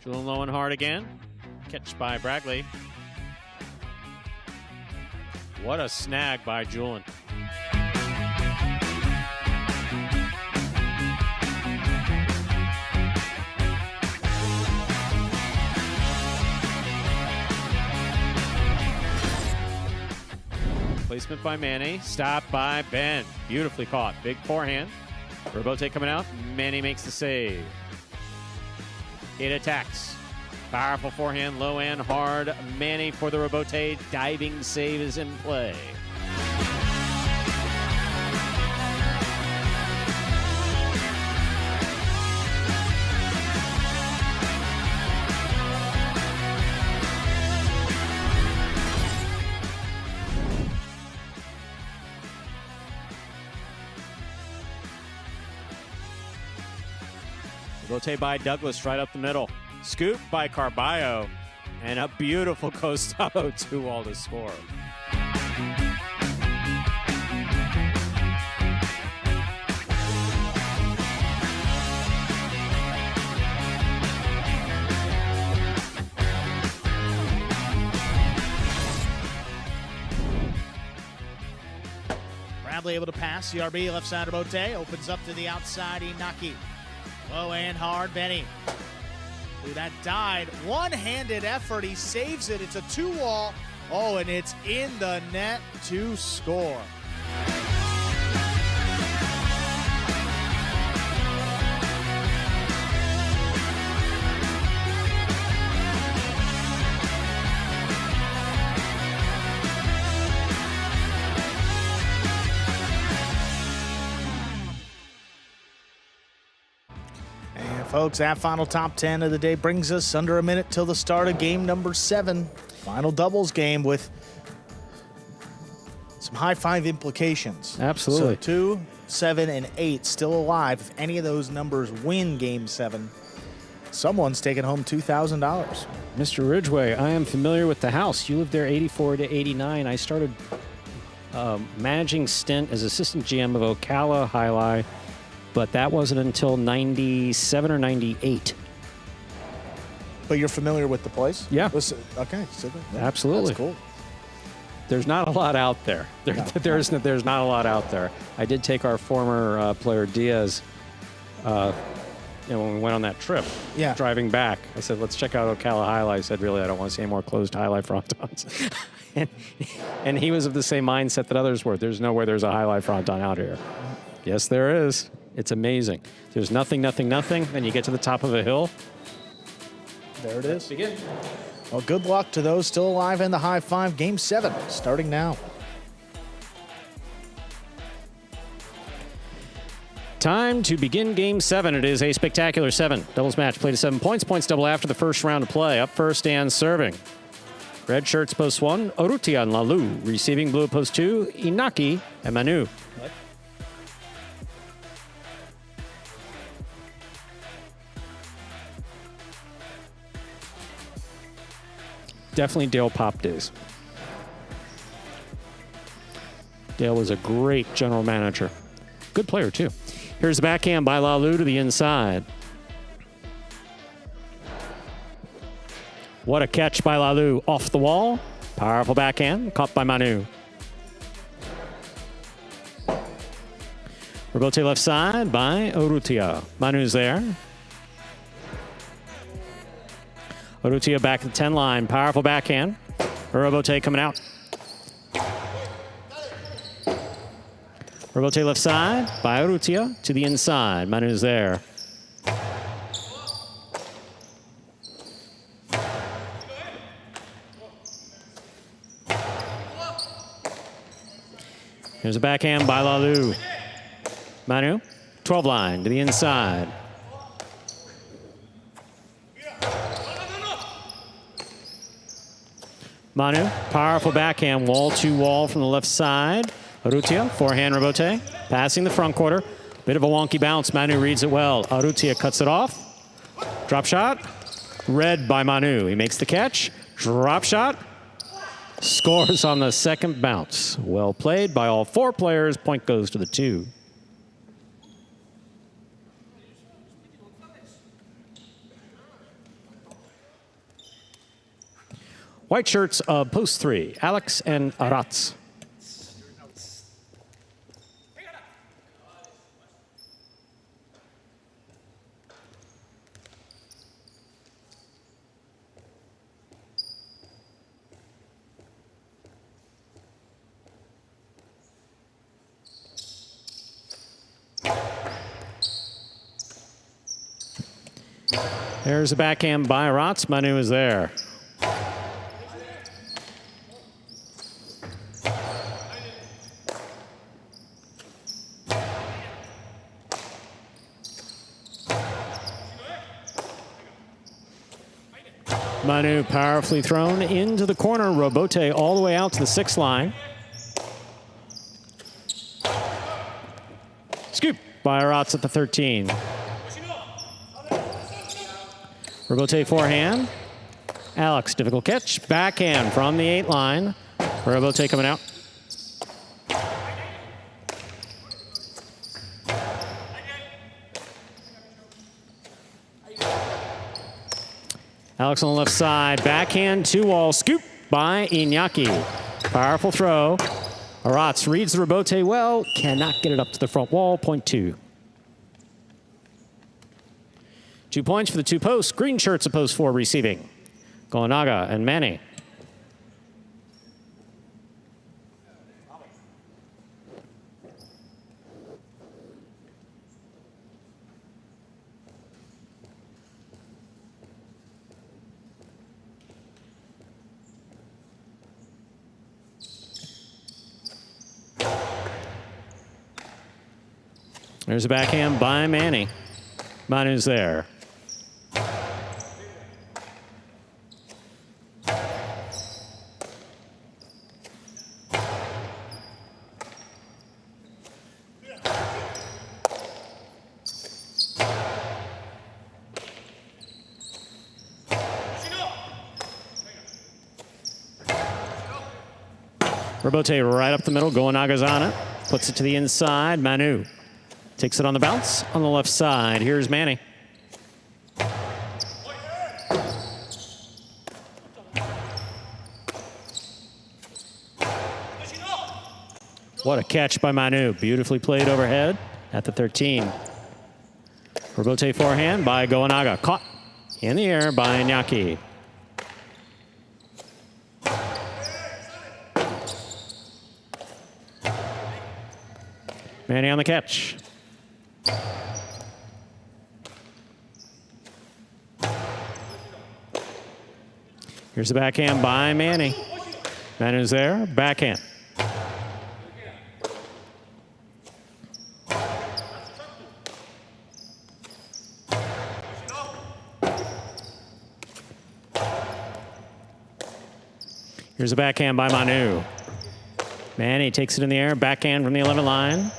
Julian low and hard again. Catch by Bragley. What a snag by Julian. Placement by Manny. Stop by Ben. Beautifully caught. Big forehand. Robote coming out. Manny makes the save. It attacks. Powerful forehand, low and hard. Manny for the Robote. Diving save is in play. Robote by Douglas right up the middle. Scoop by Carballo. And a beautiful Costado 2-all to score. Bradley able to pass. CRB left side of Bote. Opens up to the outside. Inaki. Low and hard. Benny. Ooh, that died. One-handed effort. He saves it. It's a 2-wall. Oh, and it's in the net to score. Folks, that final top 10 of the day brings us under a minute till the start of game number 7. Final doubles game with some high five implications. Absolutely. So 2, 7, and 8 still alive. If any of those numbers win game 7, someone's taking home $2,000. Mr. Ridgway, I am familiar with the house. You lived there 84 to 89. I started managing stint as assistant GM of Ocala Highlight, but that wasn't until 97 or 98. But you're familiar with the place? Yeah. Listen, okay. So absolutely. That's cool. There's not a lot out there. There's not a lot out there. I did take our former player Diaz, when we went on that trip, driving back. I said, let's check out Ocala Highlight. I said, really, I don't want to see any more closed highlight frontons. and he was of the same mindset that others were. There's nowhere there's a highlight fronton out here. Yes, there is. It's amazing. There's nothing, nothing, nothing. Then you get to the top of a hill. There it is. Begin. Well, good luck to those still alive in the high five. Game 7 starting now. Time to begin game 7. It is a spectacular 7. Doubles match played to 7 points. Points double after the first round of play. Up first and serving. Red shirts post 1, Urrutia and Lalu. Receiving blue post 2, Inaki and Manu. What? Definitely Dale Pop days. Dale was a great general manager. Good player, too. Here's the backhand by Lalu to the inside. What a catch by Lalu. Off the wall. Powerful backhand. Caught by Manu. Robote left side by Urrutia. Manu's there. Urrutia back at the 10 line. Powerful backhand. Robote coming out. Robote left side by Urrutia to the inside. Manu's there. Here's a backhand by Lalu. Manu, 12 line to the inside. Manu, powerful backhand, wall to wall from the left side. Urrutia, forehand Robote, passing the front quarter. Bit of a wonky bounce. Manu reads it well. Urrutia cuts it off. Drop shot. Read by Manu. He makes the catch. Drop shot. Scores on the second bounce. Well played by all 4 players. Point goes to the 2. White shirts of post 3, Alex and Aratz. There's a backhand by Aratz. Manu is there. Manu powerfully thrown into the corner. Robote all the way out to the 6th line. Scoop by Aratz at the 13. Robote forehand. Alex, difficult catch. Backhand from the 8 line. Robote coming out. Alex on the left side. Backhand 2-wall. Scoop by Iñaki. Powerful throw. Aratz reads the Robote well. Cannot get it up to the front wall. Point 2. 2 points for the 2 posts. Green shirts of post 4 receiving. Golanaga and Manny. There's a backhand by Manny. Manu's there. Robote right up the middle. Goanaga's on it. Puts it to the inside. Manu takes it on the bounce on the left side. Here's Manny. What a catch by Manu. Beautifully played overhead at the 13. Robote forehand by Goanaga. Caught in the air by Iñaki. Manny on the catch. Here's the backhand by Manny. Manu's there. Backhand. Here's a backhand by Manu. Manny takes it in the air. Backhand from the 11 line.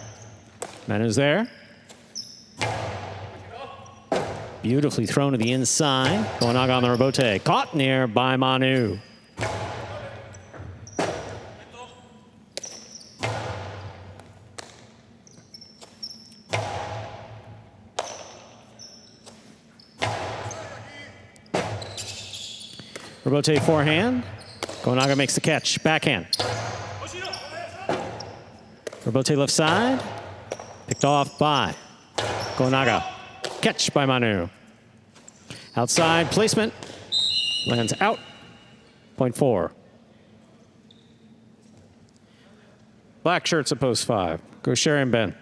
Manu's there. Beautifully thrown to the inside. Goanaga on the Robote. Caught in the air by Manu. Robote forehand. Goanaga makes the catch. Backhand. Robote left side. Picked off by Goanaga. Catch by Manu. Outside placement. Lands out. Point 4. Black shirts at post 5. Go Sherry and Ben.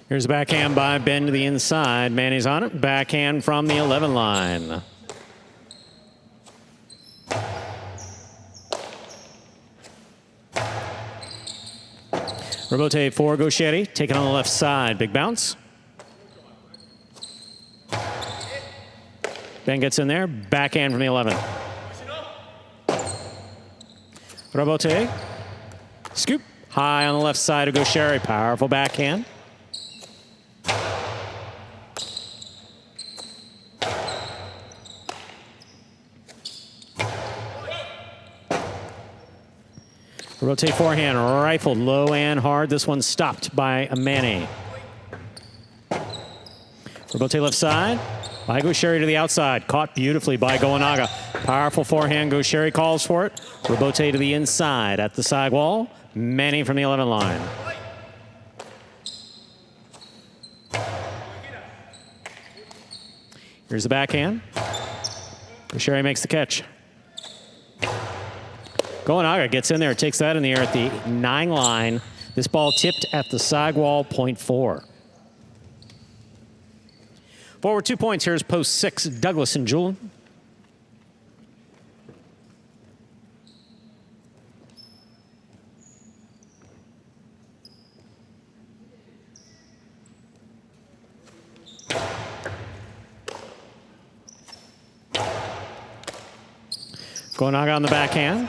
Here's a backhand by Ben to the inside. Manny's on it. Backhand from the 11 line. Robote for Gauchetti. Taken on the left side. Big bounce. Ben gets in there. Backhand from the 11. Robote. Scoop. High on the left side of Gauchetti. Powerful backhand. Rotate forehand, rifled low and hard. This one stopped by Manny. Rotate left side. By Gaucheri to the outside. Caught beautifully by Goenaga. Powerful forehand. Gaucheri calls for it. Rotate to the inside at the side wall. Manny from the 11 line. Here's the backhand. Gaucheri makes the catch. Goenaga gets in there, takes that in the air at the 9 line. This ball tipped at the side wall, point 4. Forward 2 points. Here's post 6, Douglas and Julian. Goenaga on the backhand.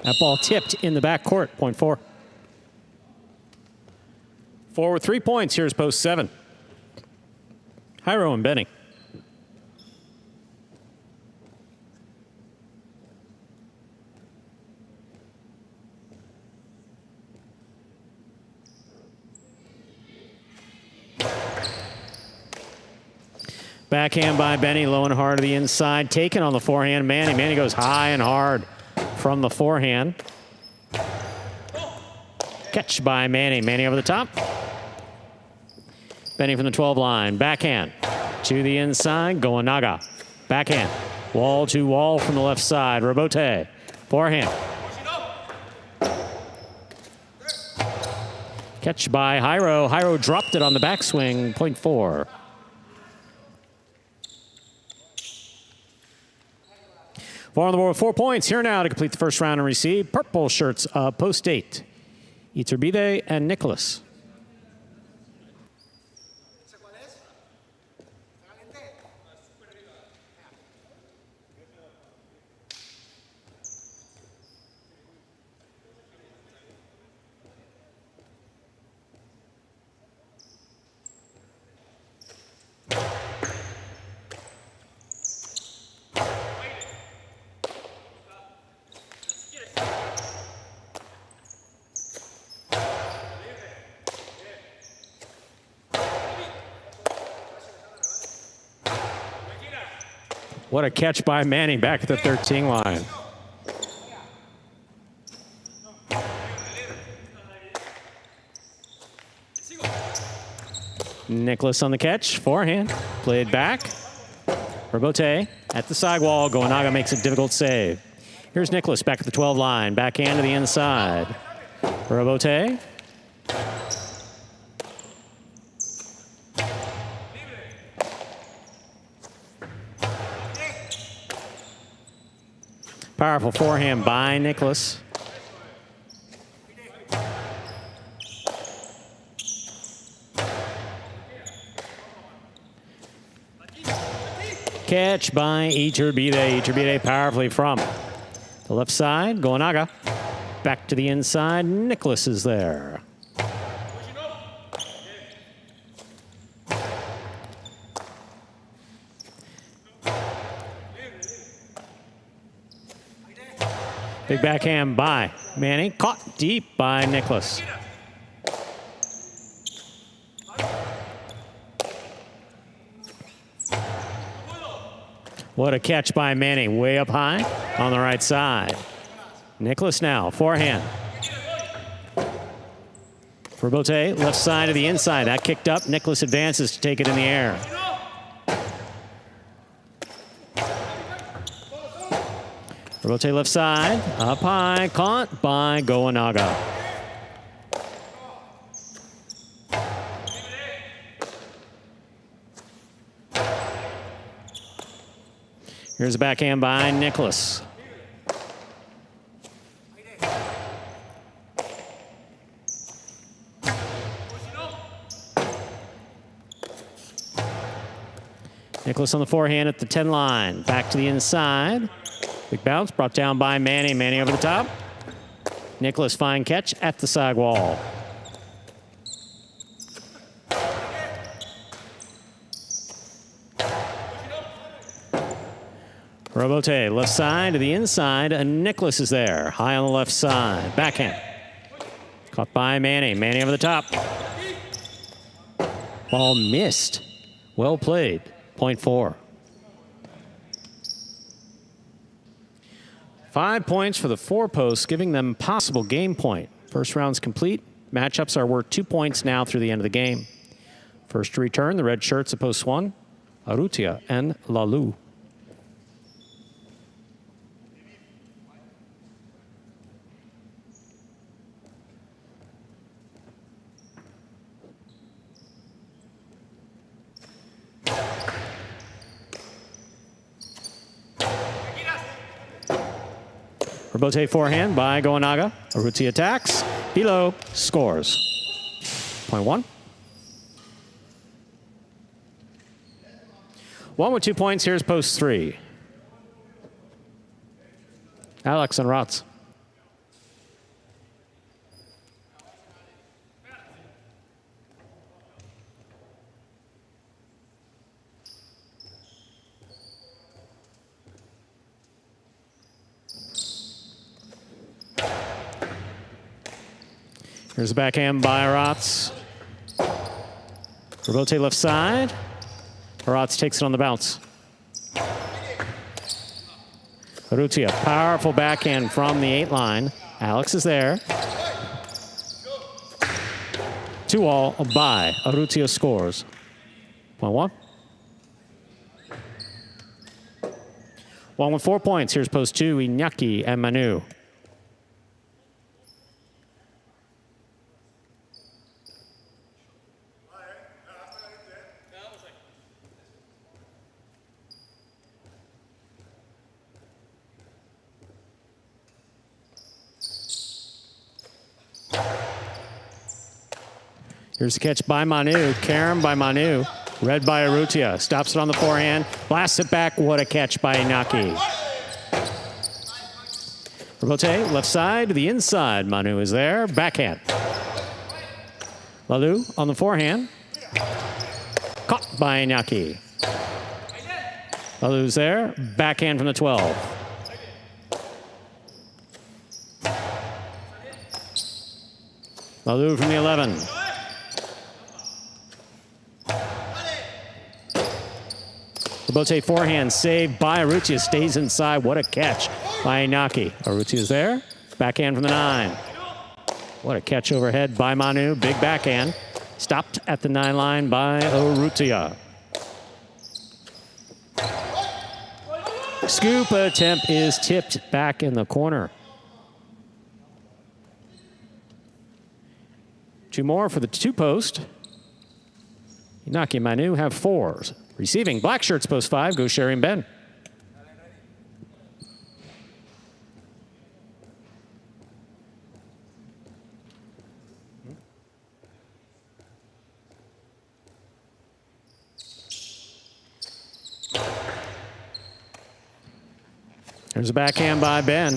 That ball tipped in the back court, point 4. Forward 3 points. Here's post 7. Jairo and Benny. Backhand by Benny, low and hard to the inside. Taken on the forehand. Manny goes high and hard from the forehand. Catch by Manny. Manny over the top. Benny from the 12 line. Backhand to the inside. Goenaga. Backhand. Wall to wall from the left side. Robote. Forehand. Catch by Jairo. Jairo dropped it on the backswing. Point 4. Four on the board with 4 points. Here now to complete the first round and receive purple shirts of post 8. Iturbide and Nicholas. What a catch by Manny back at the 13 line. Nicholas on the catch, forehand, played back. Robote at the sidewall. Goenaga makes a difficult save. Here's Nicholas back at the 12 line, backhand to the inside. Robote. Powerful forehand by Nicholas. Catch by Iturbide. Iturbide powerfully from the left side. Goenaga back to the inside. Nicholas is there. Big backhand by Manny. Caught deep by Nicholas. What a catch by Manny. Way up high on the right side. Nicholas now, forehand. Robote, left side to the inside. That kicked up. Nicholas advances to take it in the air. Robote left side, up high, caught by Goenaga. Here's a backhand by Nicholas. Nicholas on the forehand at the 10 line. Back to the inside. Big bounce brought down by Manny. Manny over the top. Nicholas fine catch at the side wall. Robote, left side to the inside. Nicholas is there. High on the left side. Backhand. Caught by Manny. Manny over the top. Ball missed. Well played. Point 4. 5 points for the 4 posts, giving them possible game point. First round's complete. Matchups are worth 2 points now through the end of the game. First to return, the red shirts at post 1, Arutia and Lalu. Robote forehand by Goenaga. Aruti attacks. Below scores. Point 1. 1 with 2 points. Here's post 3. Alex and Rotz. Here's a backhand by Rotz. Robote left side. Rotz takes it on the bounce. Arutia, powerful backhand from the 8 line. Alex is there. 2-all by Arutia scores. Point 1. 1 with 4 points. Here's post 2, Iñaki and Manu. Here's the catch by Manu. Karam by Manu. Red by Arutia. Stops it on the forehand. Blasts it back. What a catch by Inaki. Robote, left side to the inside. Manu is there. Backhand. Lalu on the forehand. Caught by Inaki. Lalu's there. Backhand from the 12. Lalu from the 11. Robote forehand saved by Arutia. Stays inside. What a catch by Inaki. Arutia is there. Backhand from the 9. What a catch overhead by Manu. Big backhand. Stopped at the 9 line by Arutia. Scoop attempt is tipped back in the corner. 2 more for the 2 post. Inaki and Manu have 4s. Receiving, black shirts post 5, go Sherry and Ben. There's a backhand by Ben.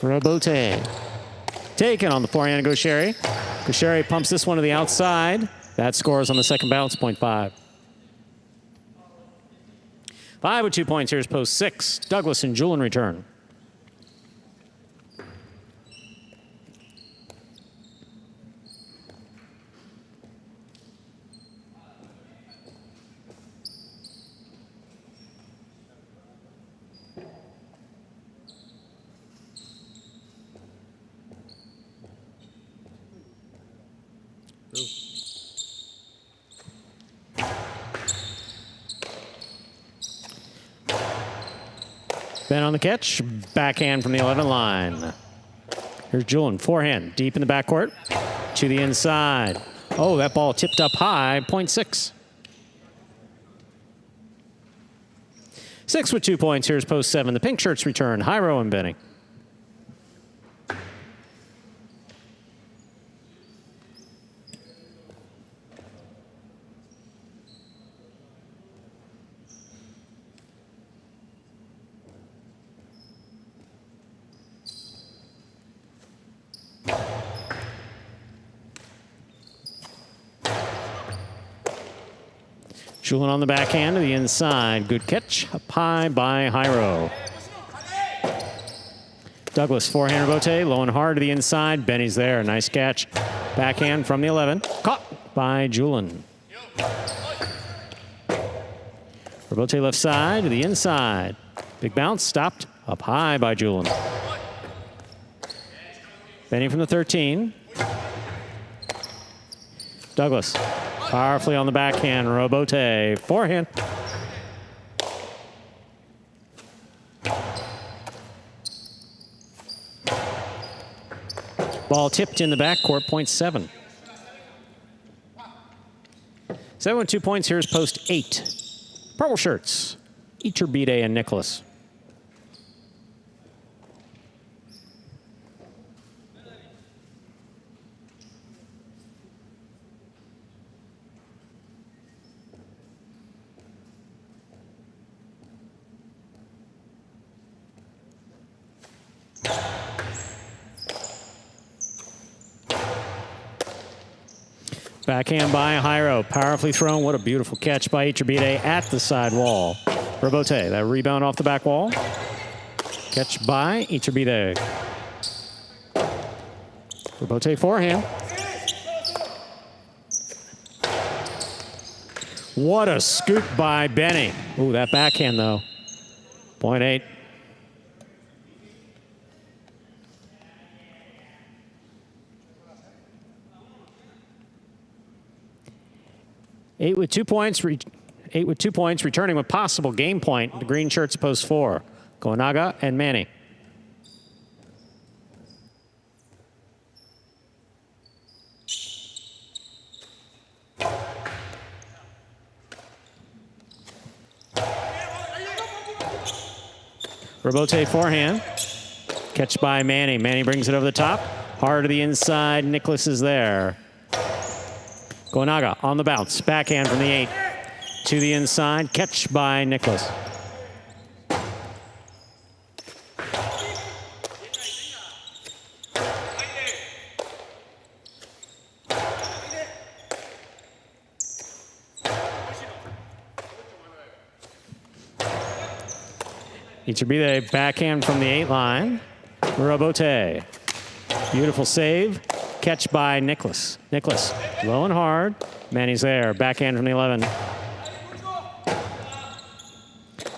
Robote. Taken on the forehand, go Sherry. Sherry pumps this one to the outside. That scores on the second bounce, point 5. 5 with 2 points. Here's post 6. Douglas and Jewel in return. Ben on the catch. Backhand from the 11 line. Here's Julian. Forehand. Deep in the backcourt. To the inside. Oh, that ball tipped up high. Point 6. 6 with 2 points. Here's post 7. The pink shirts return. Hyro and Benny. Julian on the backhand to the inside. Good catch. Up high by Jairo. Douglas, forehand rebote, low and hard to the inside. Benny's there. Nice catch. Backhand from the 11. Caught by Julian. Rebote left side to the inside. Big bounce, stopped. Up high by Julian. Benny from the 13. Douglas, powerfully on the backhand. Rebote, forehand. Ball tipped in the backcourt, point 7. 7 with 2 points. Here's post 8. Purple shirts, Iturbide and Nicholas. Backhand by Jairo, powerfully thrown. What a beautiful catch by Iturbide at the side wall. Rebote, that rebound off the back wall. Catch by Iturbide. Rebote forehand. What a scoop by Benny. Ooh, that backhand though. Point 8. Eight with 2 points, returning with possible game point. The green shirts post 4. Gonaga and Manny. Rebote forehand. Catch by Manny. Manny brings it over the top. Hard to the inside. Nicholas is there. Gonaga on the bounce. Backhand from the 8 to the inside. Catch by Nicholas. Iturbide backhand from the 8 line. Rebote. Beautiful save. Catch by Nicholas. Nicholas, low and hard. Manny's there. Backhand from the 11.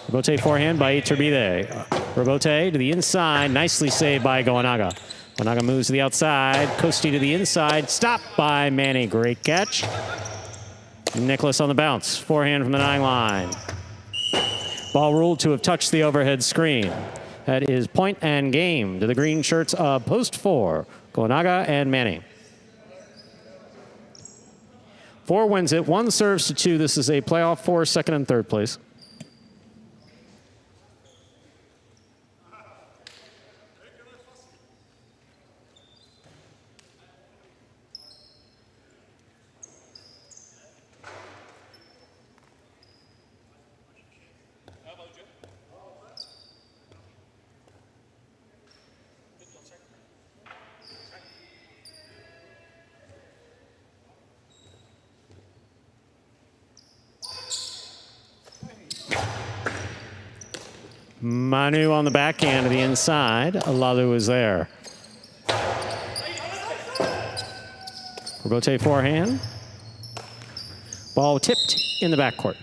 Rebote forehand by Iturbide. Rebote to the inside. Nicely saved by Gonaga. Gonaga moves to the outside. Costi to the inside. Stopped by Manny. Great catch. Nicholas on the bounce. Forehand from the 9 line. Ball ruled to have touched the overhead screen. That is point and game to the green shirts of post 4. Gonaga and Manny. 4 wins it. 1 serves to 2. This is a playoff for second and third place. Manu on the backhand to the inside. Lalu is there. Rebote forehand. Ball tipped in the backcourt.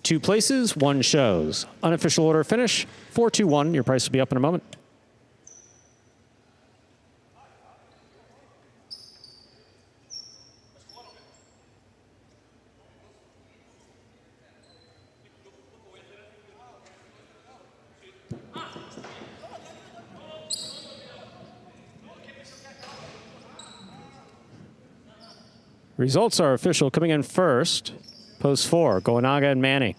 2 places, 1 shows. Unofficial order finish, 4-2-1. Your price will be up in a moment. Results are official. Coming in first, post 4, Gonaga and Manny.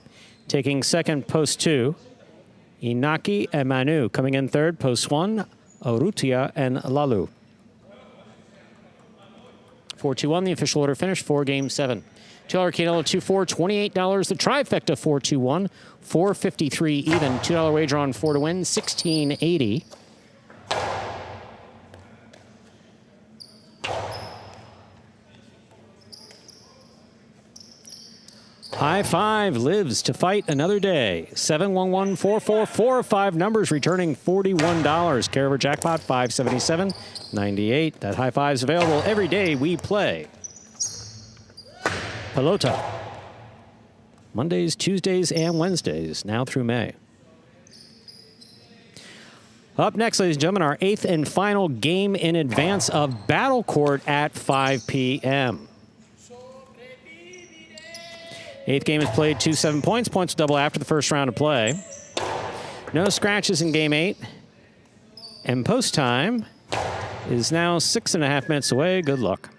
Taking second, post 2, Inaki and Manu. Coming in third, post 1, Arutia and Lalu. 4-2-1, the official order finish for Game 7. $2 Canelo 2-4, $28. The trifecta 4-2-1, $4.53 even. $2 wager on 4 to win, $16.80. High Five lives to fight another day. 711-4445 numbers returning $41. Carrier jackpot $577.98. That High Five's available every day we play. Pelota. Mondays, Tuesdays, and Wednesdays, now through May. Up next, ladies and gentlemen, our 8th and final game in advance of Battle Court at 5 p.m. 8th game is played 2-7 points. Points will double after the first round of play. No scratches in game 8. And post time is now 6.5 minutes away. Good luck.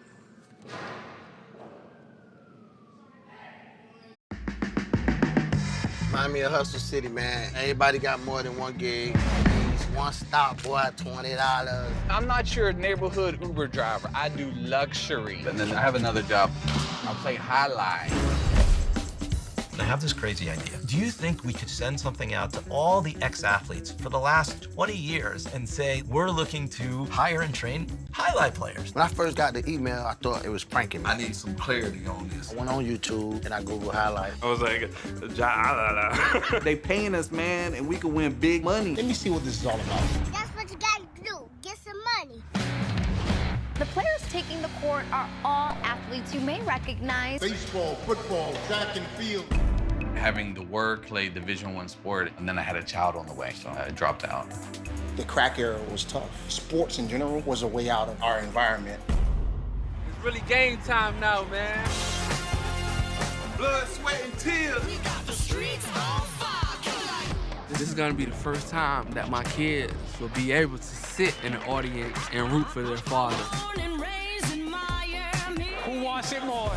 Remind me of Hustle City, man. Everybody got more than one gig. One stop, boy, $20. I'm not your neighborhood Uber driver. I do luxury. And then I have another job. I play highlight. I have this crazy idea. Do you think we could send something out to all the ex-athletes for the last 20 years and say, we're looking to hire and train highlight players? When I first got the email, I thought it was pranking me. I need some clarity on this. I went on YouTube and I Googled highlight. I was like, they paying us, man, and we can win big money. Let me see what this is all about. That's what you gotta do. Get some money. The players taking the court are all athletes you may recognize. Baseball, football, track and field. Having the work, played Division I sport, and then I had a child on the way, so I dropped out. The crack era was tough. Sports in general was a way out of our environment. It's really game time now, man. Blood, sweat, and tears. We got the streets on fire. This is gonna be the first time that my kids will be able to sit in the audience and root for their father. Who wants it more?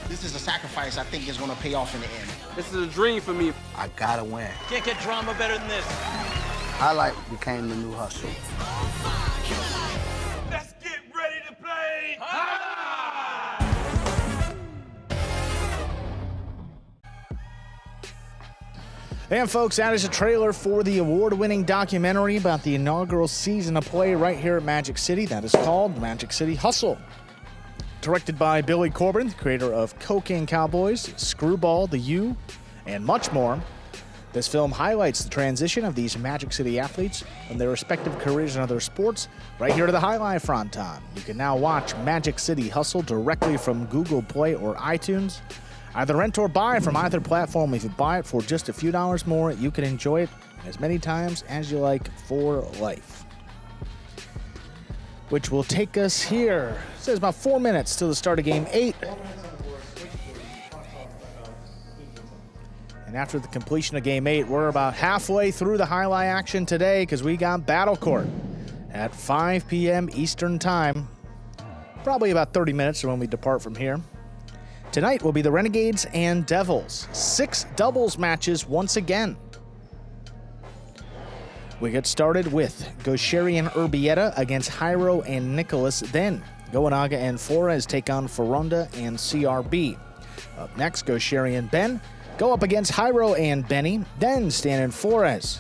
This is a sacrifice I think is going to pay off in the end. This is a dream for me. I gotta win. Can't get drama better than this. Highlight became the new hustle. Let's get ready to play. And folks, that is a trailer for the award-winning documentary about the inaugural season of play right here at Magic City. That is called Magic City Hustle. Directed by Billy Corbin, the creator of Cocaine Cowboys, Screwball, The U, and much more. This film highlights the transition of these Magic City athletes from their respective careers in other sports right here to the highlight front time. You can now watch Magic City Hustle directly from Google Play or iTunes. Either rent or buy from either platform. If you buy it for just a few dollars more, you can enjoy it as many times as you like for life. Which will take us here. It says about 4 minutes till the start of game 8. And after the completion of game 8, we're about halfway through the highlight action today because we got Battle Court at 5 p.m. Eastern Time. Probably about 30 minutes when we depart from here. Tonight will be the Renegades and Devils. 6 doubles matches once again. We get started with Gaucheri and Urbieta against Jairo and Nicholas. Then Goenaga and Flores take on Ferronda and CRB. Up next, Gaucheri and Ben go up against Jairo and Benny. Then Stan and Flores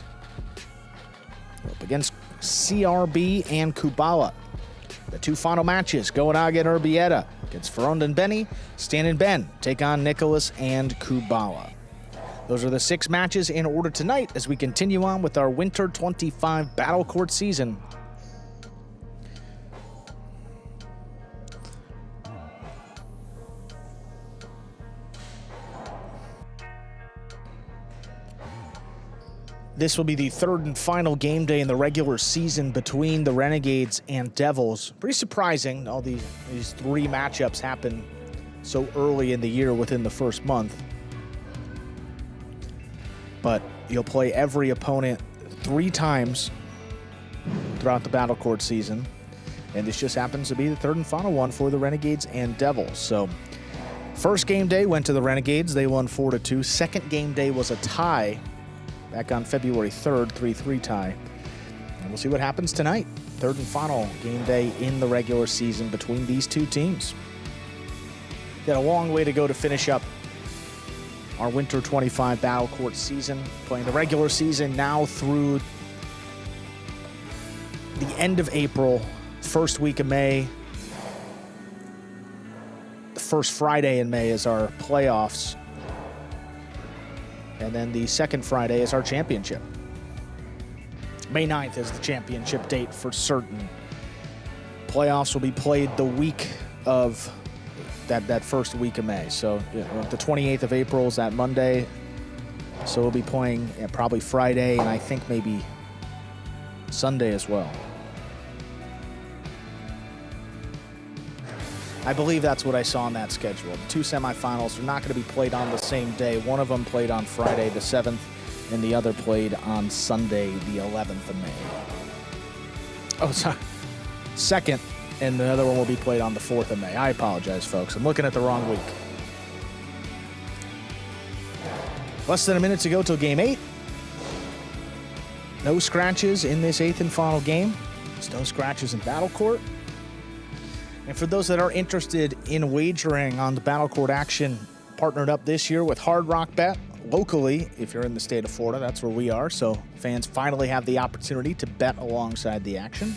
up against CRB and Kubala. The 2 final matches, Goenaga and Urbieta against Ferronda and Benny. Stan and Ben take on Nicholas and Kubala. Those are the 6 matches in order tonight as we continue on with our Winter 25 Battle Court season. This will be the 3rd and final game day in the regular season between the Renegades and Devils. Pretty surprising, all these 3 matchups happen so early in the year within the first month. But you'll play every opponent 3 times throughout the Battle Court season. And this just happens to be the 3rd and final one for the Renegades and Devils. So, first game day went to the Renegades. They won 4-2. Second game day was a tie back on February 3rd, 3-3 tie. And we'll see what happens tonight. 3rd and final game day in the regular season between these 2 teams. Got a long way to go to finish up our Winter 25 Battle Court season, playing the regular season now through the end of April, first week of May. The first Friday in May is our playoffs And then the second Friday is our championship. May 9th is the championship date for certain. Playoffs will be played the week of that first week of May. So the 28th of April is that Monday. So we'll be playing probably Friday and I think maybe Sunday as well. I believe that's what I saw on that schedule. The two semifinals are not going to be played on the same day. One of them played on Friday the 7th, and the other played on Sunday the 11th of May. Oh, sorry. 2nd, and the other one will be played on the 4th of May. I apologize, folks. I'm looking at the wrong week. Less than a minute to go till Game 8. No scratches in this 8th and final game. There's no scratches in Battle Court. And for those that are interested in wagering on the Battle Court action, partnered up this year with Hard Rock Bet locally. If you're in the state of Florida, that's where we are. So fans finally have the opportunity to bet alongside the action.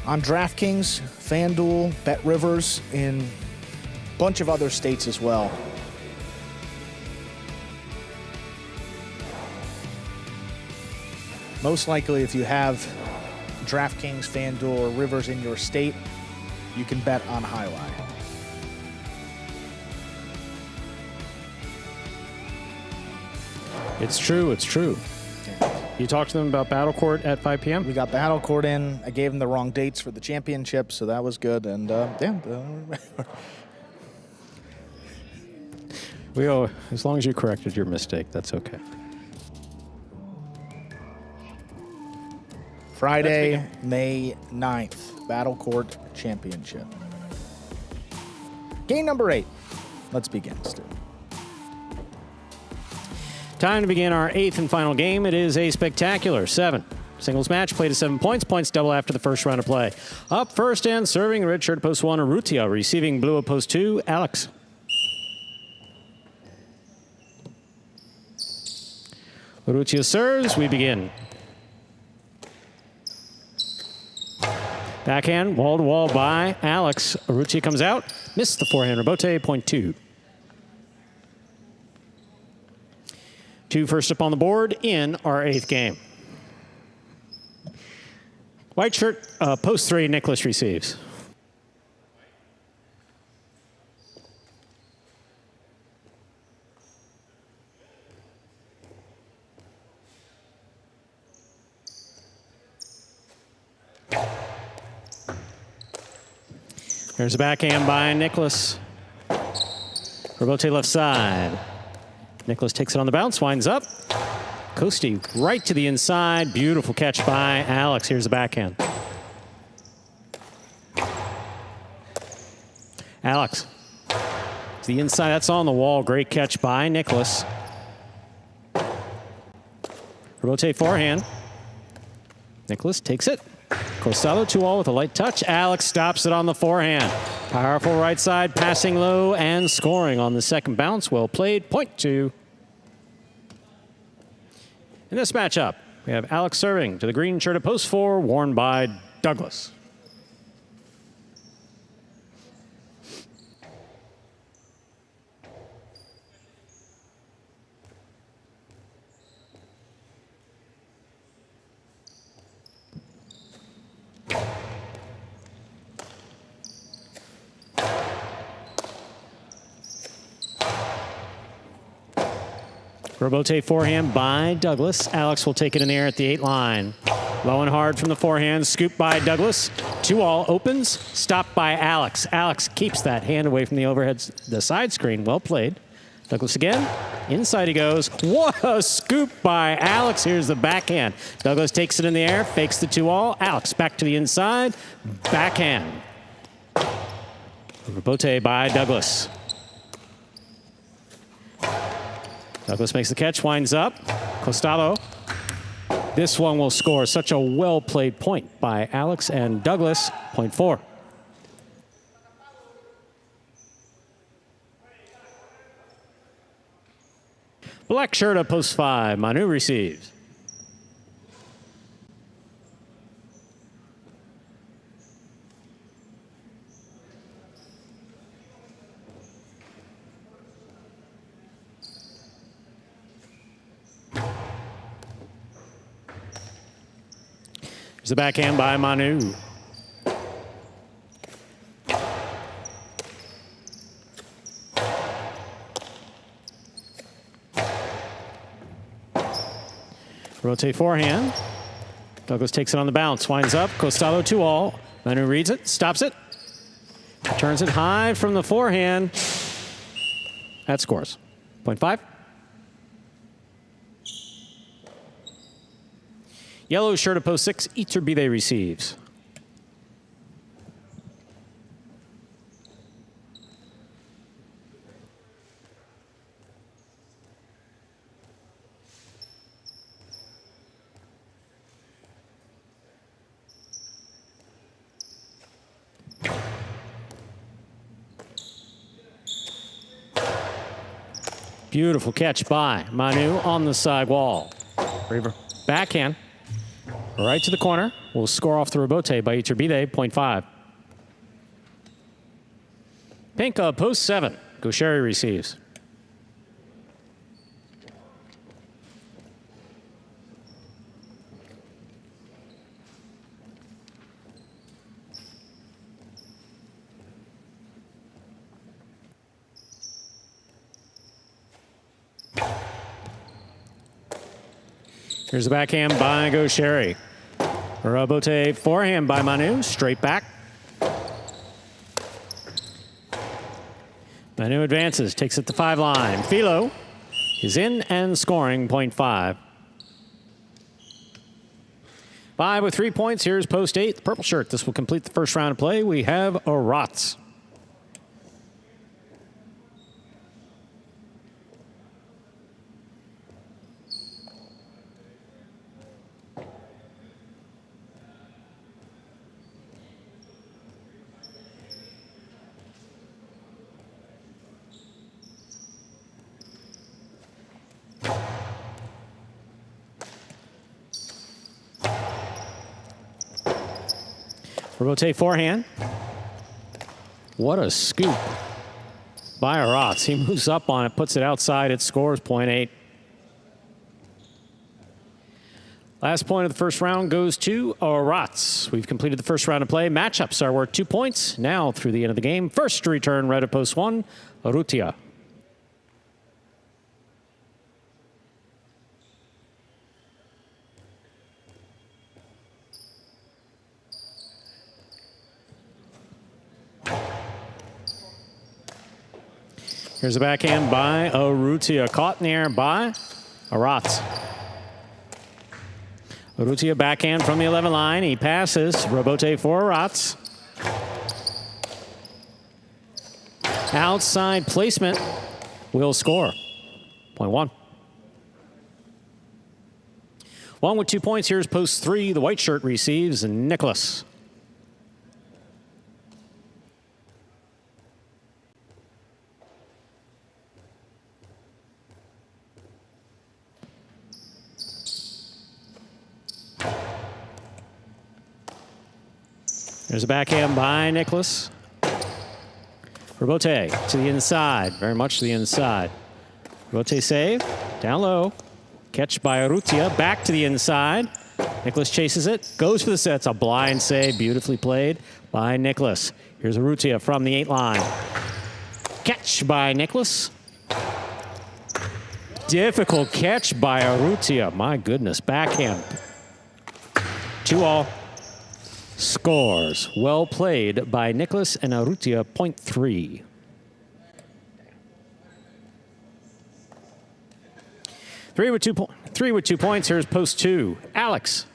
On DraftKings, FanDuel, BetRivers, in a bunch of other states as well. Most likely, if you have DraftKings, FanDuel, or Rivers in your state, you can bet on Highlight. It's true. It's true. You talked to them about Battle Court at 5 p.m.? We got Battle Court in. I gave them the wrong dates for the championship, so that was good. And, as long as you corrected your mistake, that's okay. Friday, May 9th, Battle Court Championship. Game number 8. Let's begin, Stu. Time to begin our 8th and final game. It is a spectacular 7 singles match, played to 7 points. Points double after the first round of play. Up first and serving, red shirt post 1, Urrutia. Receiving blue at post 2, Alex. Urrutia serves. We begin. Backhand, wall-to-wall by Alex. Urrutia comes out. Missed the forehand. Rebote, point 2. 2 first up on the board in our 8th game. White shirt, post 3, Nicholas receives. There's a backhand by Nicholas. Rebote left side. Nicholas takes it on the bounce, winds up. Costi right to the inside. Beautiful catch by Alex. Here's the backhand. Alex. To the inside, that's on the wall. Great catch by Nicholas. Rebote forehand. Nicholas takes it. Costado 2-all with a light touch. Alex stops it on the forehand. Powerful right side, passing low and scoring on the second bounce. Well played, point 2. In this matchup, we have Alex serving to the green shirt at post 4, worn by Douglas. Rebote forehand by Douglas. Alex will take it in the air at the 8 line. Low and hard from the forehand. Scoop by Douglas. 2-all opens. Stopped by Alex. Alex keeps that hand away from the side screen. Well played. Douglas again. Inside he goes. What a scoop by Alex. Here's the backhand. Douglas takes it in the air. Fakes the 2-all. Alex back to the inside. Backhand. Rebote by Douglas. Douglas makes the catch, winds up. Costado. This one will score. Such a well-played point by Alex and Douglas. Point 4. Black shirt at post 5. Manu receives. There's a backhand by Manu. Rotate forehand. Douglas takes it on the bounce, winds up, Costado 2-all. Manu reads it, stops it, turns it high from the forehand. That scores. 0.5. Yellow shirt at post 6, Iturbide receives. Beautiful catch by Manu on the side wall. Backhand. Right to the corner. Will score off the rebote by Iturbide, 0.5. Pink post 7. Gaucheri receives. Here's the backhand by Gaucheri. Rebote forehand by Manu, straight back. Manu advances, takes it to 5 line. Philo is in and scoring, 0.5. 5 with 3 points. Here's post 8, the purple shirt. This will complete the first round of play. We have a Rotz. Rebote forehand. What a scoop by Rotz. He moves up on it, puts it outside. It scores, 0.8. Last point of the first round goes to Rotz. We've completed the first round of play. Matchups are worth 2 points now through the end of the game. First to return, red at post 1, Rutia. Here's a backhand by Rutia. Caught in the air by Rotz. Rutia backhand from the 11 line. He passes. Rebote for Rotz. Outside placement will score. 0.1. 1 with 2 points. Here's post 3. The white shirt receives Nicholas. There's a backhand by Nicholas. Rebote to the inside, very much to the inside. Rebote save, down low. Catch by Rutia, back to the inside. Nicholas chases it, goes for the set. It's a blind save, beautifully played by Nicholas. Here's Rutia from the 8 line. Catch by Nicholas. Difficult catch by Rutia. My goodness, backhand. 2-all. Scores. Well played by Nicholas and Rutia, 0.3. Three with 2 points. Here's post 2. Alex.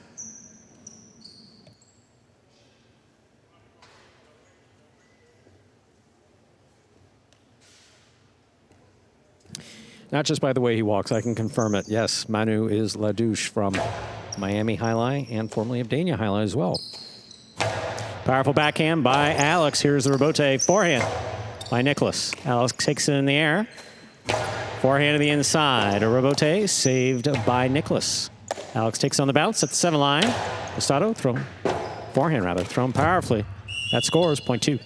Not just by the way he walks, I can confirm it. Yes, Manu is La Douche from Miami Highlight and formerly of Dania Highlight as well. Powerful backhand by Alex. Here's the rebote forehand by Nicholas. Alex takes it in the air. Forehand to the inside. A rebote saved by Nicholas. Alex takes on the bounce at the 7 line. Costado thrown. Forehand rather, thrown powerfully. That scores, 0.2.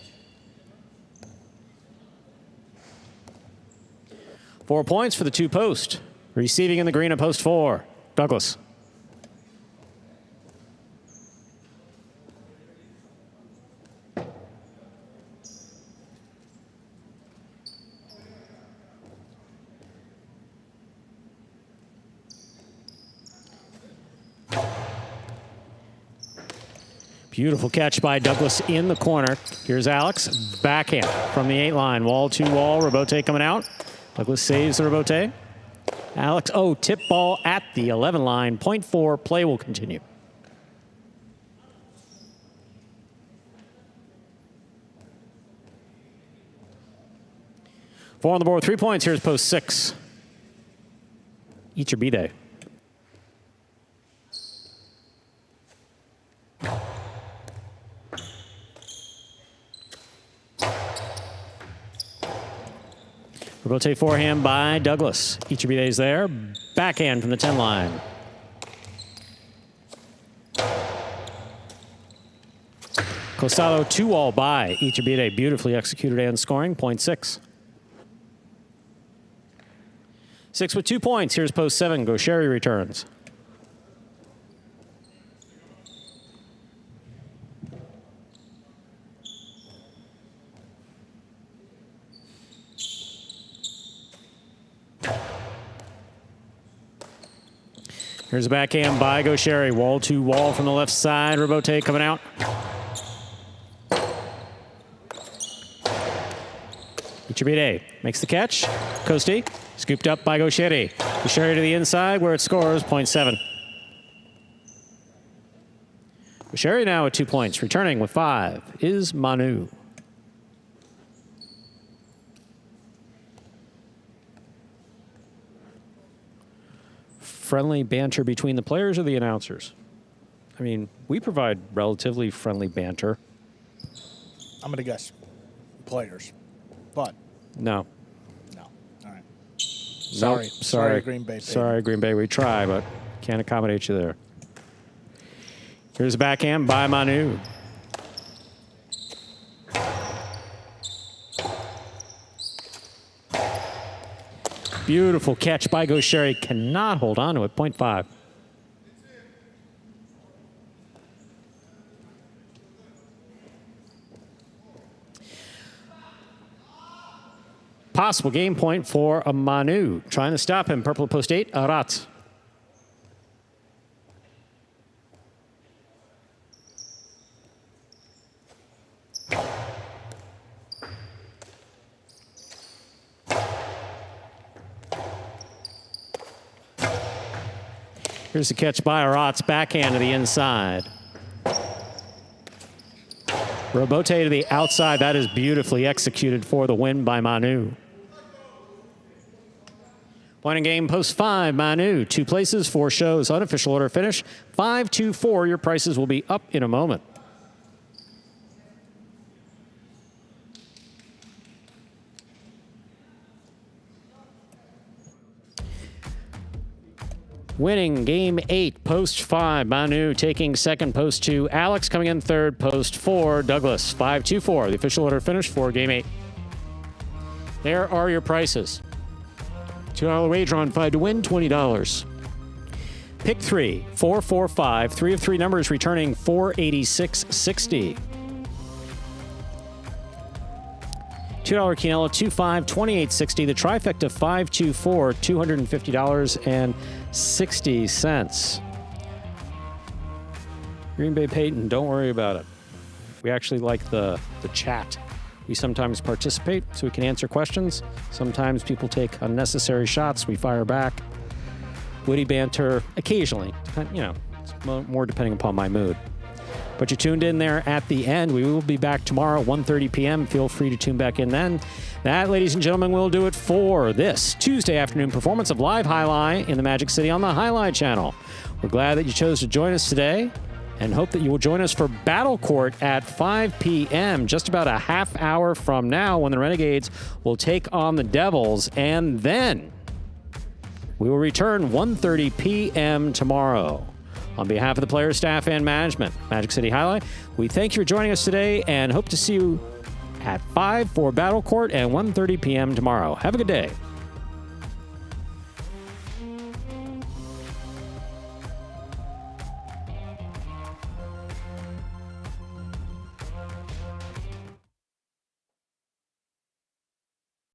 4 points for the 2 post. Receiving in the green at post 4. Douglas. Beautiful catch by Douglas in the corner. Here's Alex. Backhand from the 8 line. Wall to wall. Rebote coming out. Douglas saves the rebote. Alex, tip ball at the 11 line. 0.4. Play will continue. Four on the board, 3 points. Here's post 6. Eat your B-Day. Rebote forehand by Douglas. Each of B-Days there. Backhand from the 10 line. Costado 2-all by each of B-Day. Beautifully executed and scoring. 0.6. 6 with 2 points. Here's post 7. Gaucheri returns. Here's a backhand by Gaucheri. Wall to wall from the left side. Rebote coming out. Ichibide makes the catch. Costi scooped up by Gaucheri. Gaucheri to the inside where it scores. 0.7. Gaucheri now at 2 points. Returning with 5 is Manu. Friendly banter between the players or the announcers? I mean, we provide relatively friendly banter. I'm going to guess players, but. No. No. All right. Sorry. Sorry, Green Bay. Sorry, Green Bay. We try, but can't accommodate you there. Here's a backhand by Manu. Beautiful catch by Gaucheri. Cannot hold on to it. 0.5. Possible game point for a Manu. Trying to stop him. Purple post 8. Arat. Here's the catch by Arat's backhand to the inside. Rebote to the outside. That is beautifully executed for the win by Manu. Point in game, post 5, Manu. 2 places, 4 shows. Unofficial order finish. 5-2-4. Your prices will be up in a moment. Winning game 8, post 5. Manu taking second, post 2. Alex coming in third, post 4. Douglas, 5-2-4. The official order finish for game 8. There are your prices. $2 wager on 5 to win, $20. Pick 3, 4, 4, 5. 3 of 3 numbers returning $486.60. $2 Quinella, 2-5, $28.60. The trifecta 5-2-4, $250.60. Green Bay Peyton, don't worry about it. We actually like the chat. We sometimes participate so we can answer questions. Sometimes people take unnecessary shots. We fire back. Witty banter occasionally. It's more depending upon my mood. But you tuned in there at the end. We will be back tomorrow, 1:30 p.m. Feel free to tune back in then. That, ladies and gentlemen, will do it for this Tuesday afternoon performance of Live Highlight in the Magic City on the Highlight channel. We're glad that you chose to join us today and hope that you will join us for Battle Court at 5 p.m., just about a half hour from now, when the Renegades will take on the Devils. And then we will return 1:30 p.m. tomorrow. On behalf of the players, staff, and management, Magic City Highlight, we thank you for joining us today and hope to see you at 5 for Battle Court and 1:30 p.m. tomorrow. Have a good day.